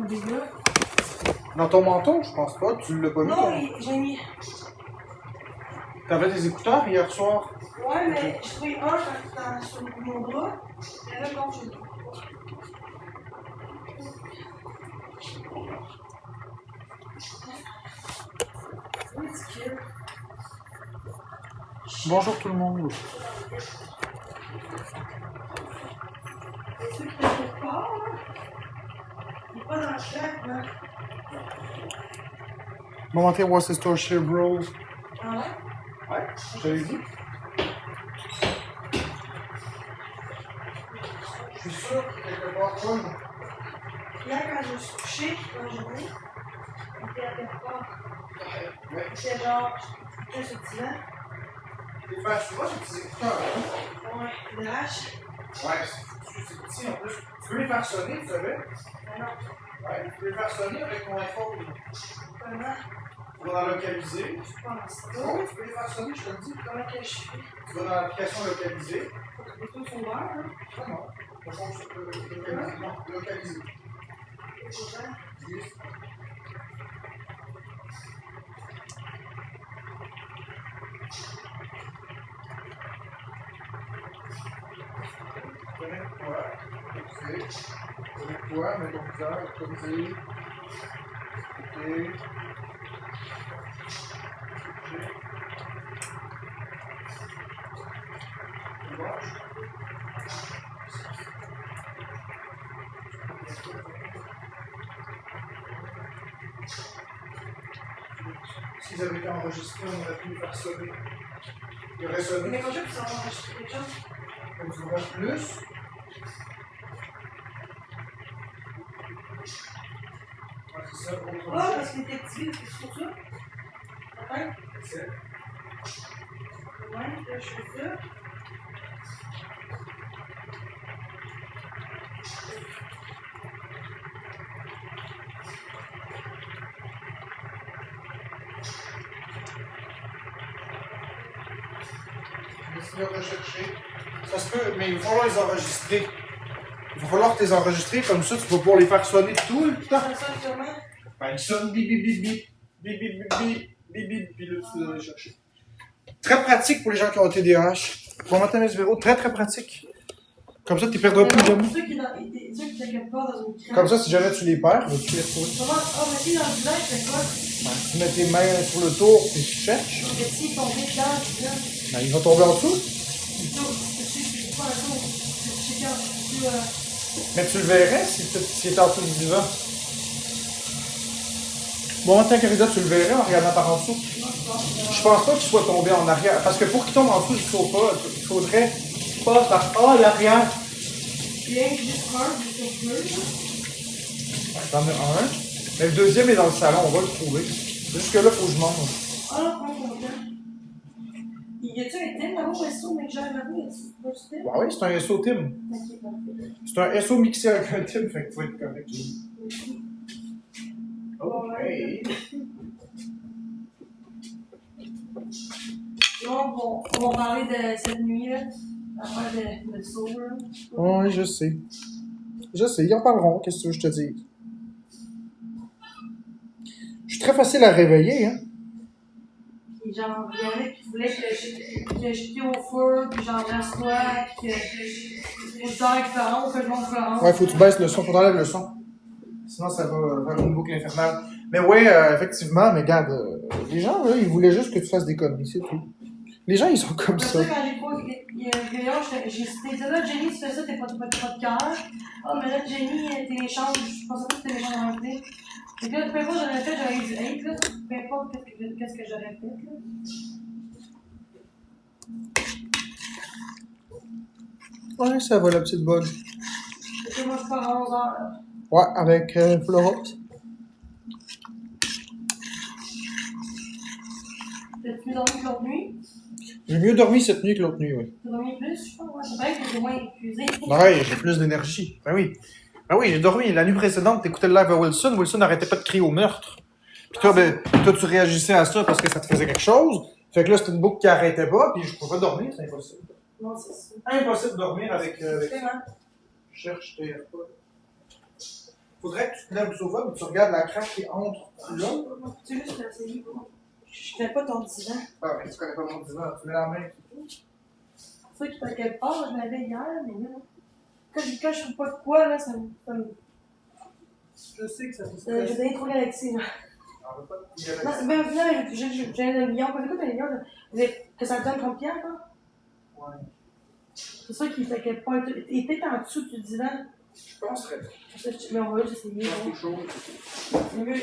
mon dégât. Dans ton menton, je pense pas. Tu l'as pas mis. Non, j'ai mis. T'avais des écouteurs hier soir? Ouais, mais j'ai trouvé un sur mon bras. Et là, non, je le trouve pas. Ridicule. Bonjour tout le monde. C'est quelque part, là. Il est pas dans le chat, là. Momenté Worcestershire Bros. Ah ouais? Ouais, je te l'ai dit. Je suis sûr que quelque part, toi, Hier, quand je me suis couchée, dans la journée, on était à quelque part. ouais. C'était genre, j'étais sur le divan. Tu vois, j'ai des petits écouteurs, hein? Ouais, le hache. Ouais, c'est petit en plus. Tu peux les faire sonner, tu savais? Mais non, Ouais, tu peux les faire sonner avec ton iPhone. comment? Tu vas dans localiser. Je pense pas. Oui, tu peux les faire sonner, je te le dis. Comment que je fais? Tu vas dans l'application localisée. Faut que les deux sont ouverts, hein? Non, non. Par contre, tu peux localiser. Non, localiser. C'est ça. Yes. Connecte-toi. Connecte-toi, mets ton visage, localiser. Ok. S'ils avaient été enregistrés, on aurait pu les faire sonner. Il aurait sonné. Mais quand je peux savoir enregistrer quelque chose? Comme tu vois plus. Ouais, c'est ça, autre Ah, chose. parce qu'il était petit, c'est pour ça? Peut-être? C'est Ouais, là, je fais ça. laisse-le rechercher. Ça se peut, mais il va falloir les enregistrer. Il va falloir que tu les enregistrer, comme ça tu vas pouvoir les faire sonner tout le temps. Ça sonne comment? Ben, ils sonnent bip bip bip bip, bip bip bip bip, bip bip, puis là tu dois les chercher. Très pratique pour les gens qui ont TDAH. Pour matin Véro, très très pratique. Comme ça tu ne perdras plus jamais. Ceux qui étaient quelque part dans une crème. Comme ça, si jamais tu les perds, ben, tu les retrouves. Comment? Ah, mais si dans le village, c'est quoi? Ben, tu mets tes mains sur le tour et tu cherches. Donc, s'ils tombent dedans, là. Ben, ils vont tomber en dessous. C'est pas un tour. C'est quand je suis. Mais tu le verrais si tu étais en dessous du divan. Bon, matin, Carida, tu le verrais en regardant par en dessous. Je pense pas qu'il soit tombé en arrière. Parce que pour qu'il tombe en dessous du sofa, il faudrait pas par l'arrière. Bien que juste un, c'est sûr. Ouais, t'en as un. Mais le deuxième est dans le salon, on va le trouver. Jusque-là, il faut que je mange. Ah, là, prends ton temps. Y a-tu un thème là-haut, SO, mais que j'ai un avis? Bah oui, c'est un SO Tim. Ok, parfait. C'est un SO mixé avec un Tim, fait que tu vas être correct. Ok. Là, on va parler de cette nuit-là. L'affaire de Soul. Oui, je sais. Je sais, ils en parleront, qu'est-ce que tu veux que je te dise. Je suis très facile à réveiller, hein. Puis genre, il y en a qui voulaient que je plie au feu, puis j'en rassois, puis que je dors avec Florent, que je monte Florent. Ouais, faut que tu baisses le son, faut t'enlèves le son. Sinon, ça va faire une boucle infernale. Mais ouais, effectivement, mais regarde, les gens, là, ils voulaient juste que tu fasses des conneries, c'est tout. Les gens, ils sont comme Après ça. ça, quand il y a un grillon, j'ai dit là, Jenny, tu fais ça, t'es pas de cœur. Ah, mais là, Jenny, téléchange, je pensais pas que tu téléchanges en anglais. Et là, peu importe, j'aurais fait, j'aurais eu du hate, là. Peu importe qu'est-ce que j'aurais fait, là. Ouais, ça va, la petite bug. Et que moi, je pars à 11h, là. Ouais, avec Flora. T'as-tu mieux dormi que l'autre nuit? J'ai mieux dormi cette nuit que l'autre nuit, oui. T'as dormi plus, je pense, ouais. C'est vrai que t'es moins épuisé. Ouais, j'ai plus d'énergie. Ben oui. Ben oui, j'ai dormi. La nuit précédente, t'écoutais le live à Wilson. Wilson n'arrêtait pas de crier au meurtre. Puis toi, toi, tu réagissais à ça parce que ça te faisait quelque chose. Fait que là, c'était une boucle qui arrêtait pas, puis je pouvais pas dormir, c'est impossible. Non, c'est ça. Impossible de dormir avec Vraiment. Je cherche tes AirPods. Faudrait que tu te lèves du sofa et tu regardes la craque qui est entre là. Tu sais juste l'essayer. Je connais pas ton divan. Ah, mais tu connais pas mon divan. Tu mets la main. C'est ça qui fait quelque part, je l'avais hier, mais là. Quand je trouve pas de quoi, là, ça me. Je sais que ça te J'ai stresse. donné trop galaxie, là. On veut pas de Non, galaxie. ben, au final, j'ai un million. Quand j'écoute un million, que ça te donne 30 piastres, là. Ouais. C'est ça qui fait quelque part. Et peut-être en dessous du divan. Je penserais. Mais on va là, c'est mieux. C'est chaud. C'est mieux.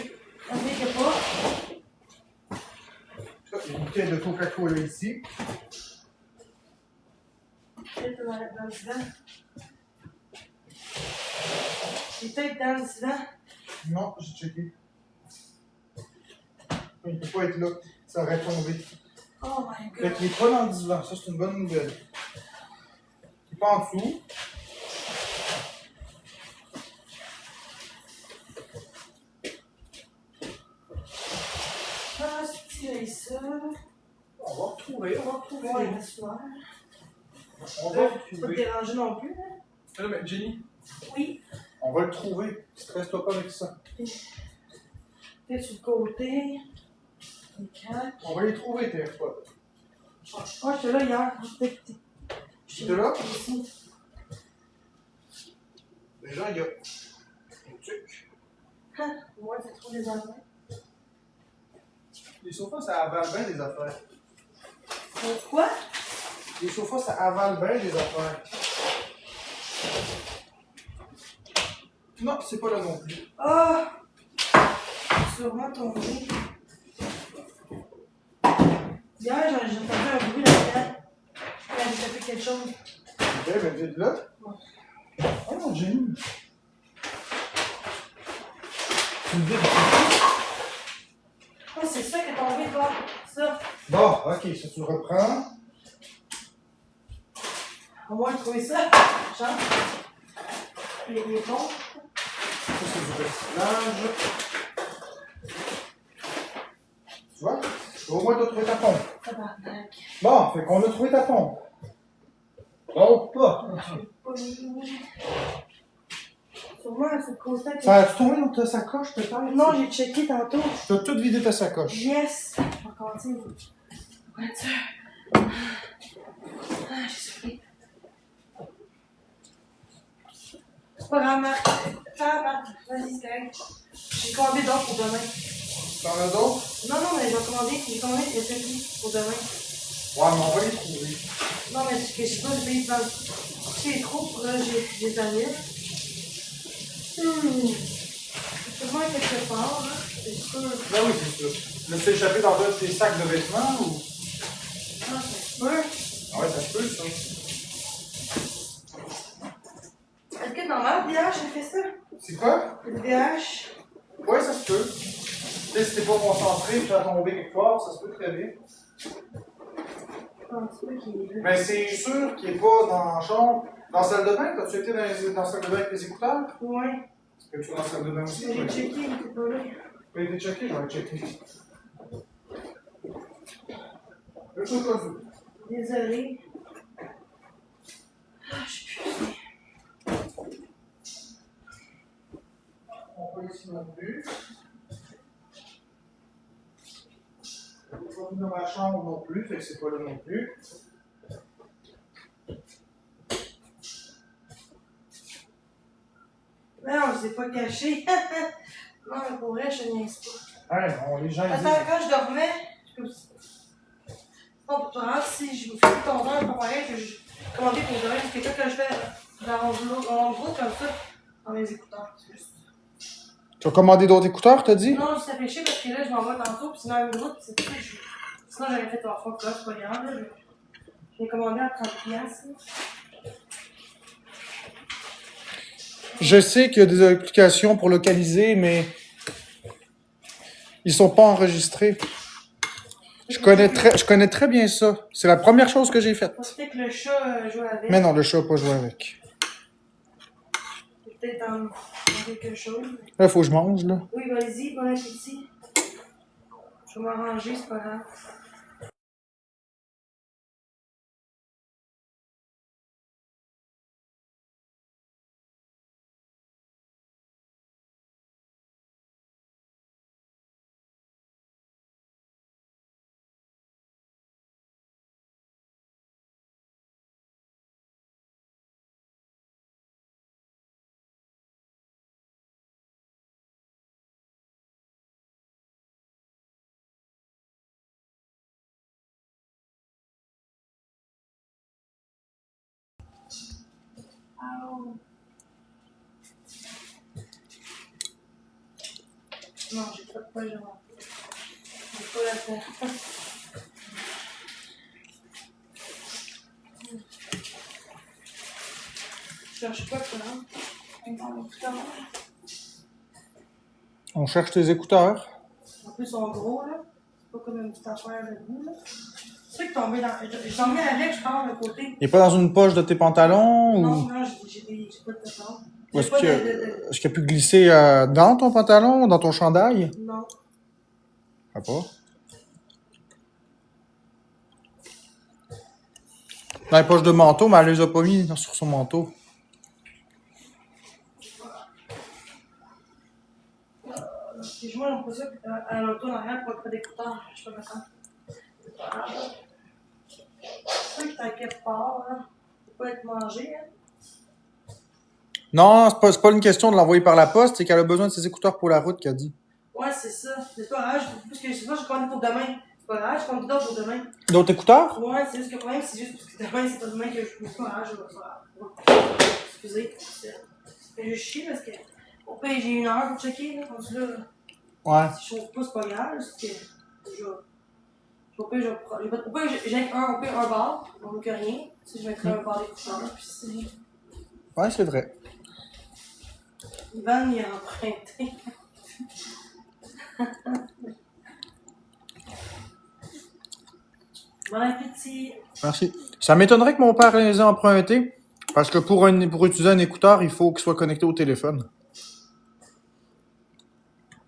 On dit que pas. Il y a une bouteille de Coca-Cola ici. Peut-être dans le divan. Il est peut-être dans le divan. Non, j'ai checké. Il ne peut pas être là. Ça aurait tombé. Oh my Fait god. qu'il n'est pas dans le divan. Ça, c'est une bonne nouvelle. Il n'est pas en dessous. Ah, si j'ai ça. On va retrouver. On va retrouver. Ouais, la soir. On va le Tu peux te trouver. déranger non plus, hein? Non, mais Jenny, Oui. on va le trouver. Stresse-toi pas avec ça. Peut-être sur le côté. Les craques. On va les trouver, tes AirPods. Oh, j'étais là hier. Peut-être que J'étais là? ici. Déjà, il y a un truc. Ah, moi, c'est trop des enfants. Les sofas, ça avale bien des affaires. Pourquoi? Les sofas, ça avale bien des affaires. Non, c'est pas là non plus. Ah! Sûrement tombé. Hier, j'ai entendu un bruit là-dedans. Quand j'ai fait quelque chose. Ok, ben vite là. Oh non, Jenny. Tu me dis. Ah, c'est ça qui est tombé, toi. Ça. Bon, ok, ça tu le reprends. Au moins, trouver ça. Genre. Les bons. Ça, c'est du recyclage. Tu vois? Au moins, tu as trouvé ta pompe. Tabarnak. Bon, fait qu'on a trouvé ta pompe. Bon, pas. Pas mis. Sûrement, c'est constant. Ça a-tu tombé dans ta sacoche, peut-être? Non, j'ai checké tantôt. Tu as tout vidé ta sacoche. Yes! On continue. Pour être sûr. Ah, j'ai soufflé. C'est pas grave, Marc. Ah, Marc, vas-y, c'est correct. J'ai commandé d'autres pour demain. T'en as d'autres? Non, non, mais j'ai commandé des petits pour demain. Ouais, mais on va les trouver. Non, mais je sais pas, j'ai payé plein de. C'est trop, pour là, j'ai des années. C'est sûrement quelque part, hein. C'est sûr. Ben oui, c'est sûr. Le s'est échappé dans un de tes sacs de vêtements ou. Ah, c'est sûr. Ah ouais, ça se peut, ça. Est-ce que dans ma VH, j'ai fait ça? C'est quoi? Le VH? Ouais, ça se peut. Tu sais, si t'es pas concentré, tu vas tomber quelque part, ça se peut très bien. Je pense pas qu'il est là. Mais c'est sûr qu'il est pas dans la chambre. Dans la salle de bain, t'as-tu été dans la salle de bain avec les écouteurs? Ouais. Est-ce que tu es dans la salle de bain aussi? J'ai checké, il était pas là. Tu as été checké? Je vais checker. Juste au cas où. Désolée. Ah, je suis plus. On va ici non plus. Pas venu dans ma chambre non plus, fait que c'est pas là non plus. Non, je ne l'ai pas caché. Non, mais pour vrai, je niaise pas. Ah non, les gens ils Attends, disent. quand je dormais, je peux. Bon, pour toi, si je me fais ton temps, pas pareil que je commandais pour dormir, parce que quand je fais dans mon gros comme ça, dans mes écouteurs, c'est juste. Tu as commandé d'autres écouteurs, t'as dit? Non, je t'ai péché parce que là, je m'en vais tantôt, puis sinon, à une route, puis c'est tout. Sinon, j'avais fait 3 fois, là, c'est pas grave, là. J'ai commandé à 30$. Je sais qu'il y a des applications pour localiser, mais ils sont pas enregistrés. Je connais très bien ça. C'est la première chose que j'ai faite. Peut-être que le chat joue avec. Mais non, le chat n'a pas joué avec. Peut-être dans quelque chose. Là, il faut que je mange, là. Oui, vas-y, bon appétit. Je vais m'arranger, c'est pas grave. Ow. Non, j'ai pas de poche devant. J'ai pas la terre. Je cherche pas ça. On cherche tes écouteurs. En plus, ils sont gros, là. C'est pas comme une petite affaire de bout, là. C'est sûr que tombé dans. J'en mets avec, je pars de côté. Il est pas dans une poche de tes pantalons ou Non, non, j'ai pas de pantalon. ou J'ai pas est-ce qu'il a pu glisser dans ton pantalon ou dans ton chandail? Non. Ah pas. Dans les poches de manteau, mais elle les a pas mis sur son manteau. Excuse-moi, j'ai l'impression qu'elle a l'auto en arrière pour pas d'écouteurs. Je peux mettre ça. C'est pas grave. C'est sûr que t'as quelque part, là. Faut pas être mangé, hein. Non, c'est pas une question de l'envoyer par la poste, c'est qu'elle a besoin de ses écouteurs pour la route, qu'elle dit. Ouais, c'est ça. C'est pas grave. Parce que moi, je commande pour demain. C'est pas grave, je commande d'autres pour demain. D'autres écouteurs? Ouais, c'est juste que le problème, c'est juste parce que demain, c'est pas demain que je peux pas grave, je vais faire. Excusez. Ça fait juste chier parce que. Au pire, j'ai 1 heure pour checker, là. Comme ça, là. Ouais. Si je trouve pas, c'est pas grave. C'est que. Au pire, j'ai un bar, donc rien. Si je mettrais un bar d'écouteurs, puis c'est. Ouais, c'est vrai. Ivan, il a emprunté. Bon appétit. Merci. Ça m'étonnerait que mon père les ait empruntés, parce que pour utiliser un écouteur, il faut qu'il soit connecté au téléphone.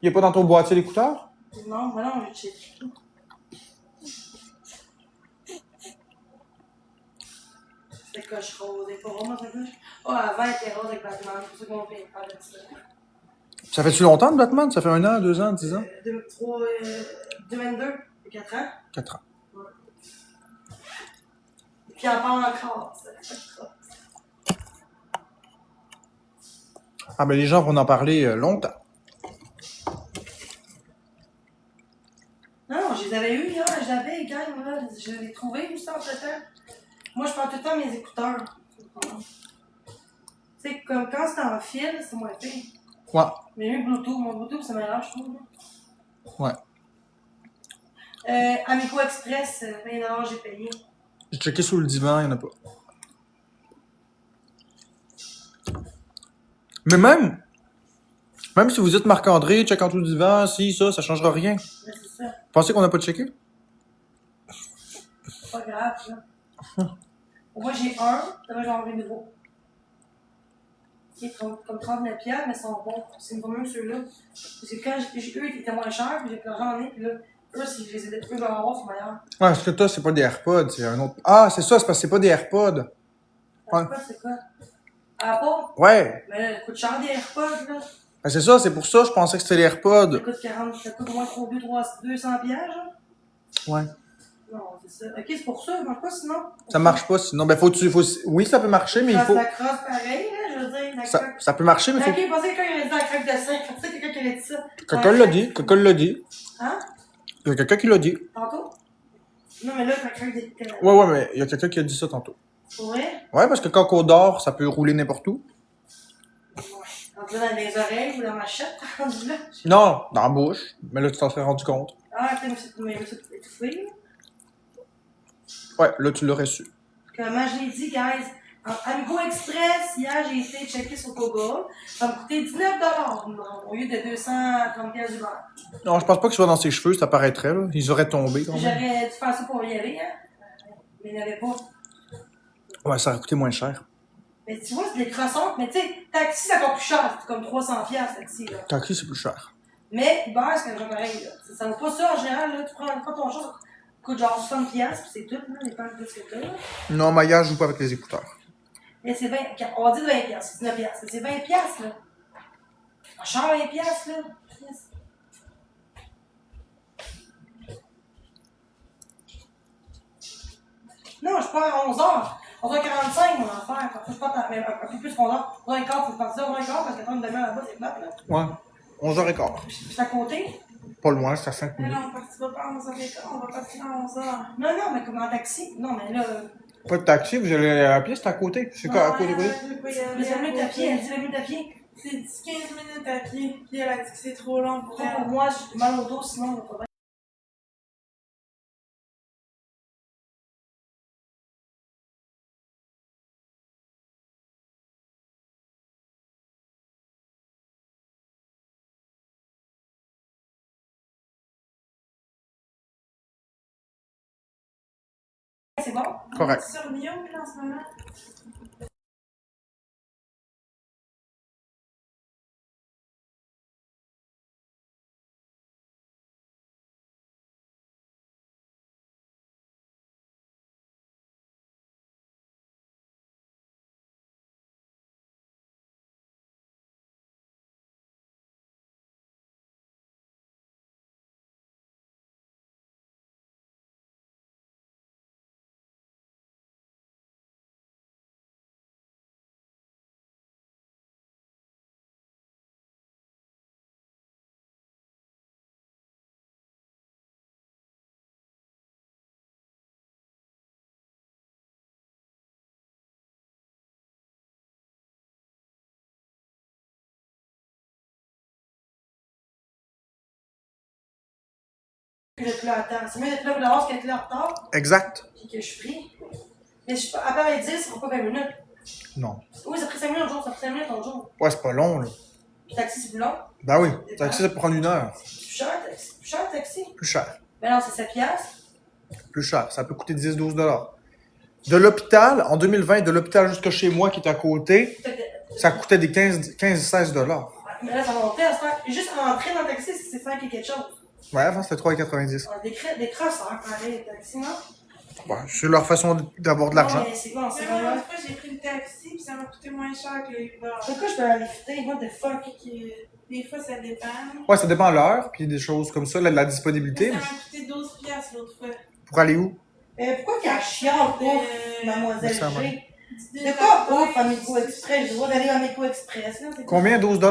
Il est pas dans ton boîtier d'écouteurs? Non, mais non, je check. C'est coche rose, et pas vraiment ça coche. Oh, avant, elle était rose avec Batman, c'est pour ça qu'on fait pas de ça. Ça fait-tu longtemps de Batman? Ça fait 1 an, 2 ans, 10 ans? 2022, 4 ans. 4 ans. Ouais. Puis elle parle encore, ça. Ah ben les gens vont en parler longtemps. Non, je les avais eu hier, je l'avais, gang, là. Je l'ai trouvé juste en temps. Moi, je prends tout le temps mes écouteurs. Tu sais, comme quand c'est en fil, c'est moins pire. Ouais. Mais mieux Bluetooth, mon Bluetooth, ça m'arrange, je trouve. Ouais. Amico Express, 20 $, j'ai payé. J'ai checké sous le divan, il n'y en a pas. Mais même si vous dites Marc-André, check en dessous du divan, si, ça changera rien. Mais c'est ça. Pensez qu'on n'a pas checké? C'est pas grave, là. Moi, j'ai un, demain, j'en ai nouveau. Qui est comme 39$, mais ils sont bons. C'est mieux ceux-là. Parce que quand eux, ils étaient moins chers, puis j'ai plein j'en ai, puis là, eux, si je les ai eux, je vais en avoir, c'est meilleur. Ouais, ce que toi, c'est pas des AirPods, c'est un autre. Ah, c'est ça, c'est parce que c'est pas des AirPods. Ouais. C'est quoi? Apple? Ouais. Mais ça coûte cher des AirPods, là. Ben, c'est ça, c'est pour ça, je pensais que c'était les AirPods. Ça coûte au moins 200$, genre? Ouais. Non, c'est ça. Ok, c'est pour ça, ça marche pas sinon. Ça marche pas, sinon, ben, oui, ça peut marcher, mais il faut. La crosse pareil, là, je veux dire, la crosse. Ça peut marcher, mais il faut. Ok, je pensais que quelqu'un avait dit la croque de sein. Je pensais que quelqu'un qui avait dit ça. Quelqu'un l'a dit, quelqu'un l'a dit. Hein? Il y a quelqu'un qui l'a dit. Tantôt? Non, mais là, la croque des. Ouais, mais il y a quelqu'un qui a dit ça tantôt. C'est vrai? Ouais, parce que quand on dort, ça peut rouler n'importe où. Ouais. Rendu dans les oreilles ou dans ma chatte, rendu là. Non, dans la bouche. Mais là, tu t'en serais rendu compte. Ah, mais c'est étouffé. Ouais, là, tu l'aurais su. Comment je l'ai dit, guys? En Amigo Express, hier, j'ai été checker sur Google. Ça m'a coûté 19$ au lieu de 230$ du beurre. Non, je pense pas qu'il soit dans ses cheveux, ça paraîtrait, là. Ils auraient tombé, quand même. J'aurais dû faire ça pour y aller, hein? Mais il n'y en avait pas. Ouais, ça aurait coûté moins cher. Mais tu vois, c'est des croissants. Mais tu sais, taxi, ça coûte plus cher. C'est comme 300$ taxi, là. Taxi, c'est plus cher. Mais Uber, c'est quand même pareil, là. Ça vaut pas ça en général, là. Tu prends ton chose, ça coûte genre 60$, puis c'est tout, là. Les pans de ce que t'as, là. Non, Maya joue pas avec les écouteurs. Mais c'est 20$. On va dire 20$, c'est 19$. Mais c'est 20$, là. On change 20$, là. Yes. Non, je pars à 11h. 11h45, mon affaire. Faut que je parte un peu plus qu'on a. 11h15, faut que je parte à 11h15 parce qu'attendre une demi-heure là-bas, c'est plate, là. Ouais. 11h15. Puis c'est à côté. Pas loin, c'est à 5 Mais minutes. non, on partira pas à 11h15, on va partir à 11h. Non, mais comme en taxi. Non, mais là, Pas de taxi, vous allez à pied, c'est à côté. C'est quoi, à côté, côté? Mais ça minutes à pied, elle dit 20 minutes à pied. C'est 10-15 minutes à pied. Puis elle a dit que c'est trop long pour Pour elle. moi, j'ai mal au dos, sinon, on va pas. C'est bon? Correct. Sur Lyon, là, en ce moment. Que je pleure à temps. C'est mieux d'être là d'avance qu'être là en retard, Exact. puis que je suis pris. Mais je, à part les 10, ça prend pas 20 minutes. Non. Oui, ça prend 5 minutes un jour, ça prend 5 minutes un jour. Ouais, c'est pas long, là. Puis taxi, c'est plus long. Ben oui. Taxi, ça peut prendre 1 heure. C'est plus cher, taxi. Plus cher, taxi. Plus cher. Ben non, c'est 7 piastres. Plus cher. Ça peut coûter 10-12 $. De l'hôpital, en 2020, de l'hôpital jusqu'à chez moi qui est à côté, ça coûtait des 15-16 $. Mais là, ça va monter à ce temps. Juste rentrer dans le taxi, c'est 5 et quelque chose. Ouais, avant, c'était 3,90 $. Des crosseurs, pareil, les taxis, non? Ouais, c'est leur façon d'avoir de l'argent. Non, mais c'est bon, c'est Mais moi, vraiment. l'autre fois, j'ai pris le taxi, puis ça m'a coûté moins cher que le Uber. Pourquoi je peux aller fêter? What the fuck? Des fois, ça dépend. Ouais, ça dépend de l'heure, puis des choses comme ça, la disponibilité. Ça m'a coûté 12 piastres l'autre fois. Pour aller où? Pourquoi qu'elle chiale, ouf, mademoiselle Ça, G? De quoi ouf, Amico Express? J'ai le droit d'aller à Amico Express, là. c'est Combien? 12 $?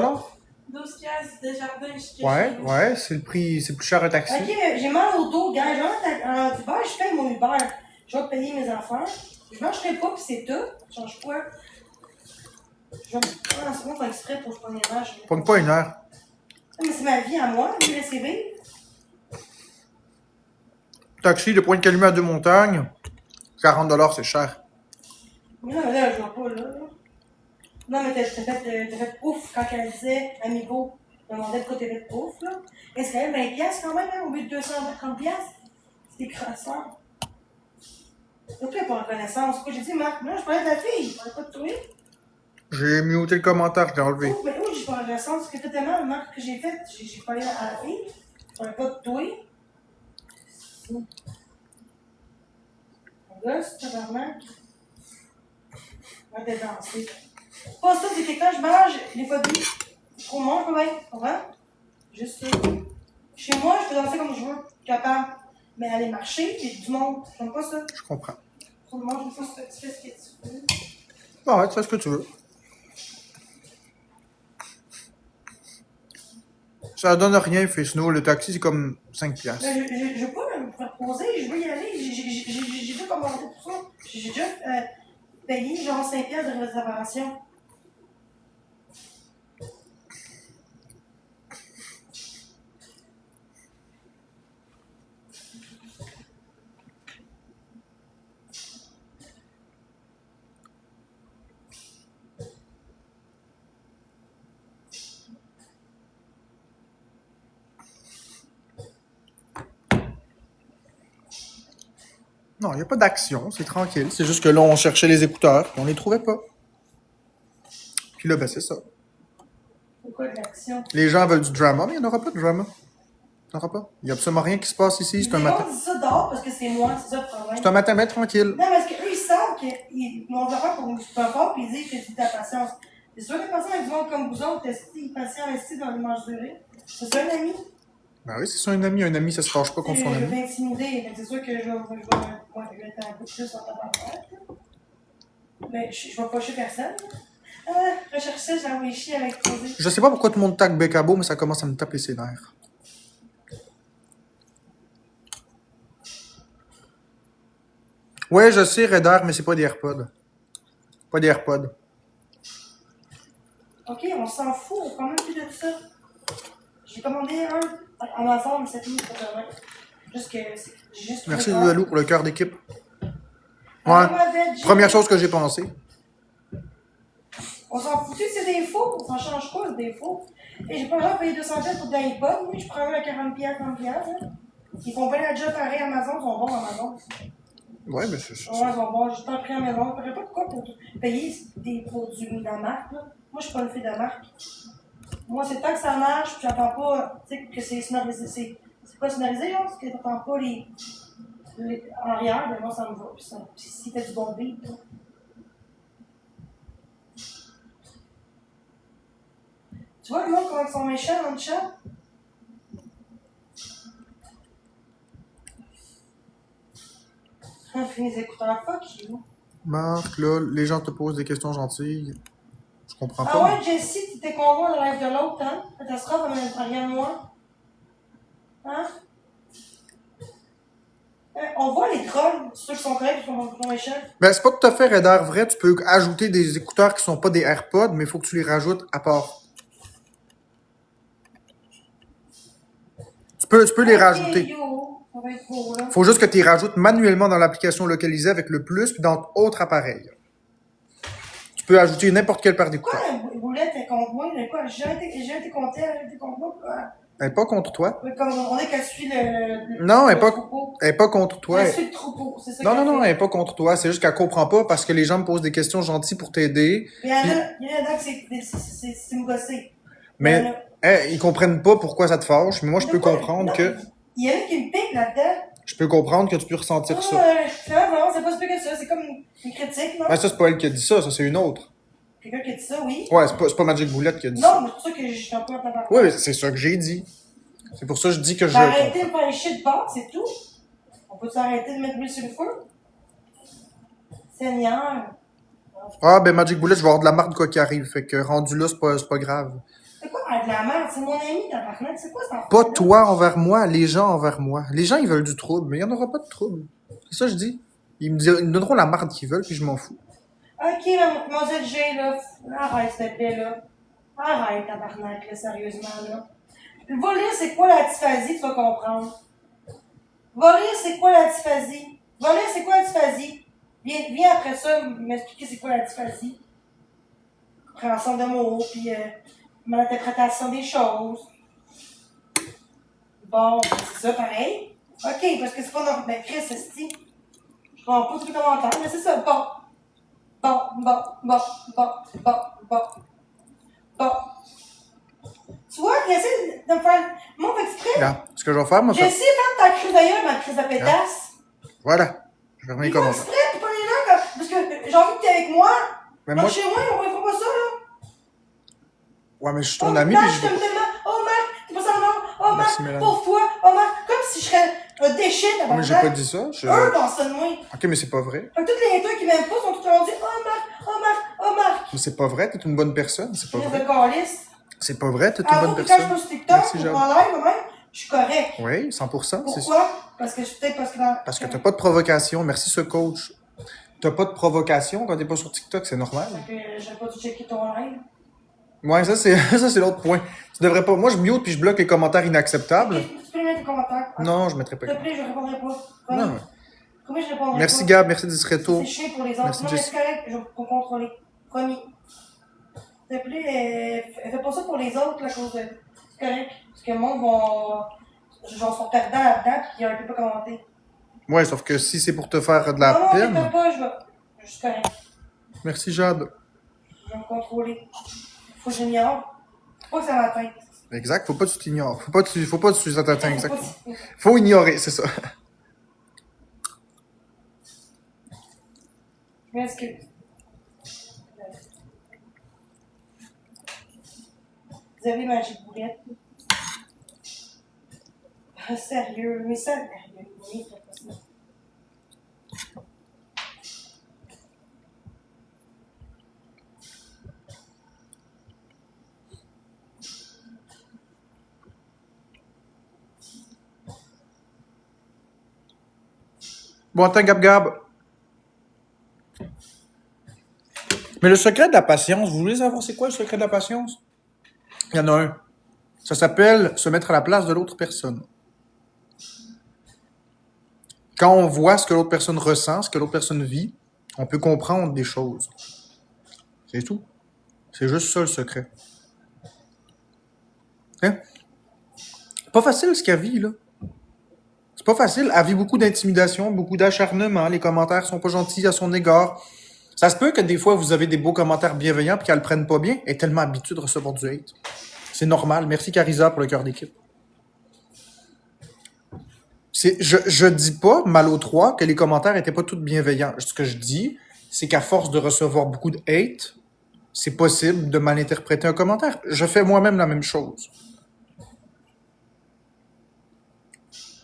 12 piastres de jardin, je Ouais, ouais, c'est le prix, c'est plus cher un taxi. Ok, mais j'ai mal au dos, gars. Je vais en Uber, je paye mon Uber. Je vais payer mes affaires. Je mangerai pas, puis c'est tout. Je change quoi? Je vais prendre un second, faire exprès pour que je prenne les vaches. Pogne pas 1 heure. Mais c'est ma vie à moi, je vais laisser vivre. Taxi de Pointe-Calumet à Deux-Montagnes, 40 $, c'est cher. Mais non, mais là, je vois pas, là. Non, mais t'as fait ouf quand elle disait, Amigo, je me demandais de quoi t'avais fait ouf, là. Est-ce qu'elle avait 20 piastres quand même, hein, au lieu de 230 piastres? C'était crassant. Donc là, pas reconnaissance. Pourquoi j'ai dit, Marc, non, je parlais de la fille, je parlais pas de toi. J'ai muté le commentaire, je l'ai enlevé. Oh, mais oui, j'ai pas reconnaissance. Parce que totalement, le marque que j'ai fait, j'ai parlé à la fille, je parlais pas de toi. Gosse, tabarnak. On va danser. Pas ça, c'est que quand je mange, les phobies, je trop mange, pas bien, tu comprends? Juste ça. Chez moi, je peux danser comme je veux, capable. Mais aller marcher, il y a du monde. J'aime pas ça. Je comprends. Trop de monde, je fais tu fais ce que tu veux. Ah ouais, tu fais ce que tu veux. Ça donne rien, Fesno. Le taxi, c'est comme 5 piastres. Mais je veux pas me faire poser, je veux y aller. J'ai vu comment on pour ça. J'ai déjà payé genre 5 piastres de réservation. Non, il n'y a pas d'action, c'est tranquille. C'est juste que là, on cherchait les écouteurs, puis on les trouvait pas. Puis là, ben c'est ça. Pourquoi de l'action? Les gens veulent du drama, mais il n'y en aura pas de drama. Il n'y en aura pas. Il n'y a absolument rien qui se passe ici. C'est un matin. Ils disent ça dehors parce que c'est moi, c'est ça le problème. C'est un matin bien tranquille. Non, parce qu'eux, ils savent qu'ils m'ont fait pour me super fort, puis ils disent que c'est de la patience. C'est sûr que les patients avec du monde comme vous autres, ils patients investis dans les manches durées. C'est ça, un ami? Ben oui, c'est ça un ami. Un ami, ça se fâche pas contre son Je ami. vais intimider, mais c'est sûr que je vais être un peu plus en tabarnak. Mais je vais pas chier personne. Recherche ça, j'ai envoyé chier avec Posé. Je sais pas pourquoi tout le monde tague Bécabo, mais ça commence à me taper ses nerfs. Ouais, je sais, Redder, mais c'est pas des AirPods. Pas des AirPods. Ok, on s'en fout, on parle même plus de ça. J'ai commandé un à Amazon, mais c'est tout, c'est pas vrai. Juste que j'ai juste trouvé Merci, un. Loulou, pour le cœur d'équipe. Un Ouais. modèle G. Première chose que j'ai pensé. On s'en fout, c'est des faux, on s'en change pas, c'est des faux. Et j'ai pas besoin de payer 200 pièces pour de l'iPod, oui, je prends un à 40 pièces, 30 pièces. Hein. Ils font bien la job pareil, Amazon, ils sont bons Amazon. Ouais, mais c'est Ouais, ils sont bons, j'ai tant pris à la maison, je ne pas de quoi pour payer des produits de la marque, là. Moi, je suis pas une fille de marque. Moi, c'est tant que ça marche, puis j'entends pas, tu sais, que c'est sonorisé, c'est pas sonorisé, là, parce que t'entends pas les en arrière, ben moi, ça me va. Puis si t'as du bon beat, là. Tu vois, le monde, comment ils sont méchants dans le chat? Ah, puis mes écouteurs, fuck you. Marc, là, les gens te posent des questions gentilles. Je comprends Ah pas. ouais, Jessie, tu t'es convois dans la live de l'autre, hein? Catastrophe, rien de moi. Hein? On voit les trolls, ceux qui sont corrects, qui sont méchants. Ben, c'est pas tout à fait Redder vrai. Tu peux ajouter des écouteurs qui sont pas des AirPods, mais il faut que tu les rajoutes à part. Tu peux les rajouter. Yo, ça va être beau, là. Faut juste que tu les rajoutes manuellement dans l'application localisée avec le plus, puis dans autre appareil. Tu peux ajouter n'importe quelle paire Pourquoi d'écouteurs. la boulette est contre moi? Quoi? J'ai été contre elle, elle a été contre moi. Elle est pas contre toi. Comme on est qu'elle suit Non, elle le est pas, troupeau. elle est pas contre toi. Elle suit le troupeau, c'est ça Non, non, qu'elle non, fait. elle est pas contre toi. C'est juste qu'elle comprend pas parce que les gens me posent des questions gentilles pour t'aider. Mais il y en a que c'est me gosser. Mais ils comprennent pas pourquoi ça te fâche. Mais moi, je peux comprendre que. Il y en a qui me piquent là-dedans. Je peux comprendre que tu peux ressentir ça. Non, c'est pas si pire que ça. C'est comme une critique, non? Ben, ça, c'est pas elle qui a dit ça c'est une autre. Quelqu'un qui a dit ça, oui. Ouais, c'est pas Magic Boulette qui a dit ça. Non, mais c'est pour ça que je suis un peu en tabarnak. Ouais, mais c'est ça que j'ai dit. C'est pour ça que je dis que je. J'ai arrêté de faire chier de bord, c'est tout. On peut s'arrêter de mettre l'huile sur le feu? Seigneur. Ah, ben Magic Bullet, je vais avoir de la marde quoi qui arrive. Fait que rendu là, c'est pas grave. C'est quoi avec la merde? C'est mon ami, tabarnak. C'est quoi cette Pas toi envers moi, les gens envers moi. Les gens, ils veulent du trouble, mais il n'y en aura pas de trouble. C'est ça que je dis. Ils me donneront la marde qu'ils veulent, puis je m'en fous. Ok, mademoiselle G, là. Arrête, s'il te plaît, là. Arrête, tabarnak, là, sérieusement, là. Va lire c'est quoi la dysphasie, tu vas comprendre. Va lire c'est quoi la dysphasie. Va lire c'est quoi la dysphasie. Viens après ça m'expliquer c'est quoi la dysphasie. Compréhension de mots, puis l'interprétation des choses. Bon, c'est ça pareil. Ok, parce que c'est pas normal. Ben, Chris, c'est je comprends pas tous les commentaires, mais c'est ça. Bon. Tu vois, il essaie de me faire. Mon fait exprès. Là, ce que je vais faire, moi, J'essaie de faire ta crise d'ailleurs, ma crise de pétasse. Voilà. Je vais remettre les Il fait commentaires. exprès, t'es pas là, parce que j'ai envie que t'es avec moi. Mais Donc moi, chez moi, on ne pas ça, là. ouais, mais je suis ton Oh, ami, Marc, puis je je vais. t'aime tellement. Oh, Marc, t'es pas ça, non. Oh, Merci, Marc, Mélanie. pour toi. Oh, Marc, comme si je serais un déchet, Non, mais j'ai pas dit ça. Eux pensent ça de moi. Ok, mais c'est pas vrai. Fait que tous les haters qui m'aiment pas sont tous rendus. Oh, Marc, oh, Marc, oh, Marc. Mais c'est pas vrai, t'es une bonne personne. C'est pas Je vrai. les calice. C'est pas vrai, t'es une Avant bonne que quand je personne. poste TikTok, Merci, ou Jade. en live, moi-même, je suis correct. Oui, 100%. C'est Pourquoi? Parce que peut-être parce que t'as pas de provocation. Merci, ce coach. T'as pas de provocation quand t'es pas sur TikTok, c'est normal. Fait que j'ai pas dû checker ton live. Ouais, ça c'est ça c'est l'autre point. Tu devrais pas. Moi, je mute puis je bloque les commentaires inacceptables. Tu peux mettre tes commentaires. Non, je mettrai pas. S'il te plaît, je répondrai pas. Non. Promis, je répondrai Merci pas. Gab, merci Discreto. C'est chiant pour les autres. Merci, Non, mais Jess. c'est correct, je vais contrôler. Promis. S'il te plaît, fais pas ça pour les autres, là, à cause de. C'est correct. Parce que le monde va. Genre, sont perdants là-dedans, puis ils n'arrêtent pas commenter. Ouais, sauf que si c'est pour te faire de la non, peine. Non, pas, je vais. Je suis correct. Merci Jade. Je vais me contrôler. Faut que j'ignore. Faut pas que ça m'atteinte. Exact, faut pas que tu t'ignores. Faut pas que tu t'atteignes, exact. Faut pas- Faut ignorer, c'est ça. Je m'excuse. Vous avez Magic Boulette? Ah, sérieux, mais ça. Oui, c'est pas ça. Bon, attends, Gab Gab. Mais le secret de la patience, vous voulez savoir c'est quoi le secret de la patience? Il y en a un. Ça s'appelle se mettre à la place de l'autre personne. Quand on voit ce que l'autre personne ressent, ce que l'autre personne vit, on peut comprendre des choses. C'est tout. C'est juste ça le secret. Hein? Pas facile ce qu'elle vit, là. C'est pas facile. Elle vit beaucoup d'intimidation, beaucoup d'acharnement. Les commentaires sont pas gentils à son égard. Ça se peut que des fois, vous avez des beaux commentaires bienveillants puis qu'elle le prenne pas bien. Elle est tellement habituée de recevoir du hate. C'est normal. Merci Carisa pour le cœur d'équipe. Je dis pas, mal aux trois, que les commentaires étaient pas tous bienveillants. Ce que je dis, c'est qu'à force de recevoir beaucoup de hate, c'est possible de mal interpréter un commentaire. Je fais moi-même la même chose.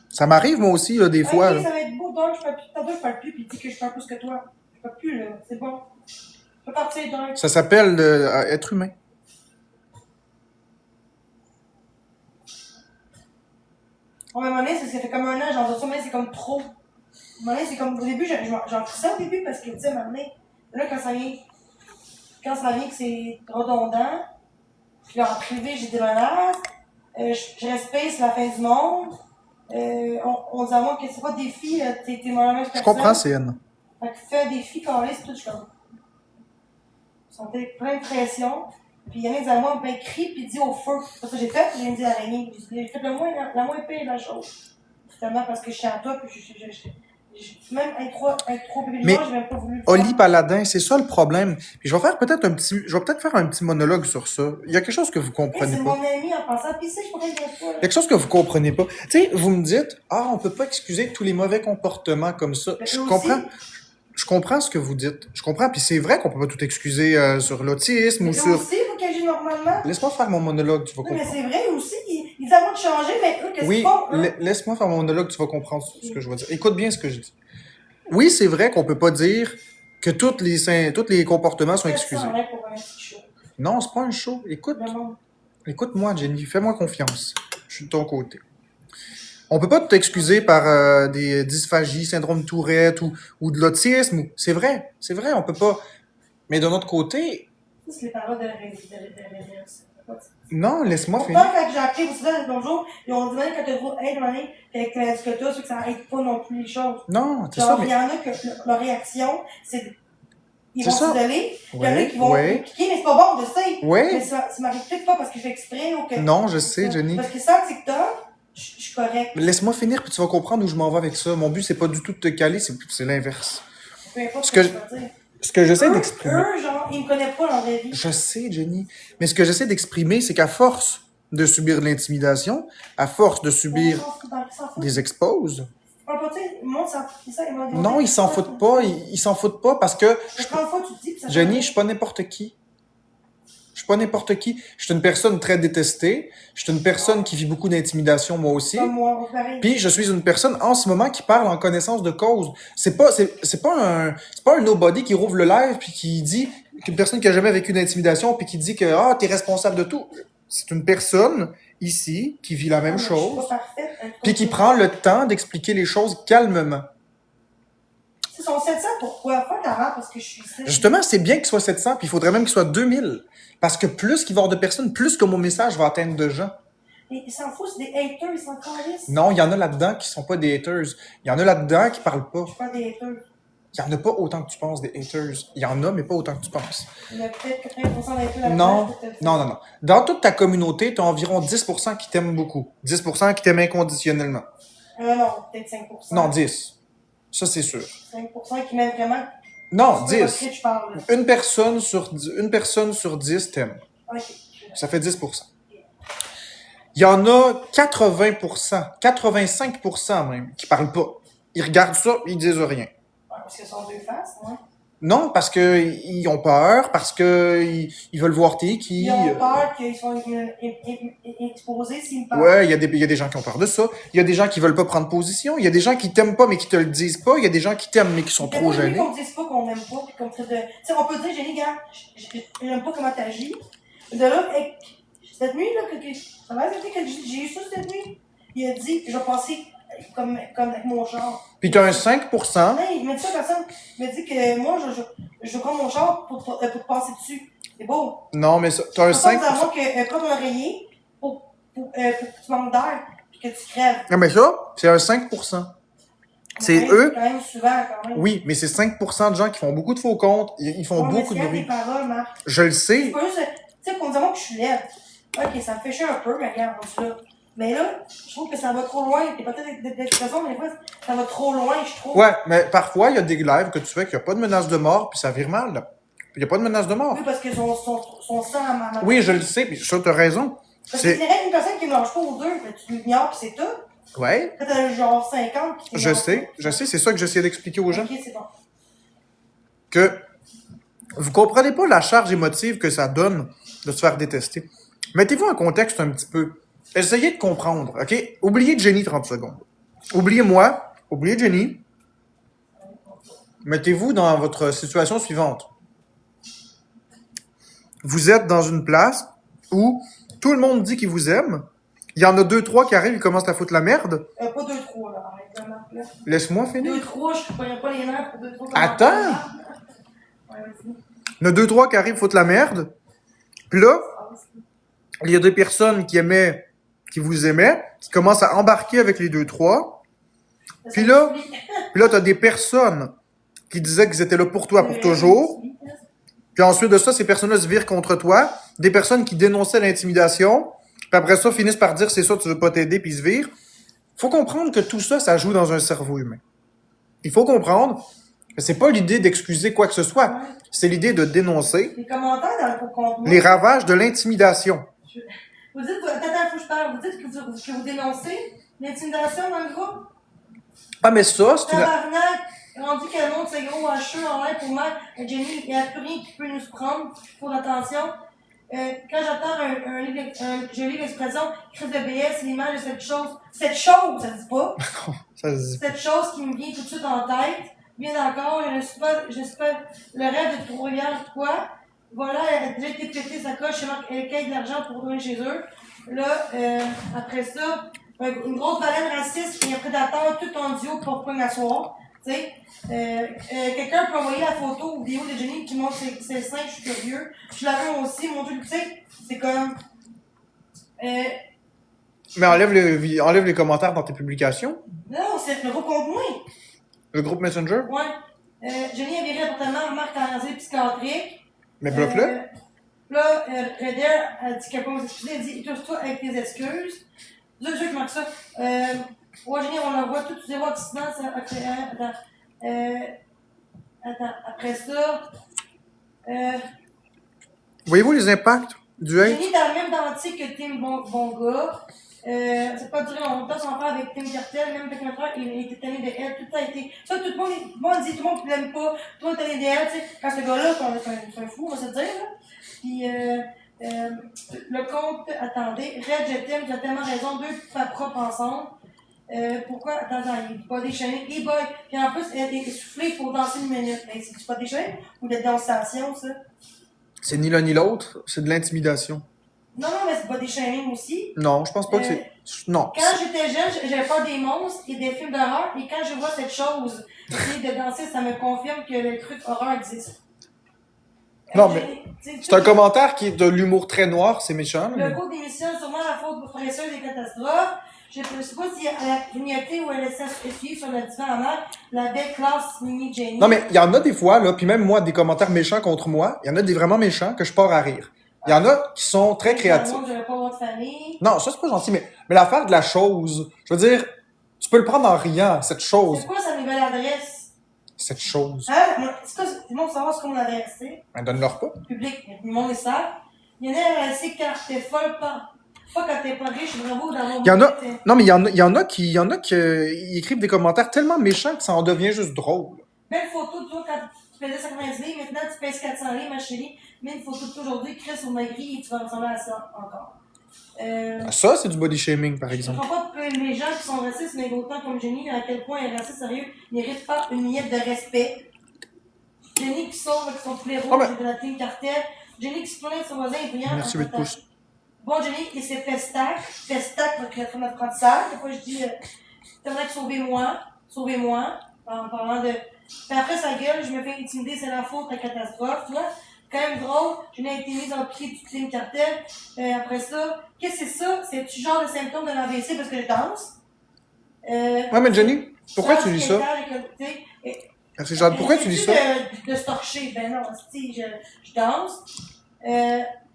Ça m'arrive moi aussi, là, des fois. Ok, Là. ça va être beau, donc je parle plus, puis il dit que je parle plus que toi. Je parle plus, là, c'est bon. Je peux partir, donc. Ça s'appelle être humain. À un moment donné, ça fait comme un an, j'en dois ça, mais c'est comme trop. À un moment donné, c'est comme, au début, j'en crissais au début parce que, tu sais, à un moment donné, là, quand ça vient que c'est redondant, puis là, en privé, j'ai des menaces, je respecte, c'est la fin du monde, on dit à moi que c'est pas des filles, t'es mon même Je personne. comprends, CN. Fait que fais des filles quand c'est tout, je suis comme. Ils sont plein de pression. Puis il y en a qui disent à moi, ben crie puis dis au feu. C'est ça que j'ai fait, j'ai dit araignée. J'ai fait la moins pire de la chose. Justement parce que je suis à toi, puis même être trop bébé Mais j'ai même pas voulu le Oli faire. Paladin, c'est ça le problème. Puis je vais peut-être faire un petit monologue sur ça. Il y a quelque chose que vous Hey, comprenez c'est pas. mon ami en passant, puis c'est je pourrais le dire pas. Il y a quelque chose que vous comprenez pas. Tu sais, vous me dites, on peut pas excuser tous les mauvais comportements comme ça. Mais Je eux comprends. aussi. Je comprends ce que vous dites. Je comprends. Puis c'est vrai qu'on peut pas tout excuser sur l'autisme Mais ou eux sur. aussi, il faut qu'ils agissent normalement. Laisse-moi faire mon monologue, tu vas Oui, mais comprendre. c'est vrai aussi, ils disent à moi de changer, mais eux, qu'est-ce Oui, qu'ils font? Hein? laisse-moi faire mon monologue, tu vas comprendre ce que je veux dire. Écoute bien ce que je dis. Oui, c'est vrai qu'on peut pas dire que tous les comportements sont excusés. Ça en est pour un petit show. Non, c'est pas un show. Écoute-moi, Jenny, fais-moi confiance. Je suis de ton côté. On peut pas tout excuser par des dysphagies, syndrome de Tourette ou de l'autisme. C'est vrai, on peut pas. Mais d'un autre côté, Ça, c'est les paroles de révérence. non, laisse-moi Pourtant, finir. quand j'ai appris aussi là, l'autre jour, ils ont dit même quand t'as trop aide, qu'avec ce que t'as, c'est que ça aide pas non plus les choses. Non, c'est ça, Genre, il mais. y en a que leur réaction, c'est. Ils C'est vont ça. s'isoler, puis il y en a Ouais, qui vont ouais. cliquer, mais c'est pas bon, je sais. Ouais. Mais ça m'arrive peut-être pas parce que je fais exprès ou que. Non, je sais, Jenny. Parce que sans TikTok, je suis correct. Laisse-moi finir, puis tu vas comprendre où je m'en vais avec ça. Mon but, c'est pas du tout de te caler, c'est l'inverse. Peu importe Ce ce que que- je veux dire. Ce que j'essaie d'exprimer. Eux, genre, ils me connaissent pas dans la vraie vie. Je sais, Jenny. Mais ce que j'essaie d'exprimer, c'est qu'à force de subir de l'intimidation, à force de subir Ils s'en foutent. des exposes, Ah, pas, tu sais, le monde s'en fout. C'est ça, ils m'ont dit, non, ils s'en foutent pas. Ils s'en foutent pas parce que, Mais 30 fois, tu te dis, puis ça Jenny, je suis pas n'importe qui. Je suis pas n'importe qui. Je suis une personne très détestée. Je suis une personne qui vit beaucoup d'intimidation, moi aussi. Comme moi, pareil. Puis je suis une personne en ce moment qui parle en connaissance de cause. C'est pas un nobody qui rouvre le live puis qui dit qu'une personne qui a jamais vécu d'intimidation puis qui dit que t'es responsable de tout. C'est une personne ici qui vit la même Je suis chose pas parfaite. puis qui prend le temps d'expliquer les choses calmement. Ils sont 700, pourquoi? Pas d'arrêt parce que je suis ici. Justement, c'est bien qu'il soit 700 puis il faudrait même qu'il soit 2000 parce que plus qu'il va y avoir de personnes, plus que mon message va atteindre de gens. Mais ils s'en foutent, c'est des haters, ils s'en calissent. Non, il y en a là-dedans qui sont pas des haters. Il y en a là-dedans qui parlent pas. Je suis pas des haters. Il y en a pas autant que tu penses des haters. Il y en a, mais pas autant que tu penses. Il y en a peut-être 80% d'haters là-dedans. Non, non. Dans toute ta communauté, tu as environ 10% qui t'aiment beaucoup. 10% qui t'aiment inconditionnellement. Non, peut-être 5%. Non, 10. Ça, c'est sûr. 5% qui m'aiment vraiment. Non, C'est pas 10. de qui je parle, là. Une personne sur 10 t'aime. Ok. Ça fait 10%. Il y en a 80%, 85% même, qui parlent pas. Ils regardent ça, ils disent rien. Ouais, parce qu'ils sont deux faces, ouais. Non, parce que ils ont peur, parce que ils veulent voir t'es qui. Ils ont peur qu'ils soient exposés s'ils me parlent. Ouais, il y a des gens qui ont peur de ça. Il y a des gens qui veulent pas prendre position. Il y a des gens qui t'aiment pas mais qui te le disent pas. Il y a des gens qui t'aiment mais qui sont trop gênés. Qu'on me dise pas qu'on m'aime pas, puis qu'on me traite de. Tu sais, on peut dire, Jenny, gars, j'aime pas comment t'agis. De là, cette nuit, là, ça va été que j'ai eu ça cette nuit. Il a dit, je vais passer comme avec mon char. Puis t'as un 5%. Hey, il me dit ça, personne. Il me dit que moi, je prends mon char pour passer dessus. C'est beau. Non, mais t'as un 5%. Avant que prendre un oreiller pour que tu manques d'air et que tu crèves. Non, mais ça, c'est un 5%. C'est Ouais, eux. Quand même souvent, quand même. Oui, mais c'est 5% de gens qui font beaucoup de faux comptes. Ils font beaucoup de bruit. Des paroles, Marc. Je le sais. C'est pas juste, tu sais, qu'on dit moi que je suis laide. Ok, ça me fait chier un peu, mais regarde, là. Mais là, je trouve que ça va trop loin. T'es peut-être d'expression, mais des fois, ça va trop loin, je trouve. Ouais, mais parfois, il y a des lives que tu fais qu'il n'y a pas de menace de mort, puis ça vire mal, là. Puis il n'y a pas de menace de mort. Oui, parce que son sang à ma. Oui, je le sais, puis ça, t'as raison. Parce que c'est une personne qui ne mange pas aux deux, mais tu l'ignores, pis c'est tout. Ouais. Quand t'as genre 50, pis Je sais, c'est ça que j'essaie d'expliquer aux gens. Ok, c'est bon. Que vous comprenez pas la charge émotive que ça donne de se faire détester. Mettez-vous en contexte un petit peu. Essayez de comprendre, OK? Oubliez Jenny 30 secondes. Oubliez moi, oubliez Jenny. Mettez-vous dans votre situation suivante. Vous êtes dans une place où tout le monde dit qu'il vous aime. Il y en a 2-3 qui arrivent, ils commencent à foutre la merde. Pas 2-3, là, arrête la marque, là. Laisse-moi finir. 2-3, je connais pas les nerfs pour 2-3. Attends! Ouais, vas-y. Il y en a 2-3 qui arrivent, foutent la merde. Puis là, il y a des personnes qui vous aimaient, qui commencent à embarquer avec les 2-3. Puis là, t'as des personnes qui disaient qu'ils étaient là pour toi pour toujours. Puis ensuite de ça, ces personnes-là se virent contre toi. Des personnes qui dénonçaient l'intimidation. Puis après ça, finissent par dire c'est ça, tu veux pas t'aider, puis ils se virent. Faut comprendre que tout ça, ça joue dans un cerveau humain. Il faut comprendre que c'est pas l'idée d'excuser quoi que ce soit. C'est l'idée de dénoncer Les commentaires dans le contenu. les ravages de l'intimidation. Vous dites, attends, faut que je parle. Vous dites que vous dénoncez l'intimidation dans le groupe? Ah, mais ça, c'est une... Tabarnak, rendu que le monde c'est gros hacheux en l'air pour moi. Jenny, il n'y a plus rien qui peut nous prendre pour l'attention. Quand j'entends je lis l'expression crise de BS, c'est l'image de cette chose, ça se dit pas. ça se dit. Cette chose qui me vient tout de suite en tête. Bien encore, je suis pas le rêve de Trois-Rivières, quoi. Voilà, elle a déjà été pétée sa coche, elle caille de l'argent pour retourner chez eux. Là, après ça, une grosse baleine raciste qui est un prédateur tout en duo pour pas m'asseoir. Tu sais, quelqu'un peut envoyer la photo ou vidéo de Jenny qui montre ses seins, je suis curieux. Je l'avais moi aussi, mon truc, tu sais, c'est comme... Mais enlève les commentaires dans tes publications. Non, c'est le gros contenu. Le groupe Messenger. Ouais. Jenny a viré l'appartement en marque en asile psychiatrique. Mais bloque-le. Là, Reder a dit qu'elle peut m'excuser. Elle dit étouffe-toi avec tes excuses. Deux trucs qui marquent ça. Ouais, Jenny, on la voit tout zéro accident. Attends, après ça. Voyez-vous les impacts du hate? Jenny est dans le même dentier que Tim Bon gars. C'est pas duré longtemps son frère avec Tim Cartel, même avec mon frère, il était tanné de elle, tout ça a été. Ça, tout le monde dit, tout le monde qui l'aime pas, toi t'es tanné de elle, tu sais. Quand ce gars-là, c'est un fou, on va se dire, là. Puis, le compte, attendez, Red, tu as tellement raison, deux pas propres ensemble. Pourquoi, attends, il est pas déchaîné, les boys. Puis en plus, elle est soufflée pour danser une minute. Mais c'est pas déchaîné ou de la dénonciation, ça? C'est ni l'un ni l'autre, c'est de l'intimidation. Non, mais c'est pas des shaming aussi. Non, je pense pas que c'est... Non. Quand j'étais jeune, j'avais peur des monstres et des films d'horreur. Et quand je vois cette chose, essayer de danser, ça me confirme que le truc horreur existe. Non, mais c'est un commentaire qui est de l'humour très noir, c'est méchant. Le cours d'émission, sûrement la faute presseuse des catastrophes. Je ne sais pas si elle a grignoté ou elle laissait essuyer sur le divan à mer la belle classe mini Jenny. Non, mais il y en a des fois, là, puis même moi, des commentaires méchants contre moi, il y en a des vraiment méchants que je pars à rire. Il y en a qui sont très créatifs. Non, ça, c'est pas gentil, mais l'affaire de la chose, je veux dire, tu peux le prendre en riant, cette chose. C'est quoi sa nouvelle adresse? Cette chose. Hein? C'est quoi? Tout le monde savoir ce qu'on a adressé. Ben, donne-leur pas. Public, tout le monde est ça. Il y en a assez quand t'es folle, pas quand t'es pas riche, bravo dans mon Il y en a, non, mais il y en a qui ils écrivent des commentaires tellement méchants que ça en devient juste drôle. Belle photo de toi quand tu faisais 50 livres, maintenant tu pèses 400 livres, ma chérie. Mets une photo de toi aujourd'hui, Chris au maigri et tu vas ressembler à ça encore. Ça, c'est du body shaming, par exemple. Je comprends pas que les gens qui sont racistes, mais autant comme Jenny, à quel point un raciste sérieux n'hérite pas une miette de respect. Jenny qui sort avec son poulet rouge de la team Cartel. Jenny qui se plaint de son voisin est brillant. Merci, 8 pouces. Bon, Jenny, et c'est Festac. Festac, notre apprentissage. Des fois, je dis Internet, sauvez-moi, sauvez-moi, en parlant de... Puis après sa gueule, je me fais intimider, c'est la faute, la catastrophe, tu vois. Quand même drôle, je n'ai été mise en pied du crime cartel. Après ça, qu'est-ce que c'est ça? C'est-tu genre le symptôme de l'AVC parce que je danse? Ouais, mais Jenny, pourquoi tu lis ça? C'est genre, pourquoi tu lis ça? De se torcher, ben non, si je danse.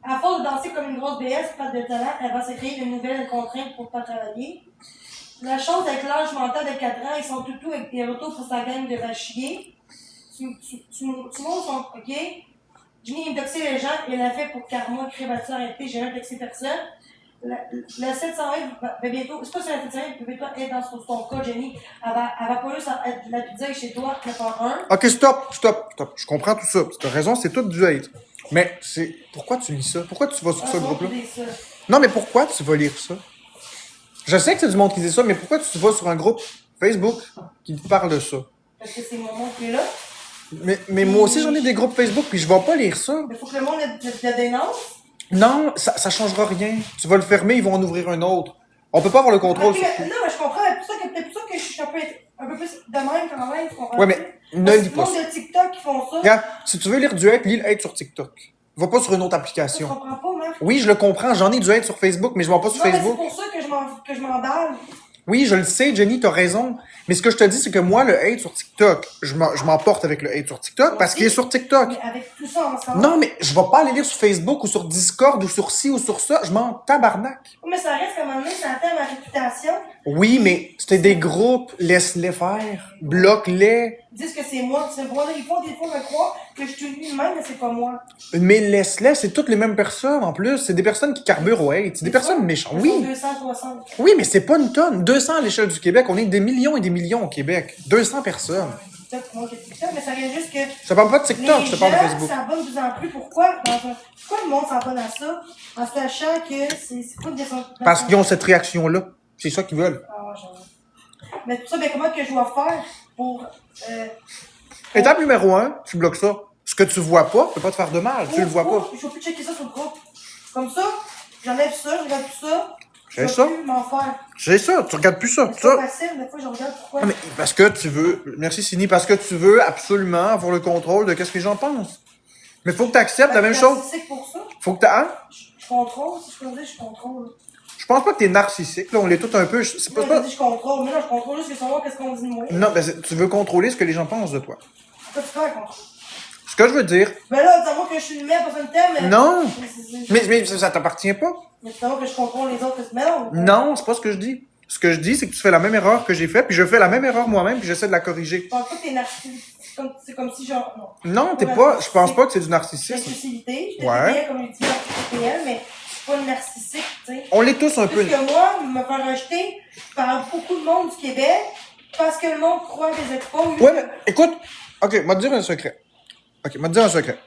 À force de danser comme une grosse BS, pas de talent, elle va se créer de nouvelles contraintes pour pas travailler. La chose avec l'âge mental de 4 ans, ils sont tout avec des retours pour sa gang de vachiers. Tu montres son, ok? Jenny aime doxer les gens et elle a fait pour karma, créer va-tu arrêter, j'ai jamais doxé personne. La 720 va bientôt, c'est pas sur la 720, peut bientôt être dans ton cas, Jenny. Elle va pas juste être de la pizza chez toi, le pas un. Ok, stop. Je comprends tout ça. T'as raison, c'est tout du hate. Mais c'est. Pourquoi tu lis ça? Pourquoi tu vas sur ce groupe-là? Non, mais pourquoi tu vas lire ça? Je sais que c'est du monde qui dit ça, mais pourquoi tu vas sur un groupe Facebook qui te parle de ça? Parce que c'est mon monde qui est là. Mais moi aussi, j'en ai des groupes Facebook, puis je vais pas lire ça. Il faut que le monde le dénonce. Non, ça changera rien. Tu vas le fermer, ils vont en ouvrir un autre. On peut pas avoir le contrôle sur tout. Non, mais je comprends. C'est pour ça que je suis un peu plus de même quand même. Tu comprends? Ouais, mais ne lis pas ça. Il y a de TikTok qui font ça. Regarde, si tu veux lire du hate, lis le hate sur TikTok. Va pas sur une autre Je application. comprends pas, Marc. Oui, je le comprends. J'en ai du hate sur Facebook, mais je vais pas sur Non, mais Facebook. c'est pour ça que je m'emballe. Oui, je le sais, Jenny, t'as raison. Mais ce que je te dis, c'est que moi, le hate sur TikTok, je m'emporte avec le hate sur TikTok parce qu'il est sur TikTok. Mais avec tout ça ensemble. Non, mais je vais pas aller lire sur Facebook ou sur Discord ou sur ci ou sur ça. Je m'en tabarnak. Mais ça reste comme un moment donné, ça atteint ma réputation. Oui, mais c'était des groupes. Laisse-les faire. Bloque-les. Ils disent que c'est moi. C'est moi. Ils font des fois me croire que je suis lui-même, mais c'est pas moi. Mais laisse-les. C'est toutes les mêmes personnes, en plus. C'est des personnes qui carburent au hate. C'est des personnes méchantes. Ils sont Oui. 260. Oui, mais c'est pas une tonne. 200 à l'échelle du Québec. On est des millions et des millions au Québec. 200 personnes. TikTok, moi, TikTok, mais ça vient juste que. Je te parle pas de TikTok, les je te parle de gens Facebook. s'abonnent de plus en plus. Pourquoi le monde s'abonne à ça en sachant que c'est pas une descente. Parce qu'ils ont cette réaction-là. C'est ça qu'ils veulent. Ah, j'avoue. Mais pour ça, ben, comment que je dois faire pour. Étape numéro 1, tu bloques ça. Ce que tu vois pas peut pas te faire de mal. Tu le vois pas. Je vais plus checker ça sur le groupe. Comme ça, j'enlève ça, je regarde plus ça. C'est Je ça. vais plus m'en faire. C'est ça, tu regardes plus ça. C'est Ça. pas facile, des fois, je regarde pourquoi. Non, mais parce que tu veux, merci Sini, parce que tu veux absolument avoir le contrôle de qu'est-ce que les gens pensent. Mais faut que tu acceptes la même chose. C'est pour ça. Faut que tu hein? Je contrôle, si je peux dire, je contrôle. Je pense pas que t'es narcissique, là, on l'est tout un peu. C'est Moi, pas. je dis je contrôle, mais non, je contrôle juste que savoir qu'est-ce qu'on dit de moi. Non, ben, tu veux contrôler ce que les gens pensent de toi. Pourquoi tu fais un contrôle? Ce que je veux dire. Ben là, dis-moi que je suis une merde, personne t'aime, mais. Non. Mais Mais ça t'appartient pas. dis-moi que je contrôle les autres. Mais non. Non, c'est pas ce que je dis. Ce que je dis, c'est que tu fais la même erreur que j'ai fait, puis je fais la même erreur moi-même, puis j'essaie de la corriger. Je pense pas que t'es narcissique. C'est comme si genre. Non. Non, t'es pas. Je pense pas que c'est du narcissisme. Narcissivité, je te Ouais. dis bien, comme je dis, PL, mais je suis pas une narcissique, tu sais. On l'est tous un peu. Plus que moi, me faire rejeter par beaucoup de monde du Québec parce que le monde croit des expos. Ouais, mais écoute, ok, m'a te dire un secret. Ok, m'a te dire un secret.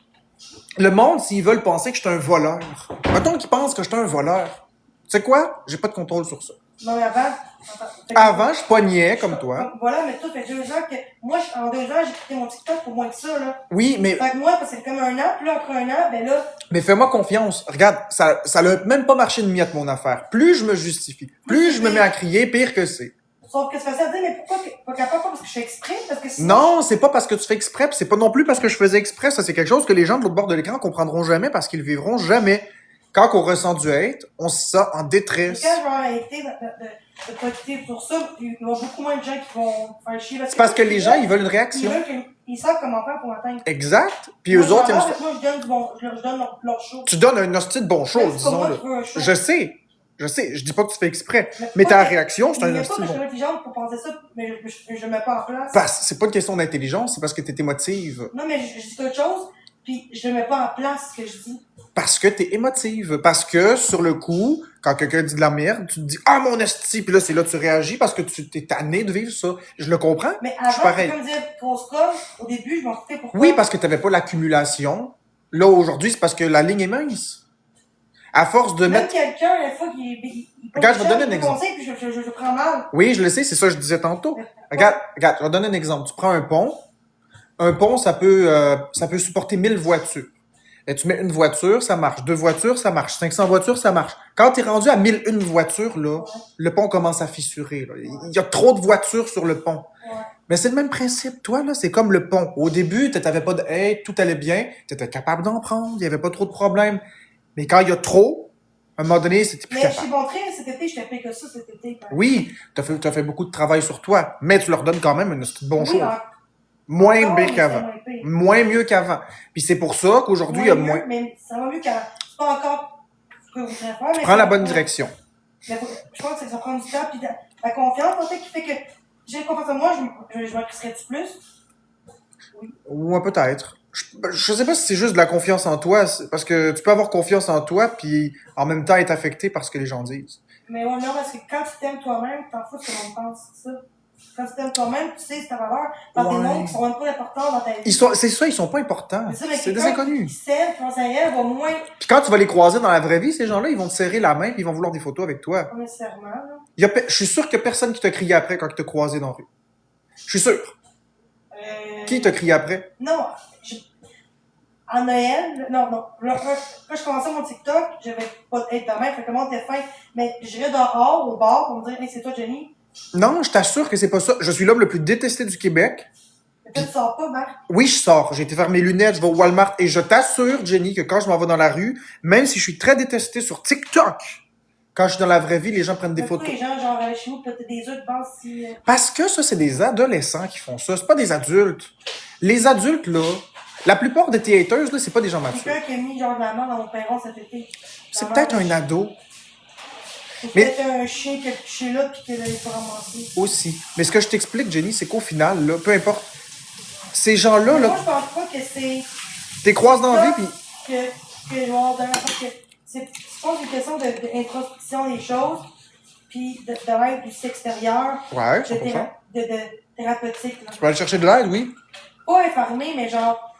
Le monde, s'ils veulent penser que je suis un voleur, mettons qu'ils pensent que je suis un voleur. Tu sais quoi? J'ai pas de contrôle sur ça. Non, mais avant. Avant, je pognais comme toi. Voilà, mais toi, ça fait 2 ans que. Moi, en 2 ans, j'ai quitté mon TikTok pour moins que ça, là. Oui, mais, Fait que moi, parce que c'est comme un an, puis là, après un an, ben là. mais fais-moi confiance. Regarde, ça l'a même pas marché de miette, mon affaire. Plus je me justifie, plus je me mets à crier, pire que c'est. Sauf que c'est facile à dire, mais pourquoi pas capable, pas parce que je fais exprès, parce que sinon. Non, c'est pas parce que tu fais exprès, pis c'est pas non plus parce que je faisais exprès. Ça, c'est quelque chose que les gens de l'autre bord de l'écran comprendront jamais parce qu'ils le vivront jamais. Quand on ressent du hate, on se sent en détresse. Quand je vais arrêter de poster pour ça, il y aura beaucoup moins de gens qui vont faire chier. C'est parce que les gens, ils veulent une Ils réaction. veulent qu'ils savent comment faire pour m'atteindre. Exact. Puis eux autres, ils aiment ça. Moi, je donne du bon, je donne leur show. Tu donnes un hostie de bon show, Mais c'est pas moi disons-le. qui veux un show. Je sais. Je dis pas que tu fais exprès. Mais pourquoi ta que- réaction, c'est un Mais hostie pas de que je bon. suis intelligente pour penser ça, mais je mets pas en place. C'est pas une question d'intelligence, c'est parce que t'es émotive. Non, mais je dis quelque chose, puis je mets pas en place ce que je dis. Parce que t'es émotive. Parce que, sur le coup, quand quelqu'un dit de la merde, tu te dis « Ah, mon esti! » Puis là, c'est là que tu réagis parce que tu t'es tanné de vivre ça. Je le comprends. Mais Je suis avant, pareil. c'est comme dire grosse conne, au début, je m'en foutais pourquoi. Oui, parce que t'avais pas l'accumulation. Là, aujourd'hui, c'est parce que la ligne est mince. À force de Même mettre... quelqu'un, la fois, il Regarde, je vais te donner un exemple. conseil, puis je prends mal. Oui, je le sais, c'est ça que je disais tantôt. Regarde, je vais te donner un exemple. Tu prends un pont. Un pont, ça peut supporter 1000 voitures. Et tu mets une voiture, ça marche. 2 voitures, ça marche. 500 voitures, ça marche. Quand t'es rendu à 1001 voitures, là, le pont commence à fissurer. Là. Il y a trop de voitures sur le pont. Ouais. Mais c'est le même principe. Toi, là, c'est comme le pont. Au début, t'avais pas de hate, tout allait bien. T'étais capable d'en prendre. Il y avait pas trop de problèmes. Mais quand il y a trop, à un moment donné, c'était plus Mais je capable. suis montré cet été, je t'ai payé que ça cet été. Oui, t'as fait beaucoup de travail sur toi. Mais tu leur donnes quand même une bonne Oui, chose. encore, Moins mais bien c'est qu'avant. moins pire. Moins mieux qu'avant. Puis c'est pour ça qu'aujourd'hui, il y a mieux, moins. Mais ça va mieux qu'avant. C'est pas encore ce que vous voudrez faire. Mais Prends la ça- bonne direction. Mais je pense que ça prend du temps, puis la confiance, peut-être, qui fait que j'ai confiance en moi, je m'en crisserais-tu plus? Ouais, peut-être. Je sais pas si c'est juste de la confiance en toi, parce que tu peux avoir confiance en toi, puis en même temps être affecté par ce que les gens disent. Mais ouais, non, parce que quand tu t'aimes toi-même, t'en fous ce que l'on pense, c'est ça. Quand tu t'aimes toi-même, tu sais ta valeur. Dans tes Ouais. mondes qui sont même pas importants dans ta vie. C'est ça, ils sont pas importants. C'est ça, mais C'est des quelqu'un inconnus. qui s'aime, qui pense à elle, va moins, Puis quand tu vas les croiser dans la vraie vie, ces gens-là, ils vont te serrer la main, puis ils vont vouloir des photos avec toi. pas nécessairement, là. Je suis sûr qu'il y a personne qui t'a crié après quand tu t'as croisé dans la rue. Je suis sûr. Qui t'a crié après? Non, à Noël, non. Quand je commençais mon TikTok, j'avais pas de hate de même, fait que le monde était fin. Mais j'irais dehors, au bar, pour me dire, hey, c'est toi, Jenny. Non, je t'assure que c'est pas ça. Je suis l'homme le plus détesté du Québec. Mais toi, tu sors pas, Marc. Oui, je sors. J'ai été faire mes lunettes, je vais au Walmart et je t'assure, Jenny, que quand je m'en vais dans la rue, même si je suis très détesté sur TikTok, quand je suis dans la vraie vie, les gens prennent des Pourquoi photos. les gens, genre, allaient chez vous, peut-être des œufs, pensent si. Parce que ça, c'est des adolescents qui font ça. C'est pas des adultes. Les adultes, là, la plupart des tes haters, là, c'est pas des gens matures. Quelqu'un qui a mis, genre, de la main dans mon perron cet été. C'est peut-être un ado C'est Mais- peut-être un chien qui a couché là, puis qu'il allait pas ramasser. aussi. Mais ce que je t'explique, Jenny, c'est qu'au final, là, peu importe, ces gens-là, Moi, là, je pense pas que c'est. t'es croises dans la vie, puis Que je vais avoir dernière fois que c'est, je pense, une question d'introspection des choses, puis de l'aide du extérieur, ouais, de, 100%. de thérapeutique. Là. Tu peux aller chercher de l'aide, oui. Pas informer, mais genre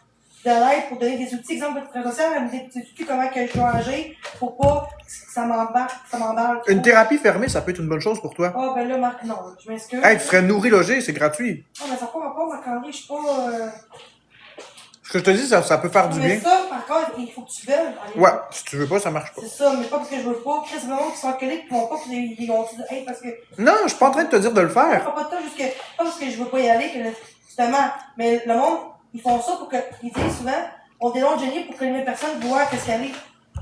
de l'aide pour donner des outils. Exemple, de frère social, elle me dit des outils comment que je dois agir pour pas que ça m'emballe. Une thérapie fermée, ça peut être une bonne chose pour toi. Ah, ben là, Marc, non, je m'excuse. Hey, tu serais nourri logé, c'est gratuit. Non, mais ça n'a pas rapport, Marc-André, je suis pas. Ce que je te dis, ça peut faire du Mais bien. ça, par contre, il faut que tu veuilles. aller. Ouais, si tu veux pas, ça marche pas. C'est ça, mais pas parce que je veux pas. Chris, le monde qui sont alcooliques, qui vont pas, puis ils vont dire, hey, parce que. Non, je suis pas en train de te dire de le Je faire. pas de toi, juste que, pas parce que je veux pas y aller, que justement, mais le monde, ils font ça pour que, ils disent souvent, on dénonce Jenny pour que les personnes voient qu'est-ce qu'elle est.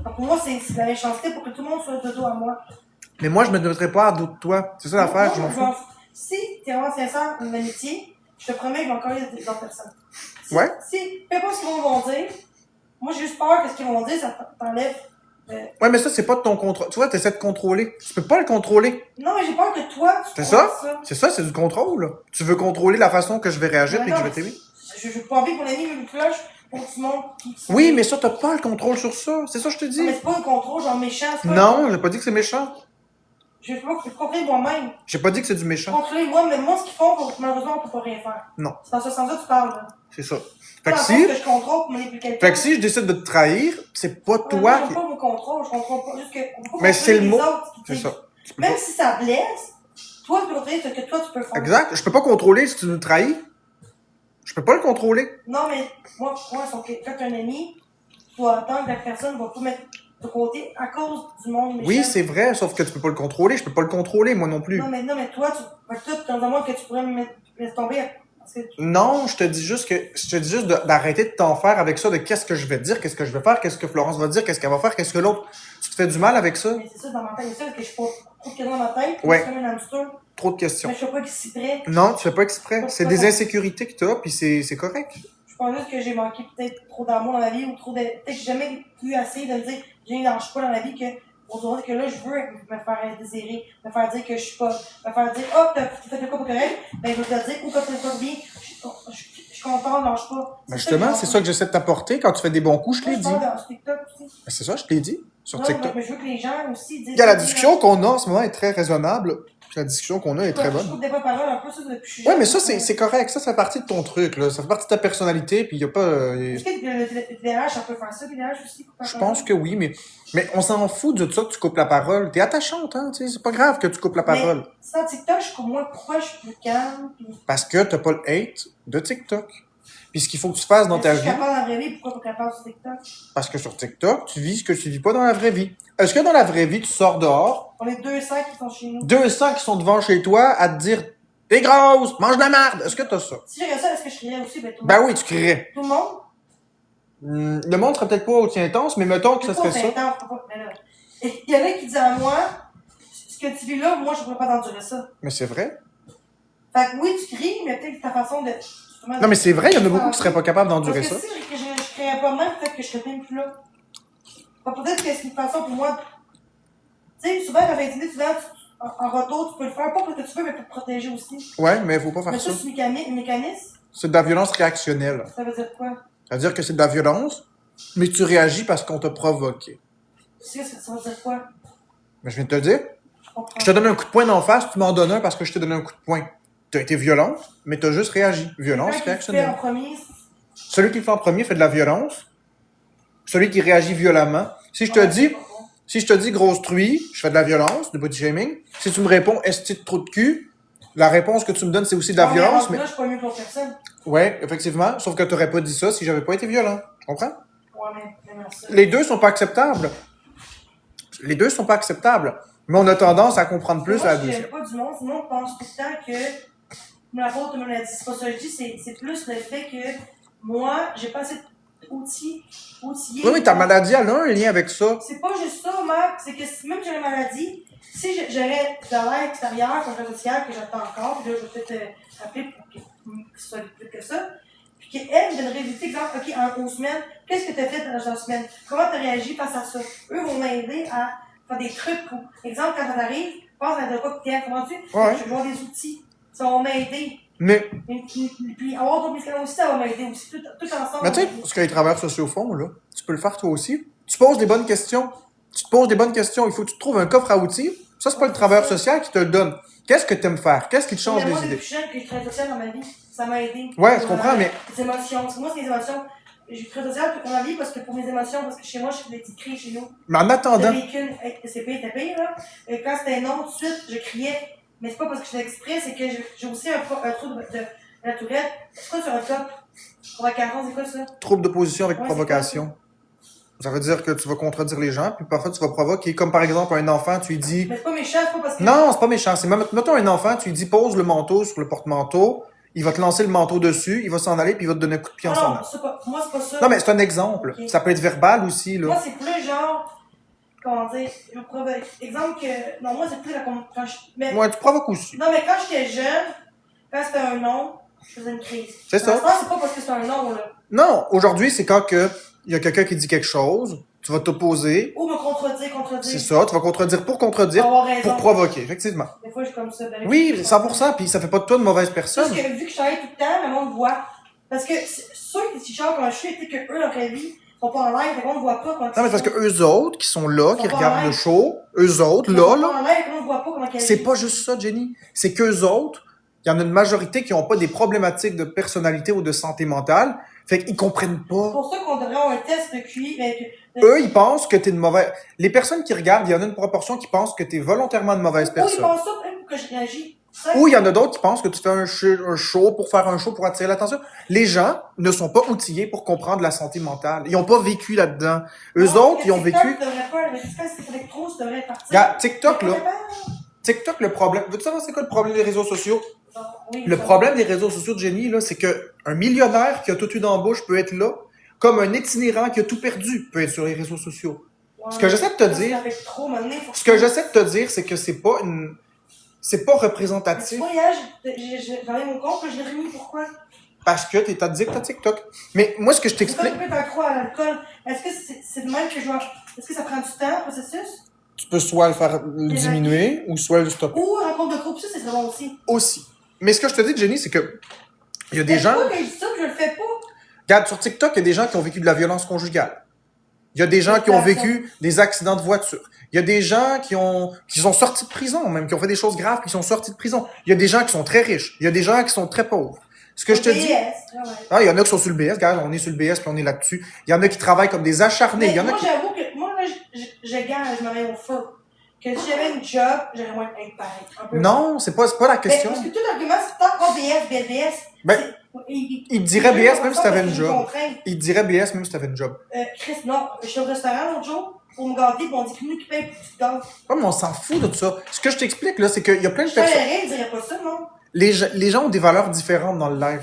Donc pour moi, c'est de la méchanceté pour que tout le monde soit de dos à moi. Mais moi, je me mettrai pas à dos de toi. C'est ça l'affaire, je m'en fous. Si t'es vraiment sincère dans l'amitié, je te promets qu'il va encore y avoir d'autres personnes. Si, Ouais. Si, peu importe ce qu'ils vont dire, moi j'ai juste peur que ce qu'ils vont dire, ça t'enlève. Ouais, mais ça, c'est pas de ton contrôle. Tu vois, t'essaies de contrôler. Tu peux pas le contrôler. Non, mais j'ai peur que toi, tu C'est crois ça? C'est ça, c'est du contrôle. Tu veux contrôler la façon que je vais réagir Mais et que je non, vais t'aimer. Je veux pas envie que mon ami me flush pour que tout le monde. Oui, mais ça, t'as pas le contrôle sur ça. C'est ça que je te Non, dis. mais c'est pas un contrôle, genre méchant. C'est pas Non, j'ai pas dit que c'est méchant. Je veux pas contrôler moi-même. J'ai pas dit que c'est du méchant. Contrôler moi, mais moi, ce qu'ils font, malheureusement, on peut pas rien faire. Non. C'est dans ce sens-là que tu parles, là. C'est ça. Pas Fait que dans le si, sens que je contrôle pour manipuler quelqu'un. fait que si je décide de te trahir, c'est pas Ouais, toi moi, qui. j'aime pas mon contrôle, je contrôle pas. Juste que, on peut pas Mais contrôler c'est le les mot. autres, C'est ça. Tu peux Même pas- si ça blesse, toi, tu peux contrôler ce que toi, tu peux faire. Exact. Je peux pas contrôler si tu nous trahis. Je peux pas le contrôler. Non, mais moi quand tu as un ami, tu dois attendre que la personne va tout mettre de côté à cause du monde méchant. Oui, c'est vrai, sauf que tu peux pas le contrôler. Je peux pas le contrôler, moi non plus. Non, mais toi, tu as un monde que tu pourrais me laisser tomber. Parce que Non, je te dis juste d'arrêter de t'en faire avec ça, de qu'est-ce que je vais dire, qu'est-ce que je vais faire, qu'est-ce que Florence va dire, qu'est-ce qu'elle va faire, qu'est-ce que l'autre. Tu te fais du mal avec ça? mais c'est ça dans ma tête, c'est ça que je pose trop de questions dans ma tête. Ouais. Je suis comme un hamster. Trop de questions. Mais je sais pas exprès. Non, tu fais pas exprès. Pas- C'est pas des bon. insécurités que t'as, puis c'est correct. Je pense juste que j'ai manqué peut-être trop d'amour dans la vie ou trop de. Peut-être que j'ai jamais eu assez de me dire, j'ai lâche pas dans la vie que. On se dire que là, je veux me faire désirer, me faire dire que je suis pas. Me faire dire, oh, t'as fait le quoi pour correct? Ben, je vais te le dire, ou quand t'as pas bien, je suis content, lâche pas. Ben justement, c'est ça que j'essaie de t'apporter. Quand tu fais des bons coups, je te l'ai Je dit. parle dans TikTok aussi. Ben, c'est ça, je te l'ai dit. Sur Non, TikTok. mais je veux que les gens aussi disent. Il y a la discussion qu'on a en ce moment est très raisonnable. Puis la discussion qu'on a est très Je bonne. trouve des fois paroles un peu ça depuis que je suis Ouais, jeune. mais ça, c'est correct. Ça fait partie de ton truc, là. Ça fait partie de ta personnalité, puis il y a pas. Est-ce que le TDAH, ça peut faire ça, le TDAH aussi? Je pense que oui, mais on s'en fout de ça que tu coupes la parole. T'es attachante, hein, tu sais. C'est pas grave que tu coupes la parole. Mais sans TikTok, je suis moins proche, plus calme. Puis... Parce que t'as pas le hate de TikTok. Puis ce qu'il faut que tu fasses dans ta Si je vie, suis capable dans la vraie vie, pourquoi pas capable sur TikTok? parce que sur TikTok, tu vis ce que tu vis pas dans la vraie vie. Est-ce que dans la vraie vie, tu sors dehors, On est 200 qui sont chez nous. 200 qui sont devant chez toi à te dire « T'es grosse, mange de la merde! » Est-ce que t'as ça? Si j'aurais ça, est-ce que je crierais aussi? Ben, tout le Ben monde. oui, tu crierais. Tout le monde? Le monde serait peut-être pas aussi intense, mais mettons que ça serait ça. Il y en a qui disent à moi, ce que tu vis là, moi, je pourrais pas t'endurer ça. Mais c'est vrai. Fait que oui, tu cries, mais peut-être ta façon de. justement, Non, mais c'est vrai, il y en a beaucoup qui seraient pas capables d'endurer Parce ça. que si je créais pas de même, peut-être que je serais même plus là. Peut-être que c'est une façon pour moi. Tu sais, souvent, quand tu dis, en retour, tu peux le faire, pas parce que tu veux, mais pour te protéger aussi. Ouais, mais faut pas Mais faire ça. ça, c'est un mécanisme. C'est de la violence réactionnelle. Ça veut dire quoi? C'est-à-dire que c'est de la violence, mais tu réagis parce qu'on t'a provoqué. Tu sais, ça veut dire quoi? Mais je viens de te le dire. Je comprends. Je te donne un coup de poing d'en face, tu m'en donnes un parce que je t'ai donné un coup de poing. T'as été violent, mais t'as juste réagi. Violence Quelqu'un qui le fait en réactionnelle. premier, Celui qui le fait en premier fait de la violence. Celui qui réagit violemment. Si je te dis grosse truie, je fais de la violence, du body shaming. Si tu me réponds esti de trou de cul, la réponse que tu me donnes, c'est aussi de la violence. Mais Là, je suis pas mieux que l'autre personne. ouais, effectivement. Sauf que t'aurais pas dit ça si j'avais pas été violent. Tu comprends? Ouais, mais merci. Les deux sont pas acceptables. Les deux sont pas acceptables. Mais on a tendance à comprendre plus moi, la je deuxième. n'aime pas du monde, sinon on pense tout le temps que la faute me l'a dit. C'est pas ça que je dis, c'est plus le fait que moi, j'ai pas assez d'outils, outillés. Oui, mais ta maladie, elle a un lien avec ça. C'est pas juste ça, Marc, c'est que même si j'ai la maladie, si j'aurais de l'air extérieur, comme réseau social, que j'attends encore, puis là, je vais peut-être appeler pour que ce soit plus que ça, puis qu'elle me donnerait des exemples, ok, en semaines, qu'est-ce que tu as fait dans la semaine? Comment tu as réagi face à ça? Eux vont m'aider à faire des trucs où, exemple, quand ça arrive, pense à de quoi que tu aimes, comment tu? Ouais. Je vais avoir des outils, ça va m'aider. Mais, Puis avoir d'autres médicaments aussi, ça va m'aider aussi, tout ensemble. mais tu sais, ce que les travailleurs sociaux font, là, tu peux le faire toi aussi. Tu poses des bonnes questions. Tu te poses des bonnes questions. Il faut que tu te trouves un coffre à outils. Ça, c'est pas le travailleur social qui te le donne. Qu'est-ce que tu aimes faire? Qu'est-ce qui te change Mais moi, les idées? depuis jeune, que je travaille social dans ma vie, ça m'a aidé. Ouais, je comprends, mais Les émotions. Parce que moi, c'est les émotions. Je suis très sociale pour ma vie parce que pour mes émotions, parce que chez moi, je fais des petites cris chez nous. mais en attendant, Le véhicule, c'est pire, là. Et quand c'était non, tout de suite, je criais. Mais c'est pas parce que je fais exprès, c'est que j'ai aussi un trouble de la tourette. C'est quoi sur un top? Pour la 40, c'est quoi ça? trouble d'opposition avec Ouais, provocation. Ça veut dire que tu vas contredire les gens, puis parfois tu vas provoquer. Comme par exemple, un enfant, tu lui dis... Mais c'est pas méchant, c'est pas parce que. Non, c'est pas méchant. C'est mettons un enfant, tu lui dis pose le manteau sur le porte-manteau, il va te lancer le manteau dessus, il va s'en aller, puis il va te donner un coup de pied en s'en Non, allant. moi, c'est pas ça. Non, mais c'est un exemple. Ok. Ça peut être verbal aussi, Moi, là. c'est plus genre. Comment dire? Je vous provoque. Exemple que. Non, moi, c'est plus la. Quand je... mais... Ouais, tu provoques aussi. Non, mais quand j'étais jeune, quand c'était un non, je faisais une crise. C'est ça. Maintenant, c'est pas parce que c'est un non, là. Non, aujourd'hui, c'est quand que il y a quelqu'un qui dit quelque chose, tu vas t'opposer. Ou me contredire. C'est ça, tu vas contredire pour contredire, Avoir raison. pour provoquer, effectivement. Des fois, je suis comme ça. ben, Oui, je- 100%, puis ça fait pas de toi une mauvaise personne. Parce que vu que je travaille tout le temps, le monde voit. Parce que ceux qui chialent quand je suis, c'est que eux, leur vie, sont pas en live, le monde voit pas quand Non, mais parce que eux autres qui sont là, qui Ils sont pas regardent en le live. show, eux autres, Ils là, sont là, pas en live, le monde voit pas comment qu'elle c'est vit. pas juste ça, Jenny. C'est qu'eux autres, il y en a une majorité qui ont pas des problématiques de personnalité ou de santé mentale, fait qu'ils comprennent C'est pas. pour ça qu'on devrait avoir un test de QI. Eux, ils pensent que t'es une mauvaise... Les personnes qui regardent, il y en a une proportion qui pensent que t'es volontairement une mauvaise Ou ils personne. pensent ça pour que je réagis. Ça, Ou il y en a d'autres qui pensent que tu fais un show pour faire un show pour attirer l'attention. Les gens ne sont pas outillés pour comprendre la santé mentale. Ils ont pas vécu là-dedans. Eux non, autres, ils ont TikTok vécu... devrait pas, le TikTok, c'est électro, ça devrait partir. Regarde, TikTok, Mais là. pas capable. TikTok, le problème... Veux-tu savoir c'est quoi le problème des réseaux sociaux? Non, oui, Le ça- problème des réseaux sociaux de Jenny, là, c'est que un millionnaire qui a tout eu dans la bouche peut être là, comme un itinérant qui a tout perdu peut être sur les réseaux sociaux. Ouais, Ce que j'essaie de te ça, dire- ça fait trop, maintenant, faut Ce que j'essaie de te dire, c'est que c'est pas une... C'est pas Mais tu représentatif vois, hier, j'avais mon compte, que je l'ai remis, pourquoi? parce que t'es addict à TikTok. Mais moi, ce que je C'est pas t'explique, peut-être accro à l'alcool. Est-ce que c'est de même que je dois. Est-ce que ça prend du temps, le processus? tu peux soit le faire diminuer ou soit le stopper. Ou rencontre de groupe, ça, c'est très bon aussi. Aussi. Mais ce que je te dis, Jenny, c'est que il y a des Mais gens... pourquoi que je dis ça, que je le fais pas? Regarde, sur TikTok, il y a des gens qui ont vécu de la violence conjugale. Il y a des gens qui ont vécu des accidents de voiture. Il y a des gens qui sont sortis de prison, même, qui ont fait des choses graves, qui sont sortis de prison. Il y a des gens qui sont très riches. Il y a des gens qui sont très pauvres. Ce que je te dis... Ah, il y en a qui sont sur le BS, regarde, on est sur le BS puis on est là-dessus. Il y en a qui travaillent comme des acharnés. Mais Il y en a moi, qui... j'avoue que moi, là, je gage, je me mets au feu. Que si j'avais une job, j'aurais moins être pareil. Un peu. Non, c'est pas la Mais question. parce que tout l'argument, c'est tant qu'on BS, BS. Ben- Il te dirait BS même si t'avais une job. Il te dirait BS même si t'avais une job. Chris, non, j'étais au restaurant l'autre jour pour me gâter, puis on dit que nous qui paye pour que tu te gâtes. Ouais, mais on s'en fout de tout ça. Ce que je t'explique, là, c'est qu'il y a plein de Je personnes. rien, il dirait pas ça, non? Les gens ont des valeurs différentes dans le live.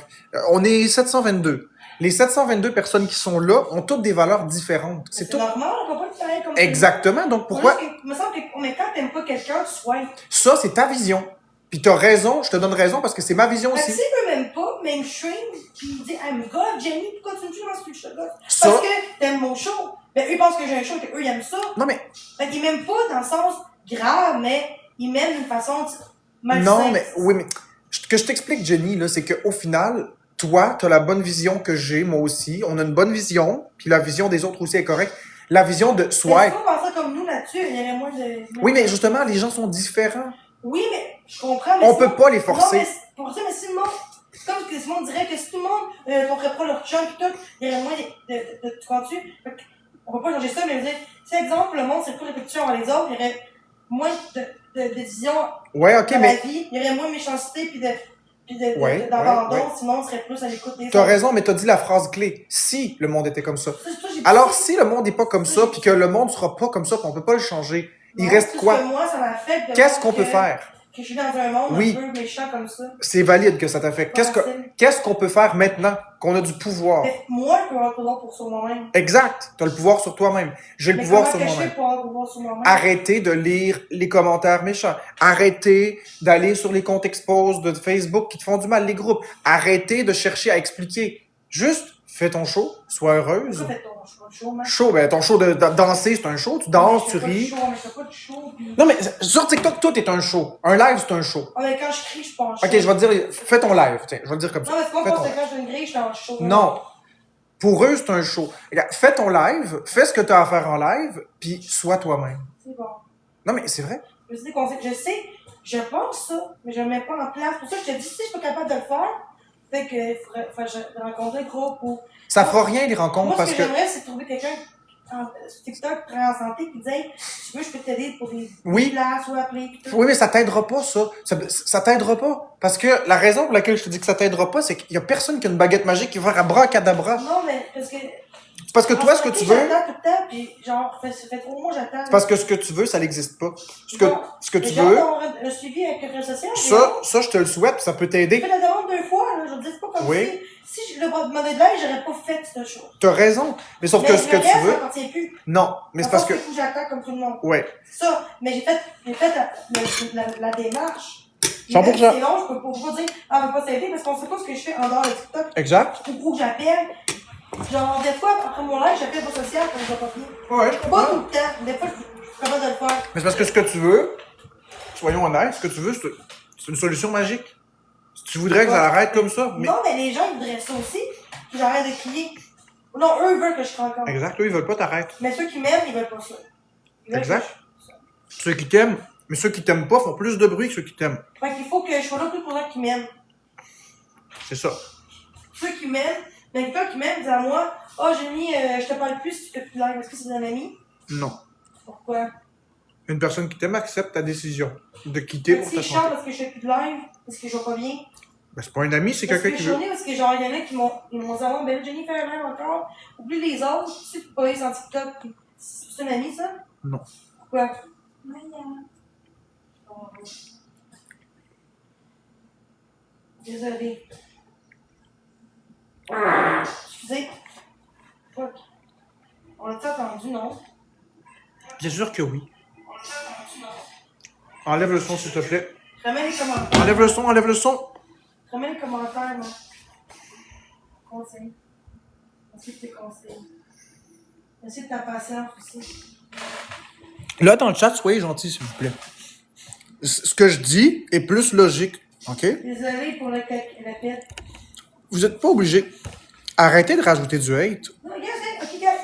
On est 722. Les 722 personnes qui sont là ont toutes des valeurs différentes. C'est tout. Normal, on peut pas le faire comme ça. Exactement. Donc pourquoi? Il me semble que mais quand t'aimes pas quelqu'un, tu sois. Ça, c'est ta vision. Puis t'as raison, je te donne raison parce que c'est ma vision Fait que aussi. s'il veut même pas mainstream, puis il dit, elle me gosse, Jenny, pourquoi tu me dis parce que je te gosse? Ça- Parce que t'aimes mon show. Ben, eux, ils pensent que j'ai un show et qu'eux, ils aiment ça. Non, mais, Fait qu'ils m'aiment pas dans le sens grave, mais ils m'aiment d'une façon malsaine. non, mais, oui, mais, que je t'explique, Jenny, là, c'est qu'au final, toi, t'as la bonne vision que j'ai, moi aussi. On a une bonne vision, puis la vision des autres aussi est correcte. La vision de Mais swipe. si on pensait comme nous là-dessus, il y aurait moins de. Oui, mais justement, les gens sont différents. Oui, mais je comprends. Mais On sinon- peut pas les forcer. Non, mais pour ça, mais si le monde. C'est comme que Simon dirait que si tout le monde comprenait pas leur chum pis tout, il y aurait moins de tu comprends-tu? Fait que on peut pas changer ça, mais je veux dire, si exemple, le monde c'est plus répétition envers les autres, il y aurait moins de vision Ouais, ok, dans mais la vie, il y aurait moins de méchanceté pis Ouais, d'abandon, ouais. sinon on serait plus à l'écoute des t'as autres. raison, mais t'as dit la phrase clé. Si le monde était comme ça. Ça, j'ai Alors, dit- si le monde n'est pas comme ça, puis que le monde sera pas comme ça, puis on peut pas le changer, il Non, reste c'est quoi? que moi, ça m'affecte de Qu'est-ce voir qu'on peut que- faire? Que je suis dans un monde Oui. un peu méchant comme ça. C'est valide que ça t'affecte. Facile. Qu'est-ce qu'on peut faire maintenant qu'on a du pouvoir? Mais moi, je peux avoir le pouvoir pour sur moi-même. Exact. T'as le pouvoir sur toi-même. J'ai le Mais pouvoir comment sur que je fais moi-même. pour avoir le pouvoir sur moi-même? Arrêtez de lire les commentaires méchants. Arrêtez d'aller sur les comptes expose de Facebook qui te font du mal, les groupes. Arrêtez de chercher à expliquer. Juste, fais ton show, sois heureuse. Pourquoi fais ton show, man? Show, ben ton show de danser, c'est un show. Tu danses, tu ris. Mais je fais pas de show, pis... Non, mais sur TikTok, tout est un show. Un live, c'est un show. Ah, mais quand je crie, je suis pas en show. Ok, je vais te dire, fais ton live. Tiens, je vais te dire comme ça. Non, mais c'est pas Fais parce ton que live. quand je fais une grille, je suis en show. Non. Pour eux, c'est un show. Regarde, fais ton live, fais ce que tu as à faire en live, puis sois toi-même. C'est bon. Non, mais c'est vrai. Je sais, je pense ça, mais je le mets pas en place. Pour ça, je te dis, si je suis pas capable de le faire, fait que faudrait que je rencontre un groupe ou... Ça fera rien, les rencontres, Moi, parce ce que que... j'aimerais, c'est trouver quelqu'un sur TikTok très en santé qui dit, hey, si tu veux, je peux t'aider pour des Oui. places ou appeler. pis tout. Oui, mais ça t'aidera pas, ça. Ça t'aidera pas. Parce que la raison pour laquelle je te dis que ça t'aidera pas, c'est qu'il y a personne qui a une baguette magique qui va faire abracadabra. Non, mais parce que... C'est parce que toi, ce que tu veux, J'attends tout le temps, puis genre, ça fait 3 mois, j'attends. c'est parce que ce que tu veux, ça n'existe pas. Ce que Mais tu genre, veux, le suivi avec le réseau social, ça, je te le souhaite, ça peut j'ai t'aider. fait la demande 2 fois, là, je veux dire, c'est pas comme Oui. si je le demandais de l'aide, j'aurais pas fait cette chose. T'as raison. Mais sauf Mais que ce que le tu reste, veux, ça appartient plus. non. Mais c'est parce que, Il faut que j'attends comme tout le monde. ouais. Ça, mais j'ai fait la démarche. 100%. C'est long, je peux pas dire, ah, on va pas s'aider parce qu'on sait pas ce que je fais en dehors de TikTok. Exact. Ou j'appelle. Genre, des fois, après mon live, j'appelle pas social quand je vais pas bien. Ouais, je Pas tout le temps. Des fois, je suis capable de le faire. Mais c'est parce que ce que tu veux, soyons honnêtes, ce que tu veux, c'est une solution magique. Si tu voudrais que ça arrête comme ça, mais... Non, mais les gens, ils voudraient ça aussi. Que j'arrête de crier. Non, eux, ils veulent que je crie encore. Exact, eux, ils veulent pas t'arrêter. Mais ceux qui m'aiment, ils veulent pas ça. Ils veulent Exact. que Ceux qui t'aiment, mais ceux qui t'aiment pas font plus de bruit que ceux qui t'aiment. Fait qu'il faut que je sois là plus pour ceux qui m'aiment. C'est ça. Ceux qui m'aiment, mais quelqu'un qui m'aime dit à moi, oh Jenny, je te parle plus si tu fais plus live. Est-ce que c'est un ami? Non. Pourquoi? Une personne qui t'aime accepte ta décision de quitter pour Si ta je chante santé. parce que je fais plus de live, parce que je vais pas bien. Ben, c'est pas un ami, c'est Parce quelqu'un que qui je veut. suis parce que genre, il y en a qui m'ont dit, oh, ben Jenny, fais un live encore. Oublie les autres. Tu sais, tu peux pas aller sur TikTok. C'est un ami, ça? Non. Pourquoi? Désolée. Excusez. Fuck. On l'a entendu, non? Bien sûr que oui. Enlève le son, s'il te plaît. Remets les commentaires. Enlève le son, enlève le son. Remets les commentaires, non? Conseil. Merci de tes conseils. Merci de ta patience aussi. Là, dans le chat, soyez gentil, s'il vous plaît. Ce que je dis est plus logique, OK? Désolée pour la pète. Vous n'êtes pas obligé. Arrêtez de rajouter du hate. Non, regarde, ok, regarde.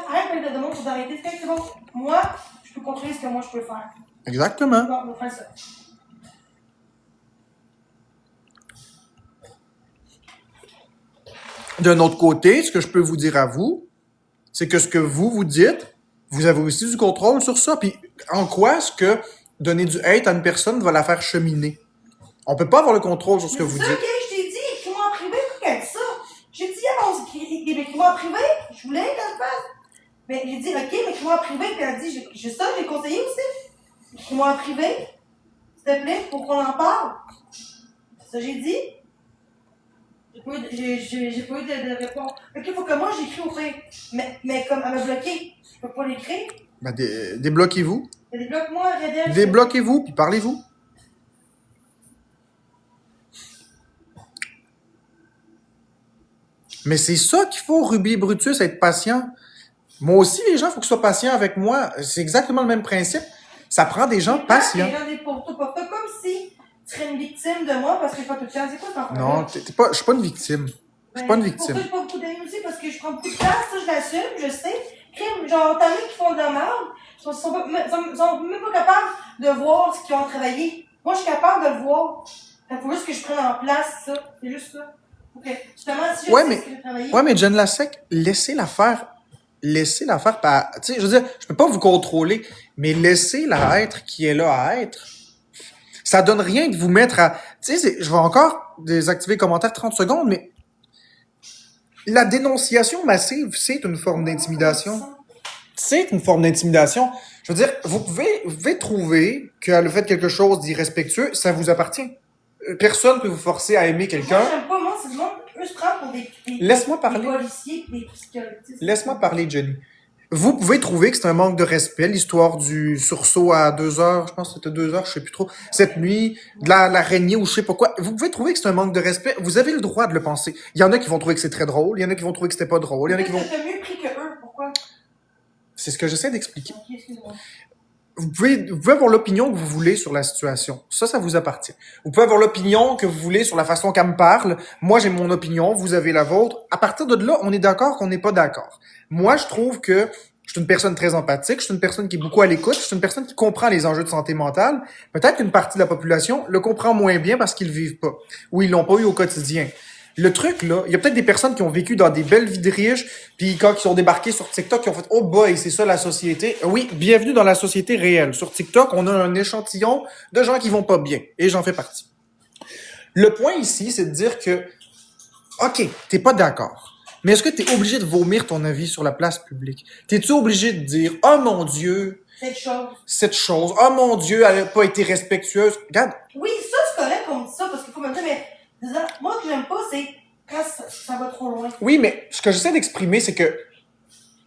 Arrête avec la demande pour t'arrêter. C'est bon. Moi, je peux contrôler ce que moi je peux faire. Exactement. Bon, on va faire ça. D'un autre côté, ce que je peux vous dire à vous, c'est que ce que vous dites, vous avez aussi du contrôle sur ça. Puis en quoi est-ce que donner du hate à une personne va la faire cheminer? On peut pas avoir le contrôle sur ce que vous C'est ça, dites. ok, je t'ai dit, écris-moi en privé pour qu'elle mais écris-moi en privé. Je voulais qu'elle le fasse. Mais j'ai dit, ok, mais écris-moi en privé. Puis elle a dit, j'ai ça, j'ai conseillé aussi. Écris-moi en privé. S'il te plaît, pour qu'on en parle. C'est ça que j'ai dit. J'ai pas eu de réponse. Ok, il faut que moi j'écris au fait. Mais comme elle m'a bloqué, je peux pas l'écrire. Ben, débloquez-vous. Débloque-moi, Redel. Débloquez-vous, puis parlez-vous. Mais c'est ça qu'il faut, Ruby Brutus, être patient. Moi aussi, les gens, il faut qu'ils soient patients avec moi. C'est exactement le même principe. Ça prend des gens patients. Les gens des pour toi, pas comme si tu serais une victime de moi parce que je suis pas tout le temps. C'est quoi ton problème? Non, je suis pas une victime. Je suis pas une victime. Pour ça, j'ai pas beaucoup d'amis aussi parce que je prends beaucoup de place, ça je l'assume, je sais. Crime, genre, t'as qui font de la merde, ils sont même pas capables de voir ce qu'ils ont travaillé. Moi, je suis capable de le voir. Il faut juste que je prenne en place ça. C'est juste ça. Ok. Justement, si je sais ce que j'ai travaillé. Ouais, mais Jen Lasek, laissez-la faire. Laissez-la faire. Tu sais, je veux dire, je peux pas vous contrôler, mais laissez-la être qui est là à être. Ça donne rien de vous mettre à... Tu sais, je vais encore désactiver les commentaires 30 secondes, mais la dénonciation massive, c'est une forme d'intimidation. C'est une forme d'intimidation. Je veux dire, vous pouvez trouver qu'elle a fait quelque chose d'irrespectueux, ça vous appartient. Personne ne peut vous forcer à aimer quelqu'un. Moi, j'aime pas, moi, c'est du monde eux se prennent pour des Laisse-moi parler. Des policiers, des psychologues. Laisse-moi parler, Jenny. Vous pouvez trouver que c'est un manque de respect, l'histoire du sursaut à 2 heures, je pense que c'était 2 heures, je sais plus trop, cette nuit, de l'araignée ou je sais pas quoi. Vous pouvez trouver que c'est un manque de respect. Vous avez le droit de le penser. Il y en a qui vont trouver que c'est très drôle, il y en a qui vont trouver que c'était pas drôle, il y en a qui vont... T'as mieux pris que eux, pourquoi? C'est ce que j'essaie d'expliquer. Ok, excuse-moi. Vous pouvez avoir l'opinion que vous voulez sur la situation. Ça vous appartient. Vous pouvez avoir l'opinion que vous voulez sur la façon qu'elle me parle. Moi, j'ai mon opinion, vous avez la vôtre. À partir de là, on est d'accord qu'on n'est pas d'accord. Moi, je trouve que je suis une personne très empathique, je suis une personne qui est beaucoup à l'écoute, je suis une personne qui comprend les enjeux de santé mentale. Peut-être qu'une partie de la population le comprend moins bien parce qu'ils le vivent pas ou ils l'ont pas eu au quotidien. Le truc, là, il y a peut-être des personnes qui ont vécu dans des belles vies de riches, puis quand ils sont débarqués sur TikTok, ils ont fait « Oh boy, c'est ça la société ». Oui, bienvenue dans la société réelle. Sur TikTok, on a un échantillon de gens qui vont pas bien, et j'en fais partie. Le point ici, c'est de dire que, OK, t'es pas d'accord, mais est-ce que t'es obligé de vomir ton avis sur la place publique? T'es-tu obligé de dire « Oh mon Dieu, cette chose, oh mon Dieu, elle a pas été respectueuse ». Regarde. Oui, ça, c'est correct qu'on dit ça, parce qu'il faut me dire, mais moi, ce que j'aime pas, c'est quand ça va trop loin. Oui, mais ce que j'essaie d'exprimer, c'est que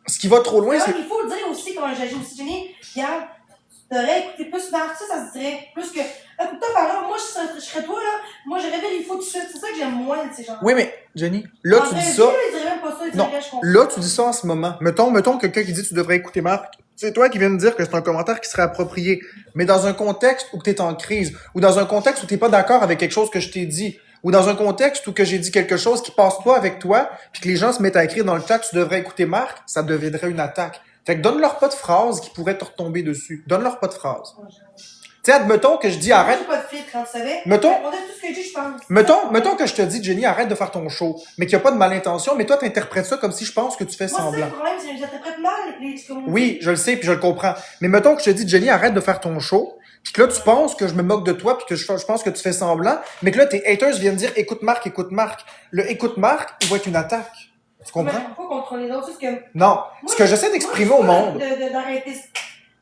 ce qui va trop loin, c'est... Il faut le dire aussi, comment j'agis aussi, Jenny. Regarde, tu devrais écouter plus Marc, ça se dirait. Plus que, écoute-toi, par exemple, moi, je serais toi, là, moi, je révèle les faux tout de suite. C'est ça que j'aime moins de ces gens. Oui, mais, Jenny, là, tu dis ça... Ils diraient même pas ça, ils non, diraient, je comprends. là, tu dis ça en ce moment. Mettons quelqu'un qui dit tu devrais écouter Marc. C'est toi qui viens de dire que c'est un commentaire qui serait approprié. Mais dans un contexte où t'es en crise, ou dans un contexte où t'es pas d'accord avec quelque chose que je t'ai dit, ou dans un contexte où que j'ai dit quelque chose qui passe pas avec toi, puis que les gens se mettent à écrire dans le chat tu devrais écouter Marc, ça deviendrait une attaque. Fait que donne-leur pas de phrase qui pourrait te retomber dessus. Donne-leur pas de phrase. Tu sais, admettons que je dis arrête. Moi, j'ai pas de filtre, hein, tu savais. Mettons. On a tout ce que je dis, je pense. Mettons que je te dis, Jenny, arrête de faire ton show, mais qu'il n'y a pas de malintention, mais toi, t'interprètes ça comme si je pense que tu fais semblant. Moi, c'est le problème, c'est que j'interprète mal ce que vous Oui, je le sais, puis je le comprends. Mais mettons que je te dis, Jenny, arrête de faire ton show, puis que là, tu penses que je me moque de toi, puis que je pense que tu fais semblant, mais que là, tes haters viennent dire, écoute Marc, écoute Marc. Le écoute Marc, il va être une attaque. Tu comprends? Mais faut pas contrôler les autres, c'est ce que... Non. Ce que j'essaie d'exprimer au monde. D'arrêter.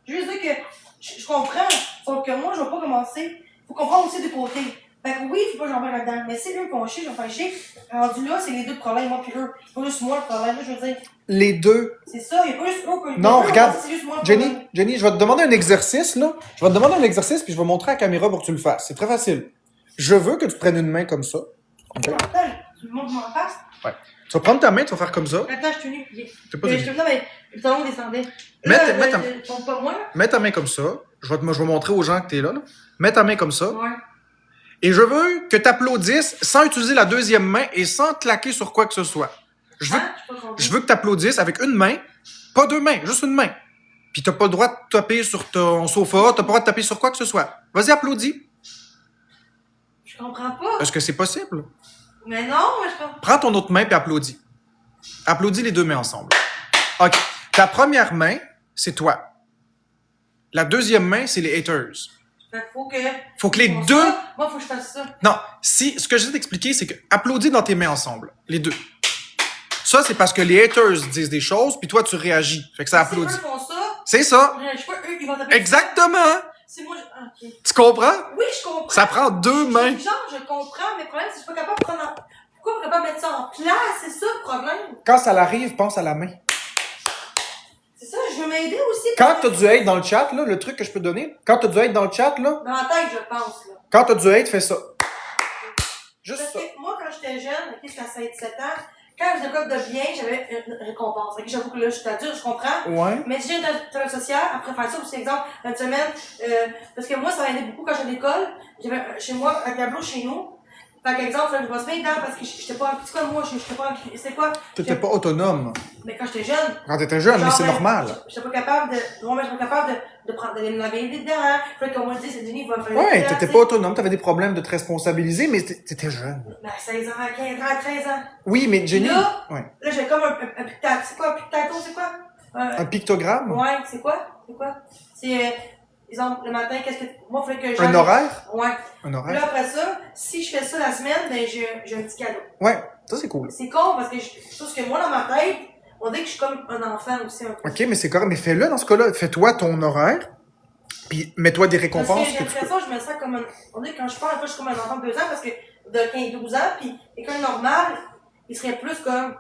Je veux juste dire que je comprends, sauf que moi, je vais pas commencer. Faut comprendre aussi des côtés. Fait que oui, faut pas que j'en vais là-dedans. Mais c'est eux qui ont chier, j'en fais chier. Rendu là, c'est les deux problèmes, moi puis eux. C'est pas juste moi le problème, là, je veux dire. Les deux. C'est ça, il y a pas juste eux. Non, regarde. C'est juste moi le Jenny, problème. Jenny, je vais te demander un exercice, là. Je vais te demander un exercice, puis je vais montrer à la caméra pour que tu le fasses. C'est très facile. Je veux que tu prennes une main comme ça. OK? Attends, tu me montres mon face? Ouais. Tu vas prendre ta main, tu vas faire comme ça. Attends, je suis tenue. T'es pas Je tenue. suis tenue, mais le talon descendait. Mets ta- Pas moi, là? Mets ta main comme ça. Je vais montrer aux gens que t'es là, là. Mets ta main comme ça. Ouais. Et je veux que tu applaudisses sans utiliser la deuxième main et sans claquer sur quoi que ce soit. Je veux que tu applaudisses avec une main, pas deux mains, juste une main. Puis t'as pas le droit de taper sur ton sofa, t'as pas le droit de taper sur quoi que ce soit. Vas-y, applaudis. Je comprends pas. Est-ce que c'est possible? Mais non, moi, je comprends. Prends ton autre main et applaudis. Applaudis les deux mains ensemble. OK. Ta première main, c'est toi. La deuxième main, c'est les haters. Fait Faut que les Pour deux... ça, moi, faut que je fasse ça. Non, ce que j'essaie d'expliquer, c'est que applaudis dans tes mains ensemble, les deux. Ça, c'est parce que les haters disent des choses, puis toi, tu réagis. Fait que ça Si eux applaudit. font ça, C'est ça. je sais pas, eux, ils vont taper. Exactement. C'est moi, ok. Tu comprends? Oui, je comprends. Ça prend deux mains. Genre, je comprends, mais le problème, c'est que je suis pas capable de prendre Pourquoi on est capable de mettre ça en place? C'est ça le problème. Quand ça l'arrive, pense à la main. C'est ça, je veux m'aider aussi. Quand t'as du hate dans le chat, là, le truc que je peux te donner, quand t'as du hate dans le chat, là, Dans la tête, je pense, là. quand t'as du hate, fais ça. Juste Parce ça. que moi, quand j'étais jeune, ok, j'étais à 7 ans, quand je faisais quoi de bien, j'avais une récompense. Ok, j'avoue que là, je suis adulte, je comprends. Ouais. Mais si j'ai un travail social, après faire ça, aussi, exemple, une semaine, parce que moi, ça m'a aidé beaucoup quand j'étais à l'école. J'avais chez moi un tableau chez nous. Par exemple, je bosse bien dedans parce que j'étais pas, c'est quoi moi, j'étais pas, c'est quoi? T'étais pas autonome. Mais quand j'étais jeune. Quand t'étais jeune, mais genre, c'est normal. J'étais pas capable de, moi, j'étais pas capable de prendre, de me laver les dents, hein. Fait qu'on m'a dit, c'est Jenny, va faire Ouais, t'étais pas autonome, t'avais des problèmes de te responsabiliser, mais t'étais jeune. Mais à 16 ans, à 15 ans, à 13 ans. Oui, mais Jenny. Là, Ouais. là, j'ai comme un pictato. C'est quoi un pictato? C'est quoi? Un pictogramme? Ouais, c'est quoi? C'est quoi? C'est, exemple, le matin, qu'est-ce que, moi, il faut que Un horaire? Ouais. Un Là, horaire? après ça, si je fais ça la semaine, ben, j'ai un petit cadeau. Ouais, ça c'est cool. C'est con parce que sauf que moi, dans ma tête, on dit que je suis comme un enfant aussi, un peu. Ok, mais c'est correct, mais fais-le dans ce cas-là. Fais-toi ton horaire, puis mets-toi des Parce récompenses que j'ai que tu peux. l'impression que je me sens comme un, on dit que quand je parle, je suis comme un enfant de 2 ans parce que de 15, 12 ans, puis quelqu'un normal, il serait plus comme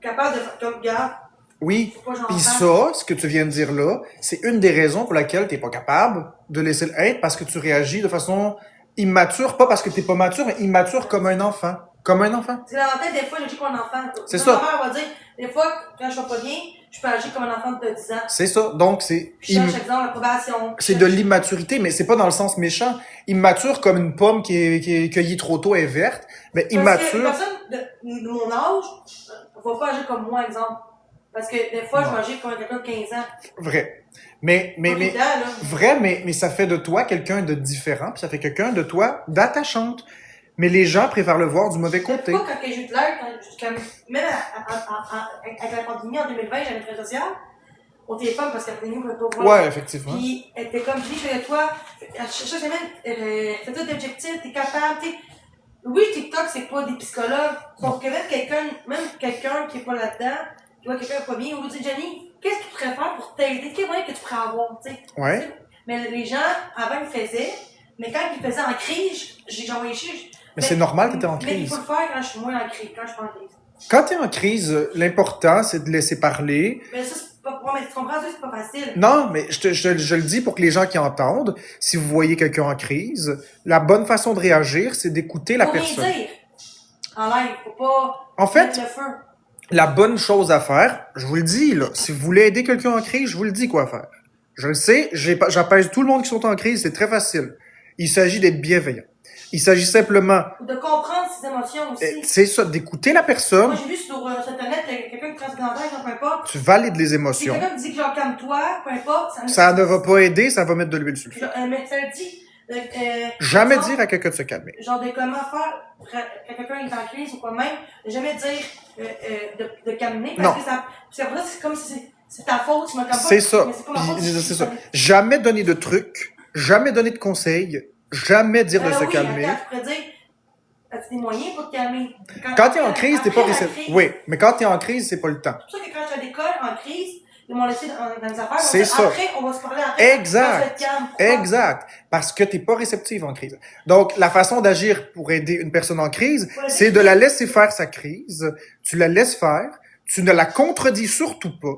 capable de faire comme, regarde, Oui, pourquoi j'en puis parle? ça, ce que tu viens de dire là, c'est une des raisons pour laquelle t'es pas capable de laisser le hate, parce que tu réagis de façon immature, pas parce que t'es pas mature, mais immature comme un enfant. Comme un enfant. C'est dans la tête, des fois, je dis comme un enfant. C'est Quand ça. ma mère va dire, des fois, quand je vais pas bien, je peux agir comme un enfant de 10 ans. C'est ça. Donc, c'est Je cherche, exemple, l'approbation. c'est de l'immaturité, mais c'est pas dans le sens méchant. Immature comme une pomme qui est cueillie trop tôt est verte, mais Parce que une immature. personne de mon âge va pas agir comme moi, exemple. Parce que des fois, je vais agir comme quelqu'un de 15 ans. Vrai. Pas évident, là. Vrai, mais ça fait de toi quelqu'un de différent, puis ça fait quelqu'un de toi d'attachante. Mais les gens préfèrent le voir du mauvais côté. Pourquoi quand j'ai eu de l'air, même avec la pandémie en 2020, j'avais une très sociale au téléphone parce qu'après nous, on ne pouvait pas voir. Ouais, effectivement. Puis elle était comme, je dis, fais toi, chaque semaine, fais-toi des objectifs, t'es capable, t'es. Oui, TikTok, c'est pas des psychologues. Sauf que même quelqu'un qui est pas là-dedans, tu vois quelqu'un pas bien, ou tu dis, Jenny, qu'est-ce que tu pourrais faire pour t'aider? Quel moyen que tu pourrais avoir, tu sais? Ouais. Mais les gens, avant, ils faisaient, mais quand ils faisaient en crise, j'ai envoyé chier. Mais c'est normal que t'es en Mais il crise. faut le faire quand je suis moins en crise, quand je suis pas en crise. Quand t'es en crise, l'important, c'est de laisser parler. Mais ça, c'est pas. Ouais, mais tu comprends, ça, c'est pas facile. Non, mais je le dis pour que les gens qui entendent, si vous voyez quelqu'un en crise, la bonne façon de réagir, c'est d'écouter la Faut rien personne. dire. En live, faut pas. En fait, mettre le feu. la bonne chose à faire, je vous le dis, là, si vous voulez aider quelqu'un en crise, je vous le dis quoi faire. Je le sais, j'apaise tout le monde qui sont en crise, c'est très facile. Il s'agit d'être bienveillant. Il s'agit simplement, De comprendre ses émotions aussi. c'est ça, d'écouter la Moi, personne, j'ai vu sur Internet, quelqu'un qui transgendaire, peu importe. tu valides les Si émotions. quelqu'un me dit que genre calme-toi, peu importe. Ça ne va pas aider, ça va mettre de l'huile sur le feu. Mais ça le dit. Jamais genre, dire à quelqu'un de se calmer. Genre de comment faire quand quelqu'un est en crise ou quoi même. De jamais dire de calmer. Parce Non. que ça. Parce qu'après, c'est comme si c'est ta faute, tu m'as calmé pas. C'est ça. Mais c'est pas ma faute. Puis, c'est ça. Jamais donner de trucs, jamais donner de conseils, jamais dire de se Oui, calmer. attends, tu pourrais dire, as-tu des moyens pour te calmer? Quand t'es en crise, t'es pas après la réceptif. crise, Oui, mais quand t'es en crise, c'est pas le temps. C'est pour ça que quand j'étais à l'école, en crise, ils m'ont laissé dans les affaires. C'est Ils m'ont dit, ça. Après, on va se parler après. Exact. Quand je vais être calme. Pourquoi? Exact. Parce que t'es pas réceptive en crise. Donc, la façon d'agir pour aider une personne en crise, Ouais, c'est de la laisser faire sa crise. Tu la laisses faire. Tu ne la contredis surtout pas.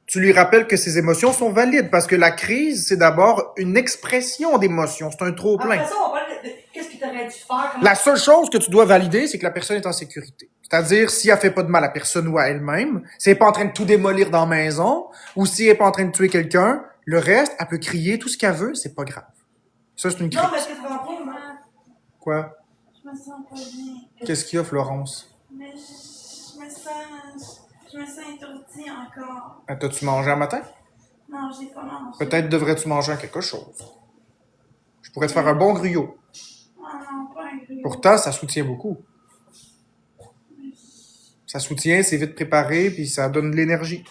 Tu lui rappelles que ses émotions sont valides parce que la crise, c'est d'abord une expression d'émotion. C'est un trop-plein. Après ça, on va parler de qu'est-ce que tu aurais dû faire. Comment... La seule chose que tu dois valider, c'est que la personne est en sécurité. C'est-à-dire, si elle fait pas de mal à personne ou à elle-même, si elle est pas en train de tout démolir dans la maison, ou si elle est pas en train de tuer quelqu'un, le reste, elle peut crier tout ce qu'elle veut, c'est pas grave. Ça, c'est une crise. Non, mais est-ce que tu comprends, moi? Quoi? Je me sens pas bien. Qu'est-ce qu'il y a, Florence? Mais je me sens étourdie encore. T'as-tu mangé un matin? Non, j'ai pas mangé. Peut-être devrais-tu manger quelque chose. Je pourrais te faire un bon gruyot. Ah non, pas un gruyot. Pourtant, ça soutient beaucoup. Ça soutient, c'est vite préparé, puis ça donne de l'énergie.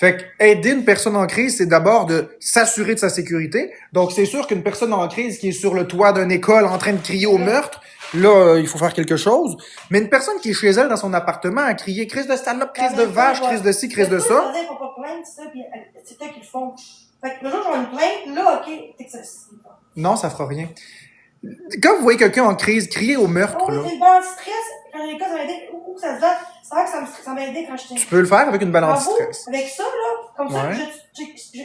Fait que aider une personne en crise, c'est d'abord de s'assurer de sa sécurité. Donc, c'est sûr qu'une personne en crise qui est sur le toit d'une école en train de crier au meurtre, là, il faut faire quelque chose. Mais une personne qui est chez elle dans son appartement à crier crise de salope, crise de vache, crise de ci, crise de ça. Les faut pas plaindre, ça, puis c'est toi qui le font. Fait que le jour où j'en ai une plainte, là, ok, t'es que ça. Non, ça fera rien. Quand vous voyez quelqu'un en crise crier au meurtre, Oh, là, j'ai une bonne stress. Quand j'ai ça m'a aidé. Où ça se va? C'est vrai que ça m'a aidé quand j'étais. tu peux le faire avec une balance Bravo, stress. avec ça, là, comme ça, Ouais.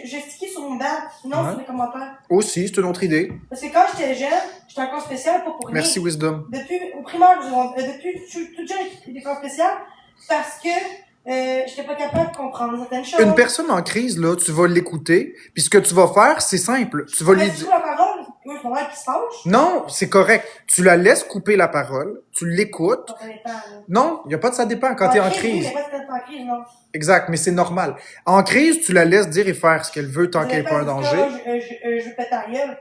j'ai stické sur mon dad, non Ouais. sur les commentaires. Aussi, c'est une autre idée. Parce que quand j'étais jeune, j'étais en cours spécial, pas pour rien. Merci, Wisdom. Depuis, au primaire, depuis, je suis toute jeune, j'étais en cours spécial, parce que, j'étais pas capable de comprendre certaines choses. Une personne en crise, là, tu vas l'écouter, puis ce que tu vas faire, c'est simple. Tu vas lui Mais dire... tu la parole, moi, je comprends qu'il se fâche. Non, c'est correct. Tu la laisses couper la parole, tu l'écoutes. Ça dépend, là. Non, il y a pas de ça dépend quand t'es en Oui, crise. il y a pas de tête en crise, non. Exact, mais c'est normal. En crise, tu la laisses dire et faire ce qu'elle veut tant qu'il n'y a pas un danger. Je pète ta gueule.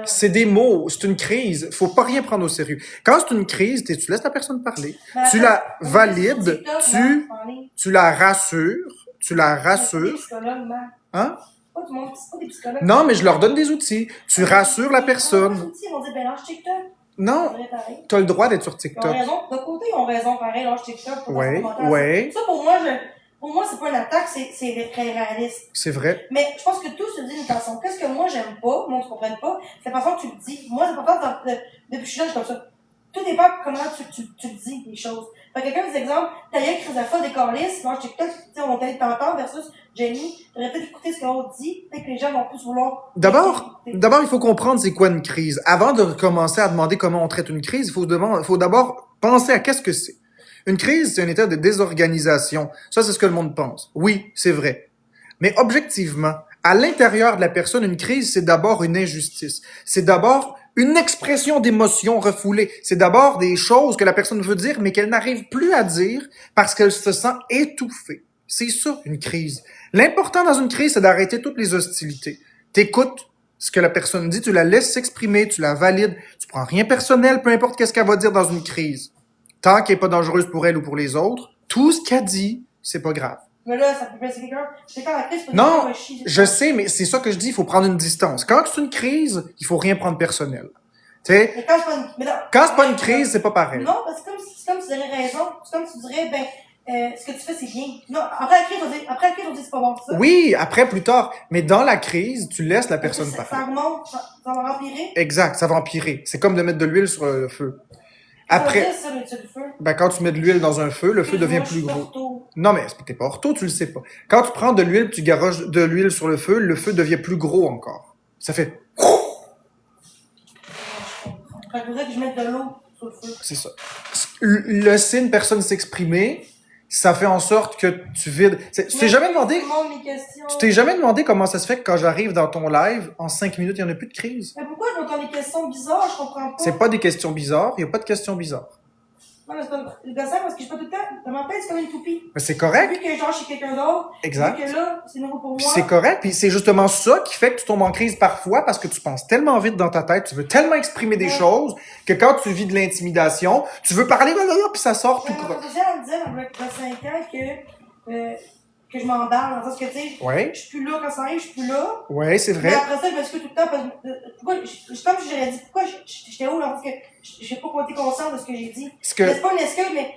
C'est des mots, c'est une crise. Faut pas rien prendre au sérieux. Quand c'est une crise, tu laisses la personne parler, tu la valides, tu la rassures, hein? Pas tout le monde, c'est pas des psychologues. Non, mais je leur donne des outils. Tu rassures la personne. Ils vont dire, ben lâche TikTok. Non, C'est pareil. t'as le droit d'être sur Ils ont TikTok. raison. De côté, ils ont raison, pareil, lâche TikTok. Ouais, ouais, Ça, pour moi, c'est pas une attaque, c'est très réaliste. c'est vrai. Mais je pense que tout se dit d'une façon. Qu'est-ce que moi, j'aime pas, moi, tu comprends pas, c'est la façon que tu le dis. Moi, c'est pas depuis que je suis jeune, je suis comme ça. Tout dépend comment tu le dis, les choses. Fait que quelqu'un, des exemples, t'as eu Christophe des Carlis, lâche TikTok, tu sais, on t'a dit t'entends versus Jenny, t'aurais peut-être écouté ce que l'autre dit, peut-être que les gens vont plus vouloir. D'abord, il faut comprendre c'est quoi une crise. Avant de commencer à demander comment on traite une crise, il faut d'abord penser à qu'est-ce que c'est. Une crise, c'est un état de désorganisation. Ça, c'est ce que le monde pense. Oui, c'est vrai. Mais objectivement, à l'intérieur de la personne, une crise, c'est d'abord une injustice. C'est d'abord une expression d'émotions refoulées. C'est d'abord des choses que la personne veut dire, mais qu'elle n'arrive plus à dire parce qu'elle se sent étouffée. C'est ça, une crise. L'important dans une crise, c'est d'arrêter toutes les hostilités. T'écoutes ce que la personne dit, tu la laisses s'exprimer, tu la valides, tu prends rien personnel, peu importe qu'est-ce qu'elle va dire dans une crise. Tant qu'elle n'est pas dangereuse pour elle ou pour les autres, tout ce qu'elle dit, c'est pas grave. Mais là, ça peut blesser quelqu'un. C'est quand la crise peut Non, devenir un chi. je sais, mais c'est ça que je dis, il faut prendre une distance. Quand c'est une crise, il faut rien prendre personnel. Tu sais, Mais quand c'est pas une, mais là, quand c'est pas une crise, c'est pas pareil. Non, parce que c'est comme si tu aurais raison. C'est comme si tu dirais, ce que tu fais, c'est bien. Non, après la crise, on dit c'est pas bon, ça. Oui, après, plus tard. Mais dans la crise, tu laisses la personne Ça parler. remonte, ça va empirer. Exact, ça va empirer. C'est comme de mettre de l'huile sur le feu. Après, Ça, le feu. ben, quand tu mets de l'huile dans un feu, le feu devient plus gros. Non, mais t'es pas ortho, tu le sais pas. Quand tu prends de l'huile, tu garoches de l'huile sur le feu devient plus gros encore. Ça fait... Fait que faudrait que je mette de l'eau sur le feu. C'est ça. Laisser une personne s'exprimer, ça fait en sorte que tu vides... Tu t'es jamais demandé... Tu t'es jamais demandé comment ça se fait que quand j'arrive dans ton live, en 5 minutes, il n'y en a plus de crise? Mais pourquoi je m'entends des questions bizarres, je comprends pas. C'est pas des questions bizarres, il n'y a pas de questions bizarres. Non, mais c'est pas le gossant parce que je suis pas tout le temps. Ça m'appelle, c'est comme une toupie. Mais c'est correct. Vu que genre chez quelqu'un d'autre. Exact. Vu que là, c'est nouveau pour Puis moi. c'est correct, puis c'est justement ça qui fait que tu tombes en crise parfois parce que tu penses tellement vite dans ta tête, tu veux tellement exprimer des choses que quand tu vis de l'intimidation, tu veux parler, puis ça sort tout Mais croche. mon professeur me disait, dans le 5 ans, que je m'emballe. Dans le sens que, tu sais, Ouais, je suis plus là quand ça arrive, je suis plus là. ouais, c'est Mais vrai. après ça, je me suis tout le temps. Pourquoi, comme j'aurais dit, pourquoi j'étais où, là, parce que j'ai pas été consciente de ce que j'ai dit. Parce que, Mais c'est pas une excuse, mais.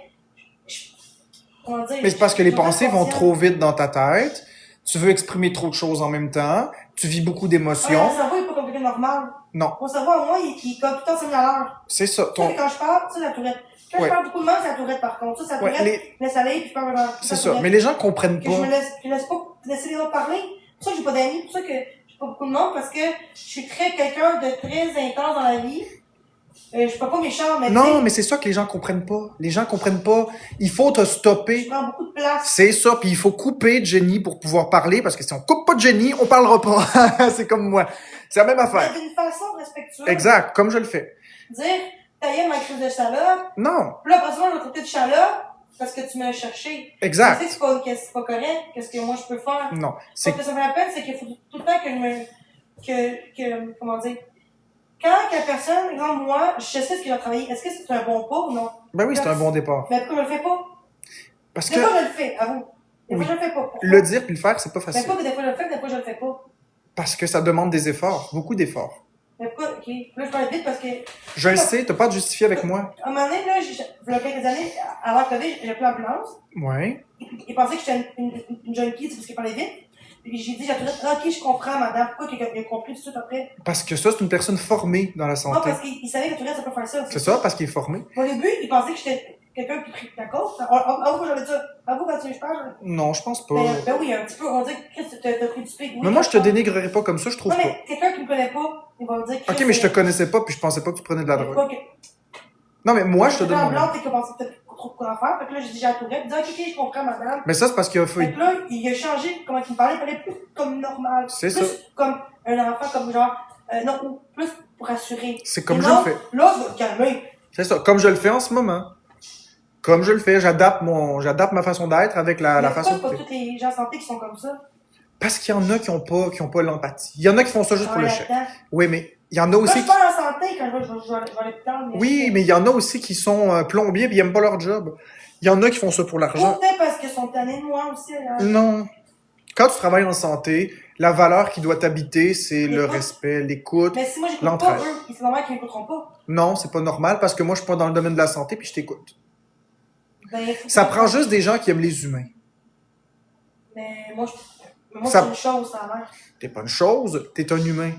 Comment dire? mais c'est parce que les je suis pensées vont consciente. trop vite dans ta tête, tu veux exprimer trop de choses en même temps, tu vis beaucoup Ouais, d'émotions. mon cerveau est pas comme quelqu'un de normal. Non, Mon cerveau, à moi, il est comme tout le temps 5 000 à l'heure. c'est ça. Tu sais, mais quand je parle, c'est la tourette. Quand Ouais. je parle beaucoup de monde, c'est la tourette, par contre. Ça, c'est la Ouais, tourette, je laisse aller, puis je parle vraiment. c'est ça. Mais les gens comprennent Que je pas. me laisse pas laisser les autres parler. C'est pour ça que j'ai pas d'amis, c'est pour ça que j'ai pas beaucoup de monde, parce que je suis quelqu'un de très intense dans la vie. Je suis pas méchant, mais Non, mais c'est ça que les gens comprennent pas. Les gens comprennent pas. Il faut te je stopper. prends beaucoup de place. C'est ça, puis il faut couper de Jenny pour pouvoir parler, parce que si on coupe pas de Jenny, on parlera pas. C'est comme moi. C'est la même affaire. Mais d'une façon respectueuse. Exact, comme je le fais. Dire, tailler ma crise de salope, Non, puis là, après ça, je vais traiter de salope, parce que tu m'as cherché. exact. Tu sais que c'est pas correct, qu'est-ce que moi je peux faire. Non, Ce c'est que ça me rappelle, c'est qu'il faut tout le temps que je me, comment dire, quand la personne, exemple, moi, je sais ce qu'il a travaillé, est-ce que c'est un bon pas ou non? ben oui, c'est un bon départ. Mais pourquoi je le fais pas? Parce Des que fois, je le fais, avoue. Des fois, je le fais pas. Pourquoi? Le dire puis le faire, c'est pas Mais facile. pas que des fois, je le fais, des fois, je le fais pas. Parce que ça demande des efforts, beaucoup d'efforts. Mais pourquoi? Ok. Là, je parle vite parce que, Je le sais, t'as pas à te justifier avec moi. à un moment donné, là, il y a quelques années, avant le COVID, j'ai pris l'ambulance. Ouais. Il pensait que j'étais une junkie, c'est parce qu'il parlait vite. Puis j'ai dit, j'ai tout dit, ok, je comprends, madame. Pourquoi qu'il a compris tout de suite après? Parce que ça, c'est une personne formée dans la Non, santé. parce qu'il savait que tout le reste, ça peut faire ça. C'est ça, parce qu'il est formé. Au début, il pensait que j'étais quelqu'un qui prit la cause. Avoue, j'avais dit ça. Avoue, quand je parle. Non, je pense pas. Ben oui, un petit peu. On dit que Chris, t'as pris du speak. Oui, Mais moi, je te pense. dénigrerai pas comme ça, je trouve Non, pas. mais quelqu'un qui me connaît pas, il va me dire. Ok, mais je te connaissais pas, puis je pensais pas que tu prenais de la drogue. Pas que. Non, mais moi, je te donne mon avis. blanc, t'es commencé peut-être trop quoi faire. Fait que là, j'ai dit, j'ai entouré. Il dit, ok, je comprends, madame. Mais ça, c'est parce qu'il a Fait fait. que là, il a changé comment il me parlait. Il parlait plus comme normal. C'est plus ça. comme un enfant, comme genre. Non, ou plus pour assurer. C'est comme Et je non, le fais. Là, je vais te calmer. C'est ça. Comme je le fais en ce moment. Comme je le fais, j'adapte ma façon d'être avec la Mais façon pourquoi de c'est pas faire. tous les gens santé qui sont comme ça? Parce qu'il y en a qui ont pas l'empathie. Il y en a qui font ça juste pour le chèque. Là, Oui, mais il y en a je aussi suis qui... pas en santé quand je vais à l'hôpital. Oui, mais il y en a aussi qui sont plombiers et ils aiment pas leur job. Il y en a qui font ça pour l'argent. Peut-être parce qu'ils sont tannés de moi aussi. Là. Non. Quand tu travailles en santé, la valeur qui doit t'habiter, c'est le L'écoute. respect, l'écoute. Mais si moi j'écoute L'entraide. pas eux, c'est normal qu'ils m'écouteront pas. Non, c'est pas normal parce que moi, je suis pas dans le domaine de la santé puis je t'écoute. Ben, Ça prend juste des gens qui aiment les humains. Mais moi, moi Ça- c'est une chose, ça a l'air. T'es pas une chose, t'es un humain.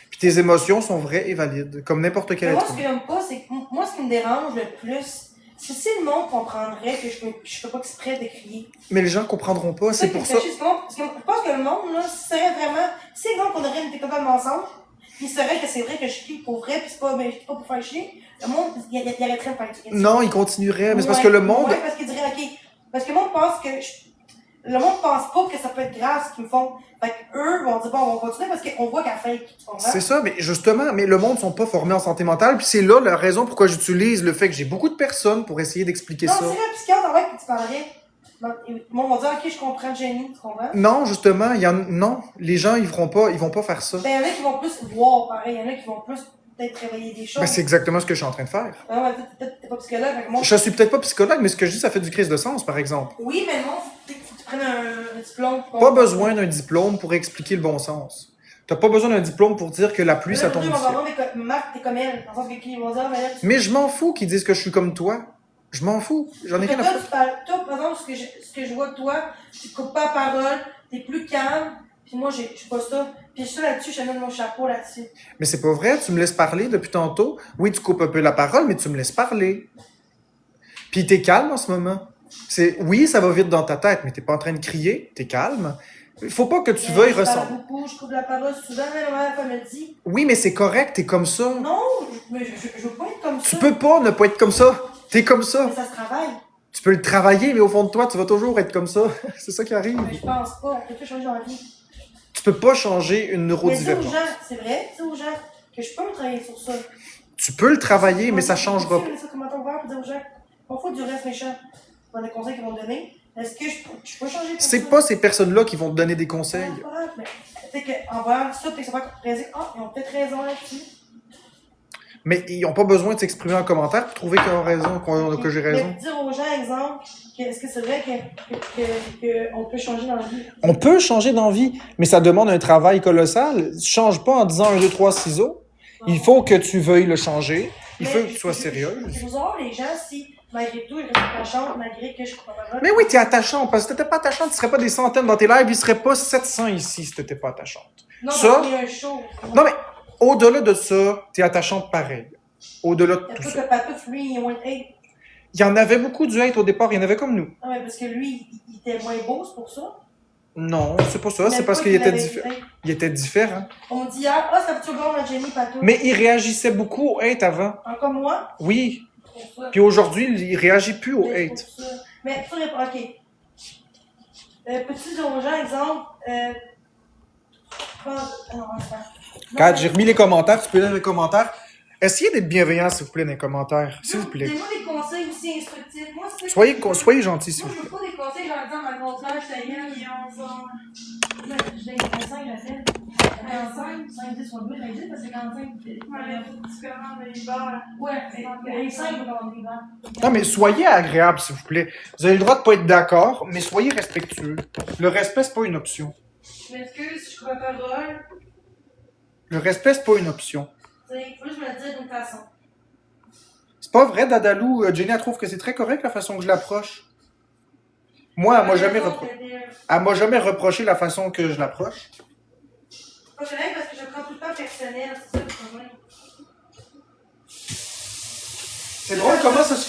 Puis tes émotions sont vraies et valides, comme n'importe quel Mais moi, être ce que humain. j'aime pas, c'est que moi, ce qui me dérange le plus, c'est si le monde comprendrait que je fais pas exprès de crier. Mais les gens comprendront pas, c'est qui pour me ça. fait chier, parce que je pense que le monde, là, serait vraiment. Si exemple qu'on aurait une découverte de mensonge, puis il saurait que c'est vrai que je crie pour vrai, puis c'est pas, ben, je dis pas pour faire chier, le monde, il arrêterait de faire crier. Non, ils continueraient, mais c'est parce Ouais, que le monde... Ouais, parce qu'il dirait, ok. Parce que le monde pense que. Le monde pense pas que ça peut être grave ce qu'ils me font. Fait que eux vont dire, bon, on va continuer parce qu'on voit qu'à fake. Tu comprends? C'est ça, mais justement, mais le monde sont pas formés en santé mentale, puis c'est là la raison pourquoi j'utilise le fait que j'ai beaucoup de personnes pour essayer d'expliquer Non, ça. c'est le psychiatre en vrai que tu parlerais. Le monde va dire, ok, je comprends le génie, tu comprends? Non, justement, non, les gens ils vont pas faire ça. Ben, il y en a qui vont plus voir pareil, il y en a qui vont plus peut-être réveiller des choses. Ben, c'est exactement ce que je suis en train de faire. Non, mais t'es pas psychologue, fait que moi. Je suis peut-être pas psychologue, mais ce que je dis, ça fait du crise de sens, par exemple. Oui, mais non, faut que tu prennes un diplôme. Pas besoin d'un diplôme pour expliquer le bon sens. T'as pas besoin d'un diplôme pour dire que la pluie, ça tombe du Ils vont ciel. avoir des marques, t'es comme elle. Dans le sens que qui vont dire, mais là, Mais je m'en fous qu'ils disent que je suis comme toi. Je m'en fous. J'en ai rien à toi, foutre. toi, par exemple, ce que je vois de toi, tu coupes pas la parole, t'es plus calme, puis moi, je suis pas ça. Puis ça, là-dessus, je mets mon chapeau là-dessus. Mais c'est pas vrai, tu me laisses parler depuis tantôt. Oui, tu coupes un peu la parole, mais tu me laisses parler. Puis t'es calme en ce moment. Oui, ça va vite dans ta tête, mais t'es pas en train de crier, t'es calme. Il faut pas que tu veuilles Je parle ressembler. beaucoup, je coupe la parole souvent, même ma femme me le dit. Oui, mais c'est correct, t'es comme ça. Non, mais je veux pas être comme ça. Tu peux pas ne pas être comme ça. T'es comme ça. Mais ça se travaille. Tu peux le travailler, mais au fond de toi, tu vas toujours être comme ça. C'est ça qui arrive. Mais je pense pas, on peut plus changer dans la vie. Tu peux pas changer une Mais dis aux neurodivergence. gens, c'est vrai, dis aux gens que je peux me travailler sur ça. Tu peux le travailler, mais ça changera pas. pas. Ça, comment on va dire aux gens, on fout du reste méchant dans les conseils qu'ils vont te donner. Est-ce que je peux changer pour C'est ça? pas ces personnes-là qui vont te donner des conseils. C'est pas grave, mais tu sais qu'en voyant ça, puis que ça va réaliser, ah, ils ont peut-être raison là-dessus. Mais ils ont pas besoin de s'exprimer en commentaire pour trouver qu'ils ont raison, que j'ai raison. Mais dire aux gens, exemple, est-ce que c'est vrai qu'on peut changer dans la vie? On peut changer d'envie, mais ça demande un travail colossal. Tu changes pas en disant 1, 2, 3 ciseaux. Il faut que tu veuilles le changer. Il faut que tu sois sérieuse. Je veux savoir les gens si, malgré tout, ils restent attachants, malgré que je comprends pas. Mais oui, t'es attachant. Parce que si t'étais pas attachante, tu serais pas des centaines dans tes lives. Il serait pas 700 ici si t'étais pas attachante. Non, Ça- mais il y a un show. Non, mais au-delà de ça, t'es attachante pareil. Au-delà de Il y a tout tout ça. le patouf, lui, il est moins hate. Il y en avait beaucoup du hate au départ. Il y en avait comme nous. Non, mais parce que lui, il était moins beau, c'est pour ça. Non, c'est pas ça. C'est Même parce pas qu'il qu'il était avait différent. du hate. Il était différent. On dit, ah, ça peut-tu bon, la Jenny Patou? Mais il réagissait beaucoup au hate avant. Encore moi? Oui. Pour ça. Puis aujourd'hui, il réagit plus au Mais hate. pour ça. Mais tu réponds, ok. Peux-tu dire aux gens, exemple, non, enfin. Quand j'ai remis les commentaires, tu peux lire les commentaires. Essayez d'être bienveillant, s'il vous plaît, dans les commentaires. S'il vous plaît. Donne-moi des conseils aussi instructifs. Moi, c'est. Soyez gentils, s'il Moi, vous je plaît. veux pas des conseils, genre, exemple, ma grosse mère, je t'ai dit, ils ont ça. J'ai l'impression que j'appelle. 45, 5, 10, on peut 10 parce que 45. Ouais, tu commandes les bars. Ouais, et 5, on va commander les bars. Non, mais soyez agréable, s'il vous plaît. Vous avez le droit de pas être d'accord, mais soyez respectueux. Le respect, c'est pas une option. Je m'excuse si je coupe la parole. Le respect, c'est pas une option. Il faut juste me le dire d'une façon. C'est pas vrai, Dadalou. Jenny, elle trouve que c'est très correct la façon que je l'approche. Moi, elle m'a jamais reproché la façon que je l'approche. Pas correct parce que je prends tout le temps personnel, c'est ça le problème. C'est drôle, comment ça se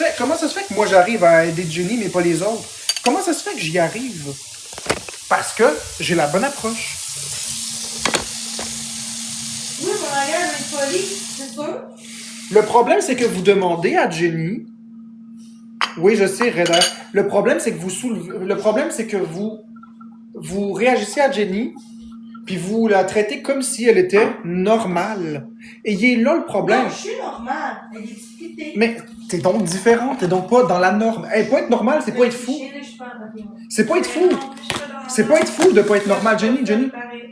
fait que moi j'arrive à aider Jenny, mais pas les autres? Comment ça se fait que j'y arrive? Parce que j'ai la bonne approche. Oui, mon langage est poli, c'est sûr. Le problème, c'est que vous demandez à Jenny. Oui, je sais, Reda. Le problème, c'est que vous réagissez à Jenny, puis vous la traitez comme si elle était normale. Et il est là le problème. Non, je suis normale. Elle est discutée. Mais t'es donc différente, t'es donc pas dans la norme. Hey, pas être normal, c'est pas être fou. C'est pas être fou. C'est pas être fou de pas être normal, Jenny.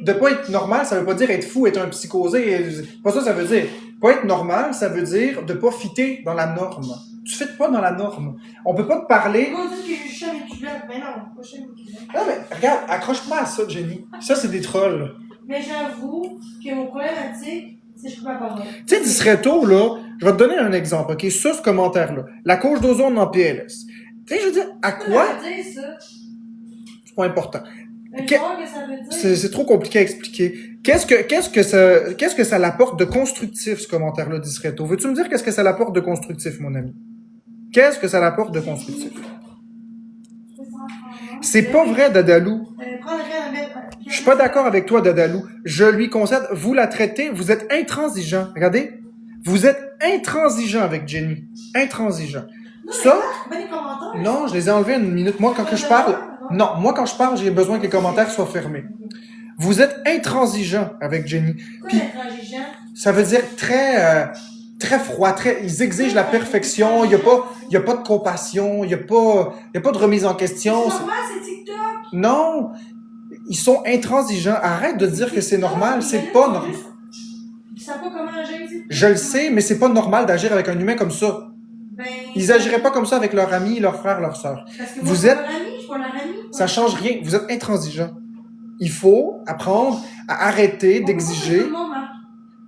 De pas être normal, ça veut pas dire être fou, être un psychosé. Pas ça veut dire. Pas être normal, ça veut dire de pas fitter dans la norme. Tu fites pas dans la norme. On peut pas te parler. On dit que je suis mes culottes. Mais non, pas chez mes culottes. Non, mais regarde, accroche-toi à ça, Jenny. Ça, c'est des trolls. Mais j'avoue que mon problématique, c'est que je coupe la parole. Tu sais, Discreto, là, je vais te donner un exemple, OK? Sur ce commentaire-là. La couche d'ozone en PLS. Tu sais, je veux dire, à quoi? Ça veut dire ça. C'est pas important. Mais je vois que ça veut dire. C'est trop compliqué à expliquer. Qu'est-ce que ça l'apporte de constructif, ce commentaire-là, Discreto? Veux-tu me dire qu'est-ce que ça l'apporte de constructif, mon ami? Qu'est-ce que ça l'apporte de constructif? C'est pas vrai, Dadalou. Je suis pas d'accord avec toi, Dadalou. Je lui concède, vous la traitez, vous êtes intransigeant. Regardez. Vous êtes intransigeant avec Jenny. Intransigeant. Ça, non, je les ai enlevés une minute. Moi, quand je parle, non, moi, quand je parle, j'ai besoin que les commentaires soient fermés. Vous êtes intransigeant avec Jenny. Puis, ça veut dire très froid, ils exigent la perfection, il y a pas de compassion, il y a pas de remise en question. C'est normal, c'est TikTok. Non, ils sont intransigeants. Arrête de dire que c'est normal, c'est pas normal. Ils savent pas comment agir. Je le sais, mais c'est pas normal d'agir avec un humain comme ça. Ils agiraient pas comme ça avec leurs amis, leurs frères, leurs sœurs. Parce que vous moi, êtes, je suis pas leur ami. ça change rien. Vous êtes intransigeants. Il faut apprendre à arrêter d'exiger.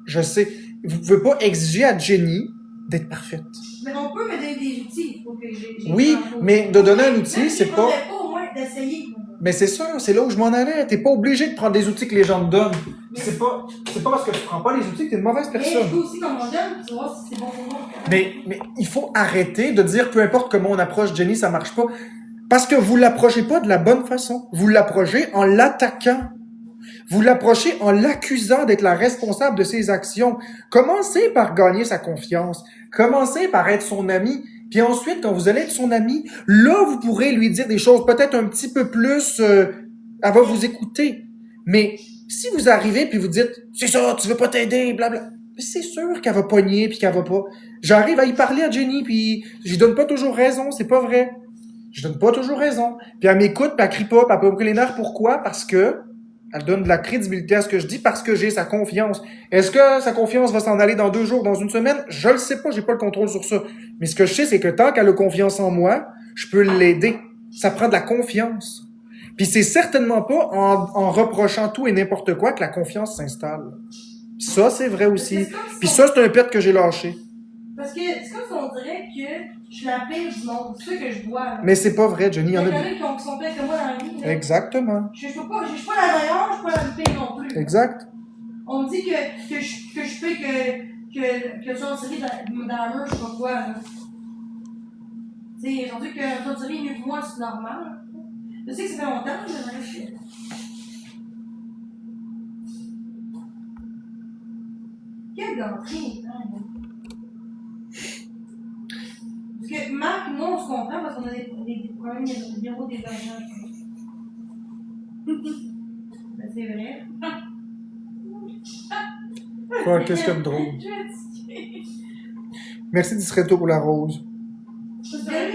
Je sais. Vous pouvez pas exiger à Jenny d'être parfaite. Mais on peut me donner des outils. Faut que oui, mais de donner un outil, c'est pas. pas au moins d'essayer. Mais c'est sûr, c'est là où je m'en allais. T'es pas obligé de prendre des outils que les gens te donnent. C'est pas parce que tu prends pas les outils que t'es une mauvaise personne. Mais je peux aussi comme on donne, tu vois, si c'est bon pour moi. Mais il faut arrêter de dire peu importe comment on approche Jenny, ça marche pas. Parce que vous l'approchez pas de la bonne façon. Vous l'approchez en l'attaquant. Vous l'approchez en l'accusant d'être la responsable de ses actions. Commencez par gagner sa confiance. Commencez par être son ami. Puis ensuite, quand vous allez être son ami, là, vous pourrez lui dire des choses peut-être un petit peu plus... elle va vous écouter. Mais si vous arrivez puis vous dites « C'est ça, tu veux pas t'aider, blabla », c'est sûr qu'elle va pogner puis qu'elle va pas. J'arrive à y parler à Jenny puis je lui donne pas toujours raison, c'est pas vrai. Je donne pas toujours raison. Puis elle m'écoute puis elle crie pas puis elle peut me les nerfs. Pourquoi? Parce que elle donne de la crédibilité à ce que je dis parce que j'ai sa confiance. Est-ce que sa confiance va s'en aller dans 2 jours, dans une semaine? Je le sais pas, j'ai pas le contrôle sur ça. Mais ce que je sais, c'est que tant qu'elle a confiance en moi, je peux l'aider. Ça prend de la confiance. Puis c'est certainement pas en reprochant tout et n'importe quoi que la confiance s'installe. Ça, c'est vrai aussi. Puis ça, c'est un pet que j'ai lâché. Parce que c'est comme si on dirait que je suis la pire du monde. C'est ça que je vois. Là. Mais c'est pas vrai, Jenny. Il y en a qui sont pires que moi dans la vie. Là. Exactement. Je suis pas la meilleure, je suis pas la pire non plus. Exact. On me dit que je peux que tu as série dans la rue, je sais pas quoi. Tu sais, aujourd'hui que tu as série mieux que moi, c'est normal. Je sais que ça fait longtemps, j'aimerais faire. Quel gâterie, hein? Parce que Marc, moi, on se comprend parce qu'on a des problèmes de bureau des agents. Ben, c'est vrai. Quoi, qu'est-ce qu'il y a de drôle? Merci Discreto pour la rose. Lui, je vais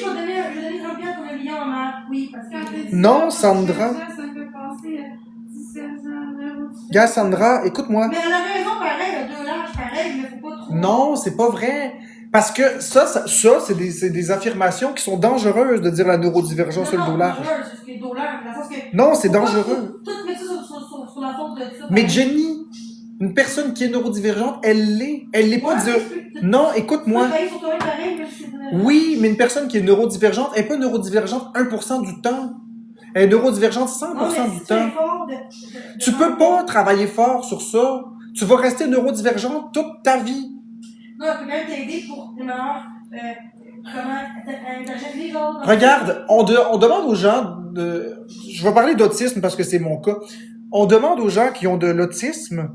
donner 30$ pour le million à Marc. Oui, parce que. Non, Sandra. Ça me fait penser à Gars, Sandra, écoute-moi. Mais elle a raison, pareil, il y a deux larges, pareil, mais faut pas trop. Non, c'est pas vrai. Parce que ça c'est des affirmations qui sont dangereuses de dire la neurodivergence sur le dos large. C'est ce qui est dos large, dans le sens que. Non, c'est faut pas dangereux. Tout mettre ça sur la faute de ça. Mais Jenny, une personne qui est neurodivergente, elle l'est. Elle l'est pas dire. Non, écoute-moi. Oui, mais une personne qui est neurodivergente, elle n'est pas neurodivergente 1% du temps. Elle est neurodivergente 100% du temps. Tu peux pas travailler fort sur ça. Tu vas rester neurodivergente toute ta vie. Non, elle peut quand même t'aider pour comment t'achètes les autres. Regarde, on demande aux gens je vais parler d'autisme parce que c'est mon cas. On demande aux gens qui ont de l'autisme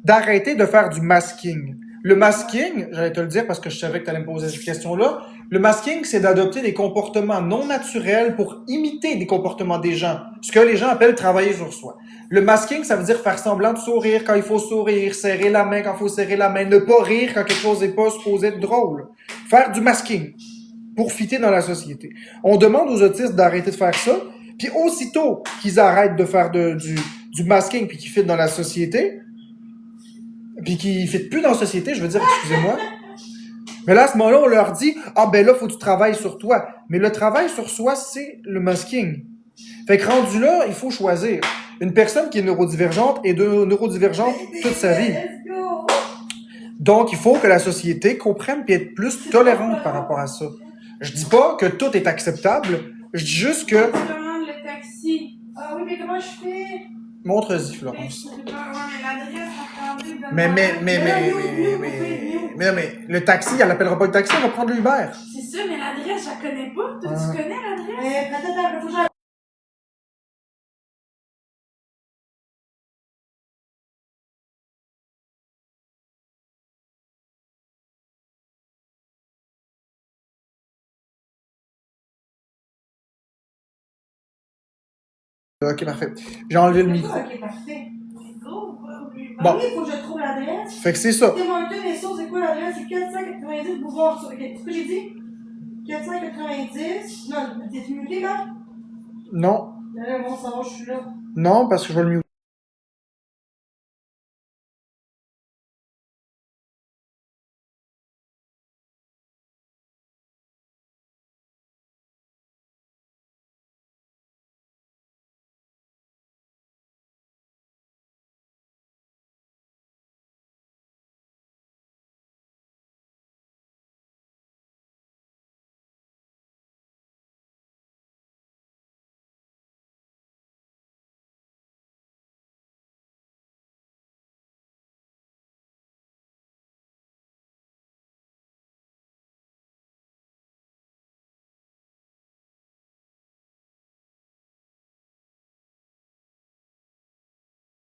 d'arrêter de faire du masking. Le masking, j'allais te le dire parce que je savais que tu allais me poser cette question-là, le masking, c'est d'adopter des comportements non naturels pour imiter des comportements des gens. Ce que les gens appellent travailler sur soi. Le masking, ça veut dire faire semblant de sourire quand il faut sourire, serrer la main quand il faut serrer la main, ne pas rire quand quelque chose n'est pas supposé être drôle. Faire du masking pour fitter dans la société. On demande aux autistes d'arrêter de faire ça, puis aussitôt qu'ils arrêtent de faire du masking puis qu'ils fitent dans la société, puis qu'ils ne fitent plus dans la société, je veux dire, excusez-moi. Mais là, à ce moment-là, on leur dit, ah ben là, faut que tu travailles sur toi. Mais le travail sur soi, c'est le masking. Fait que rendu là, il faut choisir. Une personne qui est neurodivergente est neurodivergente toute sa vie. Donc, il faut que la société comprenne puis être plus tolérante par rapport à ça. Je dis pas que tout est acceptable, je dis juste que... Je demande le taxi. Ah oui, mais comment je fais? Montre-y, Florence. Mais Mais le taxi, elle appellera pas le taxi, elle va prendre l'Uber. c'est ça, mais l'adresse, je la connais pas. Toi, tu connais l'adresse? Attends, faut que j'aille. Ok, parfait. J'ai enlevé le micro. Ok, parfait. Bon. Ah oui, il faut que je trouve l'adresse. Fait que c'est ça. Tim Hortons et ça, c'est quoi l'adresse? C'est 490 Boulevard sur. Qu'est-ce que j'ai dit? 490. Non, t'es muté là? Non. Là, bon, ça va, je suis là. Non, parce que je vais le mute.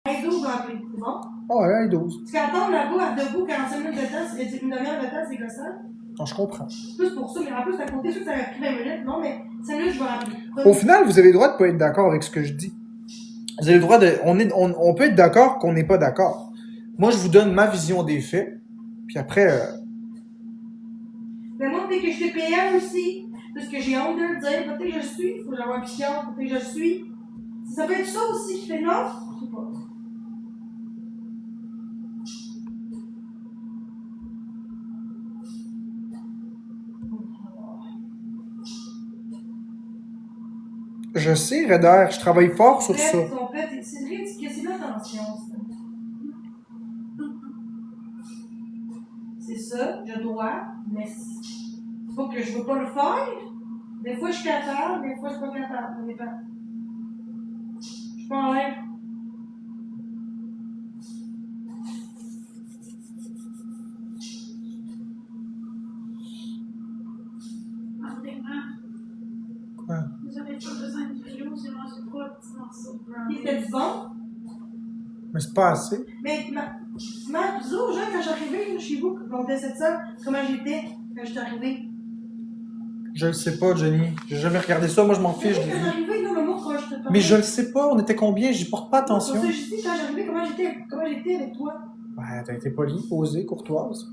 Hey, 12 rempli, c'est bon? Oh, ouais, 12. Parce qu'attendre là-bas, debout, 45 minutes de temps, c'est une demi-heure de temps, c'est gossant. Non, je comprends. Plus pour ça, mais en plus, à côté, ça a pris 20 minutes. Non, mais 5 minutes, je vais remplir. Au final, vous avez le droit de pas être d'accord avec ce que je dis. Vous avez le droit de... On peut être d'accord qu'on n'est pas d'accord. Moi, je vous donne ma vision des faits. Puis après... Mais moi, dès que je suis payant aussi, parce que j'ai honte de le dire, peut-être que je suis, il faut que j'avoir confiance, peut-être que je suis. Ça peut être ça aussi qui fait non, je sais pas. Je sais, Redder, je travaille fort sur ça. C'est ridicule, c'est l'attention, ça. C'est ça, je dois, mais c'est pas que je veux pas le faire. Des fois, je suis capable, des fois, je suis pas capable. Ça dépend. Je suis pas en l'air. Quoi? J'avais pas besoin de grillot, j'ai mangé 3 petits morceaux de Puis brownie. c'était du bon. Mais c'est pas assez. Mais, dis aux gens, quand j'arrivais chez vous, on était 700, comment j'étais quand j'étais arrivée. Je le sais pas, Jenny. J'ai jamais regardé ça. Moi, je m'en fiche. Quand j'arrivais, non, le mot, quand je te parlais. Mais je le sais pas. On était combien? J'y porte pas attention. C'est ça, je dis, quand j'arrivais, comment j'étais avec toi. Ouais, t'as été polie, posée, courtoise.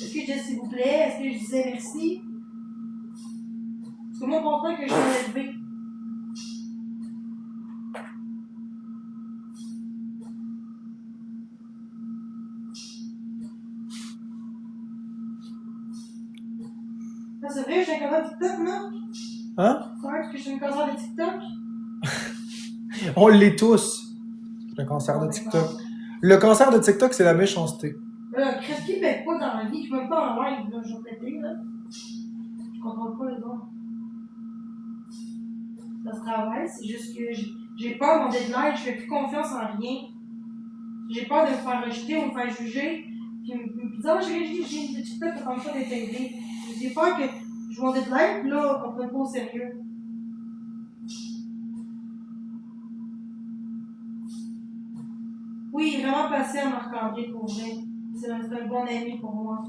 Est-ce que je disais s'il vous plaît? Est-ce que je disais merci? Parce que moi, pourtant que je suis élevé. Ah, c'est vrai, je suis un canal TikTok, non? Hein? C'est vrai que je suis une cancer de TikTok? On l'est tous, le cancer de TikTok. Le cancer de TikTok, c'est la méchanceté. Qu'est-ce qui fait quoi dans la vie? Je suis même pas en live, là, je vais péter, là. Je contrôle pas les autres. Ça se travaille, c'est juste que j'ai peur de mon deadline, je fais plus confiance en rien. J'ai peur de me faire rejeter ou me faire juger. Puis me dire, oh, j'ai une TikTok qui attend pas d'être aidée. J'ai peur que je joue mon deadline, puis là, on prenne pas au sérieux. Oui, il est vraiment patient, Marc-André, pour vrai. C'est un bon ami pour moi.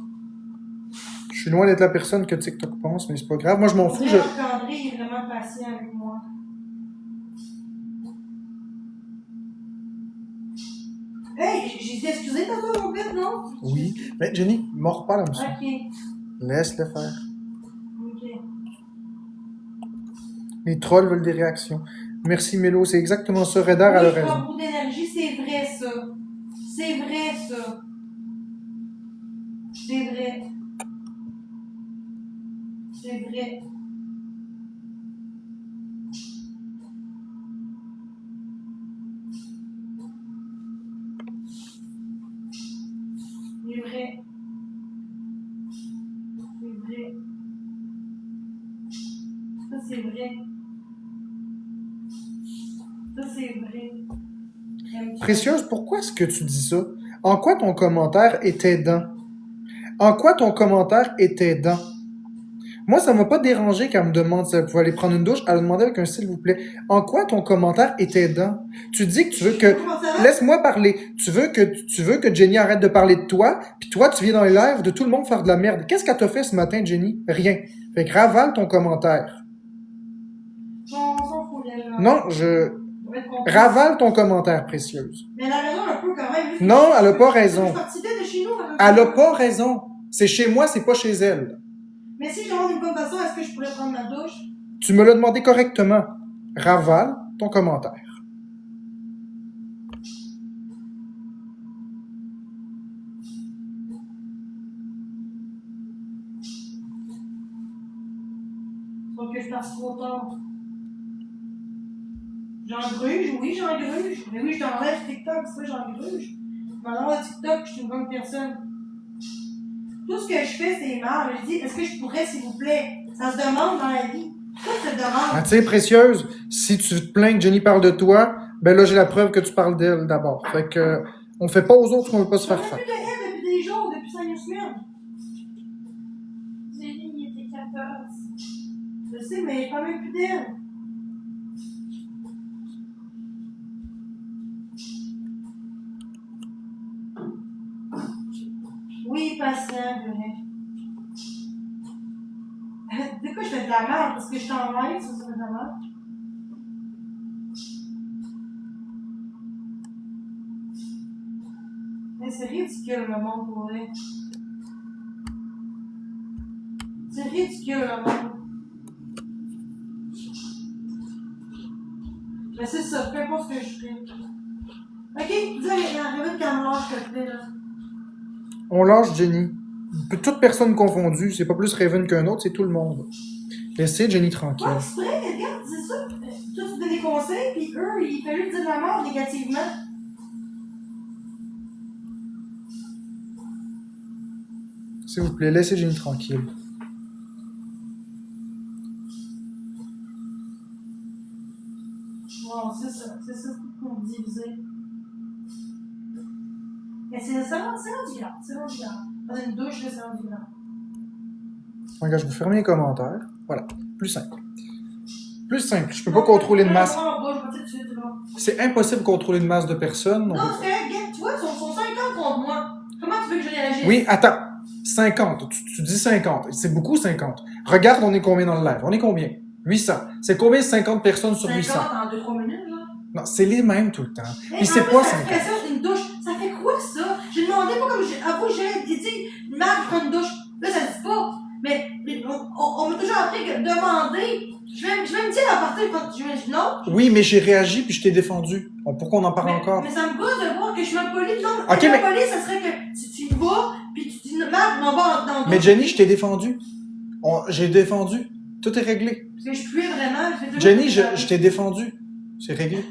Je suis loin d'être la personne que TikTok pense, mais c'est pas grave. Moi, je m'en fous. Marc-André est vraiment patient avec moi. Hey, j'ai dit excusé tantôt, mon père, non? Oui. Mais Jenny, mords pas là-dessus. Ok. Laisse-le faire. Ok. Les trolls veulent des réactions. Merci Mélo, c'est exactement ça. Redder a le Oui, je raison. prends beaucoup d'énergie, c'est vrai ça. C'est vrai ça. C'est vrai. C'est vrai. C'est vrai. C'est vrai. Ça c'est vrai. Ça c'est vrai. Précieuse, pourquoi est-ce que tu dis ça? En quoi ton commentaire est aidant? En quoi ton commentaire est aidant? Moi, ça m'a pas dérangé qu'elle me demande si elle pouvait aller prendre une douche. Elle a demandé avec un s'il vous plaît. En quoi ton commentaire est aidant? Tu dis que tu veux que... Laisse-moi parler. Tu veux que Jenny arrête de parler de toi, puis toi, tu viens dans les lives de tout le monde faire de la merde. Qu'est-ce qu'elle t'a fait ce matin, Jenny? Rien. Fait que ravale ton commentaire. Non, on s'en fout, là. Non, ravale ton commentaire, précieuse. Mais elle a raison un peu quand même. Non, elle a pas raison. Je suis partie de chez nous. Elle a pas raison. C'est chez moi, c'est pas chez elle. Mais si je demande une bonne façon, est-ce que je pourrais prendre ma douche? Tu me l'as demandé correctement. Ravale ton commentaire. Faut que je passe trop tard. J'engruge, oui, j'engruge. Mais oui, je t'enlève TikTok, c'est ça, j'engruge. Maintenant, TikTok, je suis une bonne personne. Tout ce que je fais, c'est mal. Je dis, est-ce que je pourrais, s'il vous plaît? Ça se demande dans la vie. Ça se demande. Ah, tu sais, précieuse, si tu te plains que Jenny parle de toi, ben là, j'ai la preuve que tu parles d'elle d'abord. Fait que, on fait pas aux autres ce qu'on veut pas se faire faire. Je plus de elle depuis des jours, depuis 5 semaines. Jenny, il était 14. Je sais, mais je parle même plus d'elle. Oui, patient, vrai. De quoi je fais de la merde? Parce que je t'enlève, ça fait de la merde. Mais c'est ridicule le monde pour vrai. C'est ridicule le monde. Mais c'est ça, peu importe ce que je fais. Ok, dis il y a un réveil qu'à lâche que je fais là. On lâche Jenny. Toute personne confondue, c'est pas plus Raven qu'un autre, c'est tout le monde. Laissez Jenny tranquille. Ouais, c'est vrai, regarde, c'est ça. Toi, tu donnes des conseils, puis eux, il fait lui dire de la mort négativement. S'il vous plaît, laissez Jenny tranquille. Bon, c'est ça pour me diviser. Mais c'est rendu grave, c'est rendu grave. Dans une douche, là, c'est rendu grave. Regarde, je vous ferme les commentaires. Voilà, plus simple. Plus simple, je peux pas contrôler une masse. C'est impossible de contrôler une masse de personnes. Non, c'est regarde, tu vois, ils sont 50 contre moi. Comment tu veux que je réagisse? Oui, attends. 50. Tu dis 50. C'est beaucoup 50. Regarde, on est combien dans le live? On est combien? 800. C'est combien 50 personnes sur 800? 50 en 2-3 minutes, là. Non, c'est les mêmes tout le temps. Mais Puis c'est pas 50. une douche, ça fait quoi ça? J'ai demandé pas comme j'ai dit, Marc, je prends une douche. Là, ça dit pas. Mais on m'a toujours appris que demander. Je vais me dire à partir quand je vais non. Oui, mais j'ai réagi puis je t'ai défendu. Pourquoi on en parle encore? Mais ça me gosse de voir que je suis mal poli. Non, ok, mais poli, ça serait que tu y vas puis tu dis Marc, on va dans mais Jenny, je t'ai défendu. J'ai défendu. Tout est réglé. Parce que je puais vraiment. Jenny, je t'ai défendu. C'est réglé.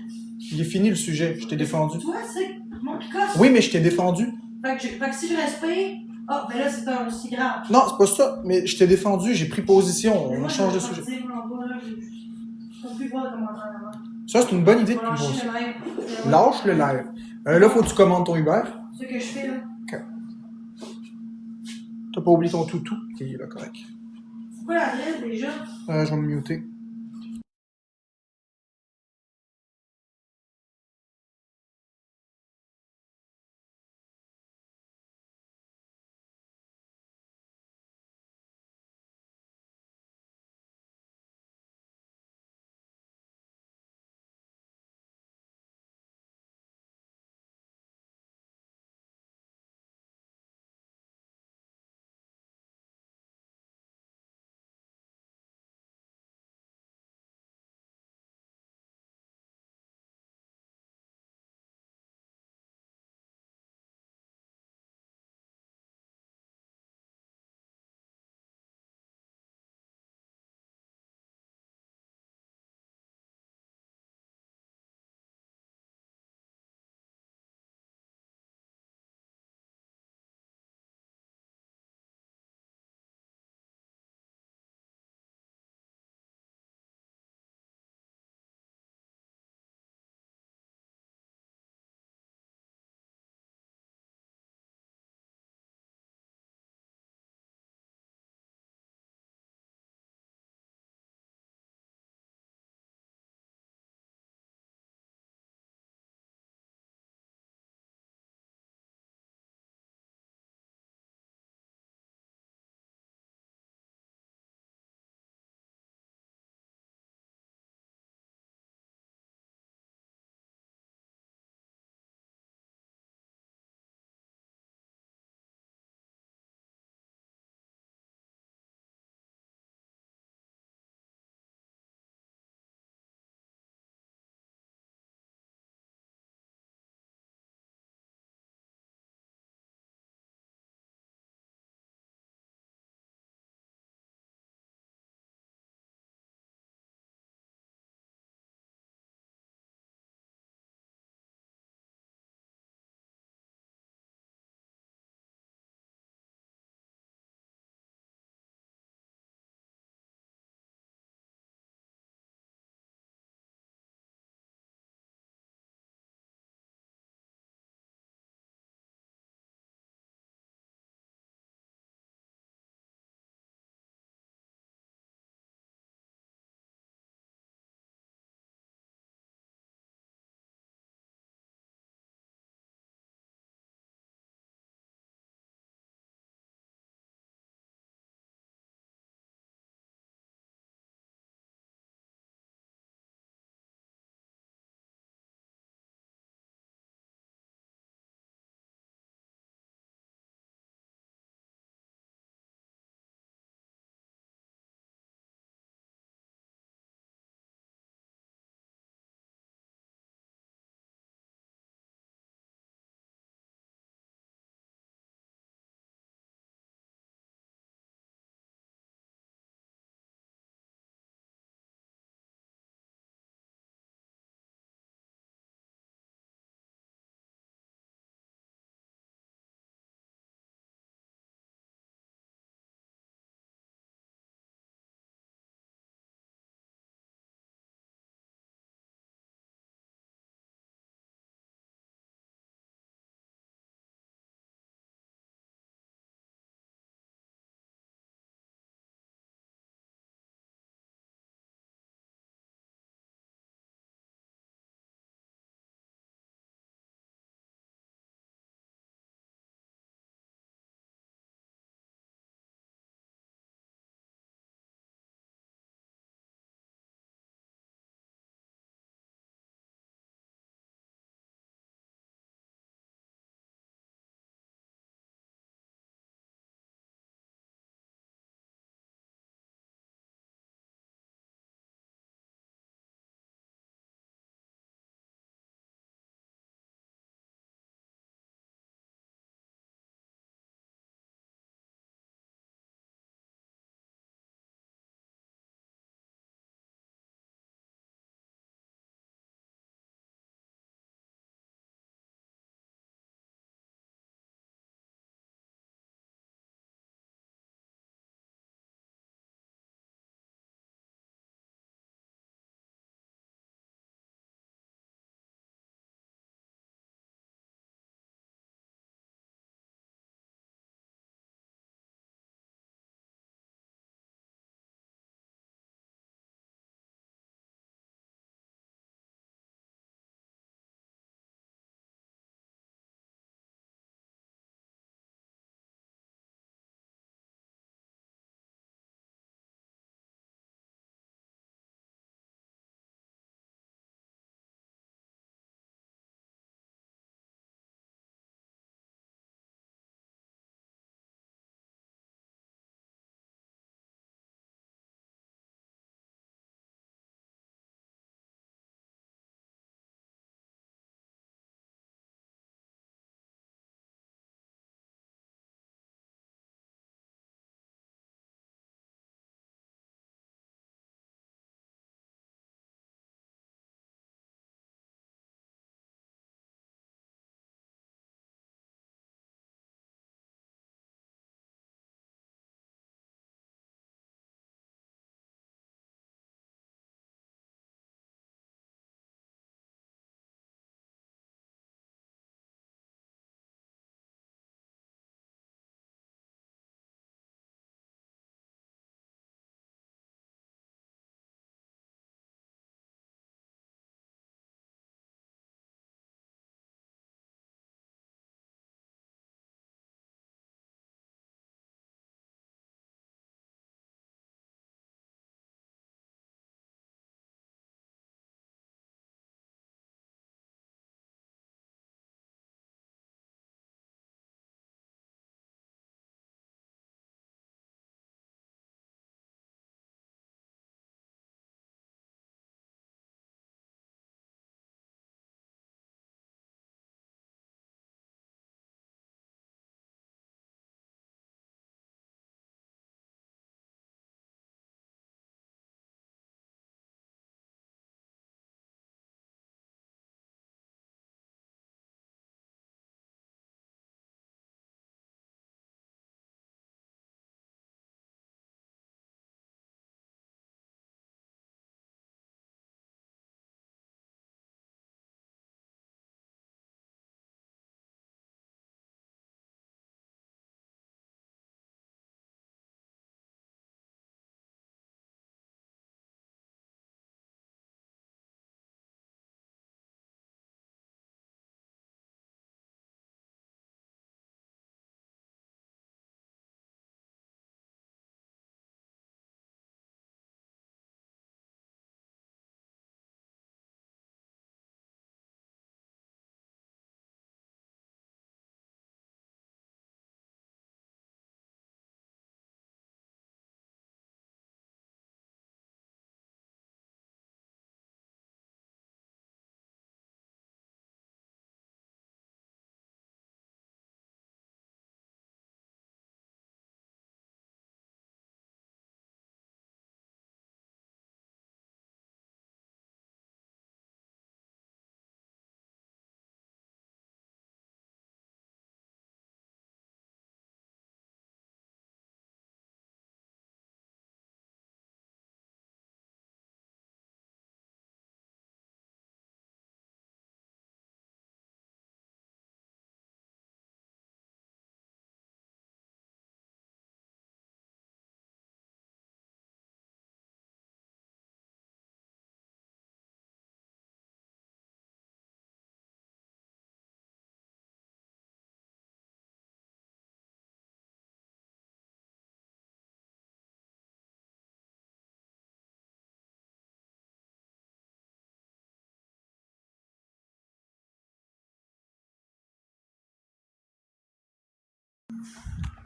Il est fini le sujet. Je t'ai défendu. Toi, c'est mon picosse. Oui, mais je t'ai défendu. Fait que si je respire, ben là, c'est aussi grave. Non, c'est pas ça. Mais je t'ai défendu. J'ai pris position. Mais On moi, change de je vais sujet. partir, moi, en bas, là, je peux plus voir le commentaire avant. Ça, c'est une bonne idée de Je vais lâcher position. le live. Lâche le live. Là, faut que tu commandes ton Uber. C'est ce que je fais, là. T'as pas oublié ton toutou. Ok, là, correct. C'est quoi l'adresse déjà? Je vais me muter.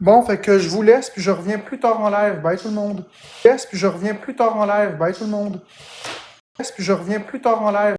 Bon, fait que je vous laisse, puis je reviens plus tard en live. Bye tout le monde. Laisse, puis je reviens plus tard en live. Bye tout le monde. Laisse, puis je reviens plus tard en live.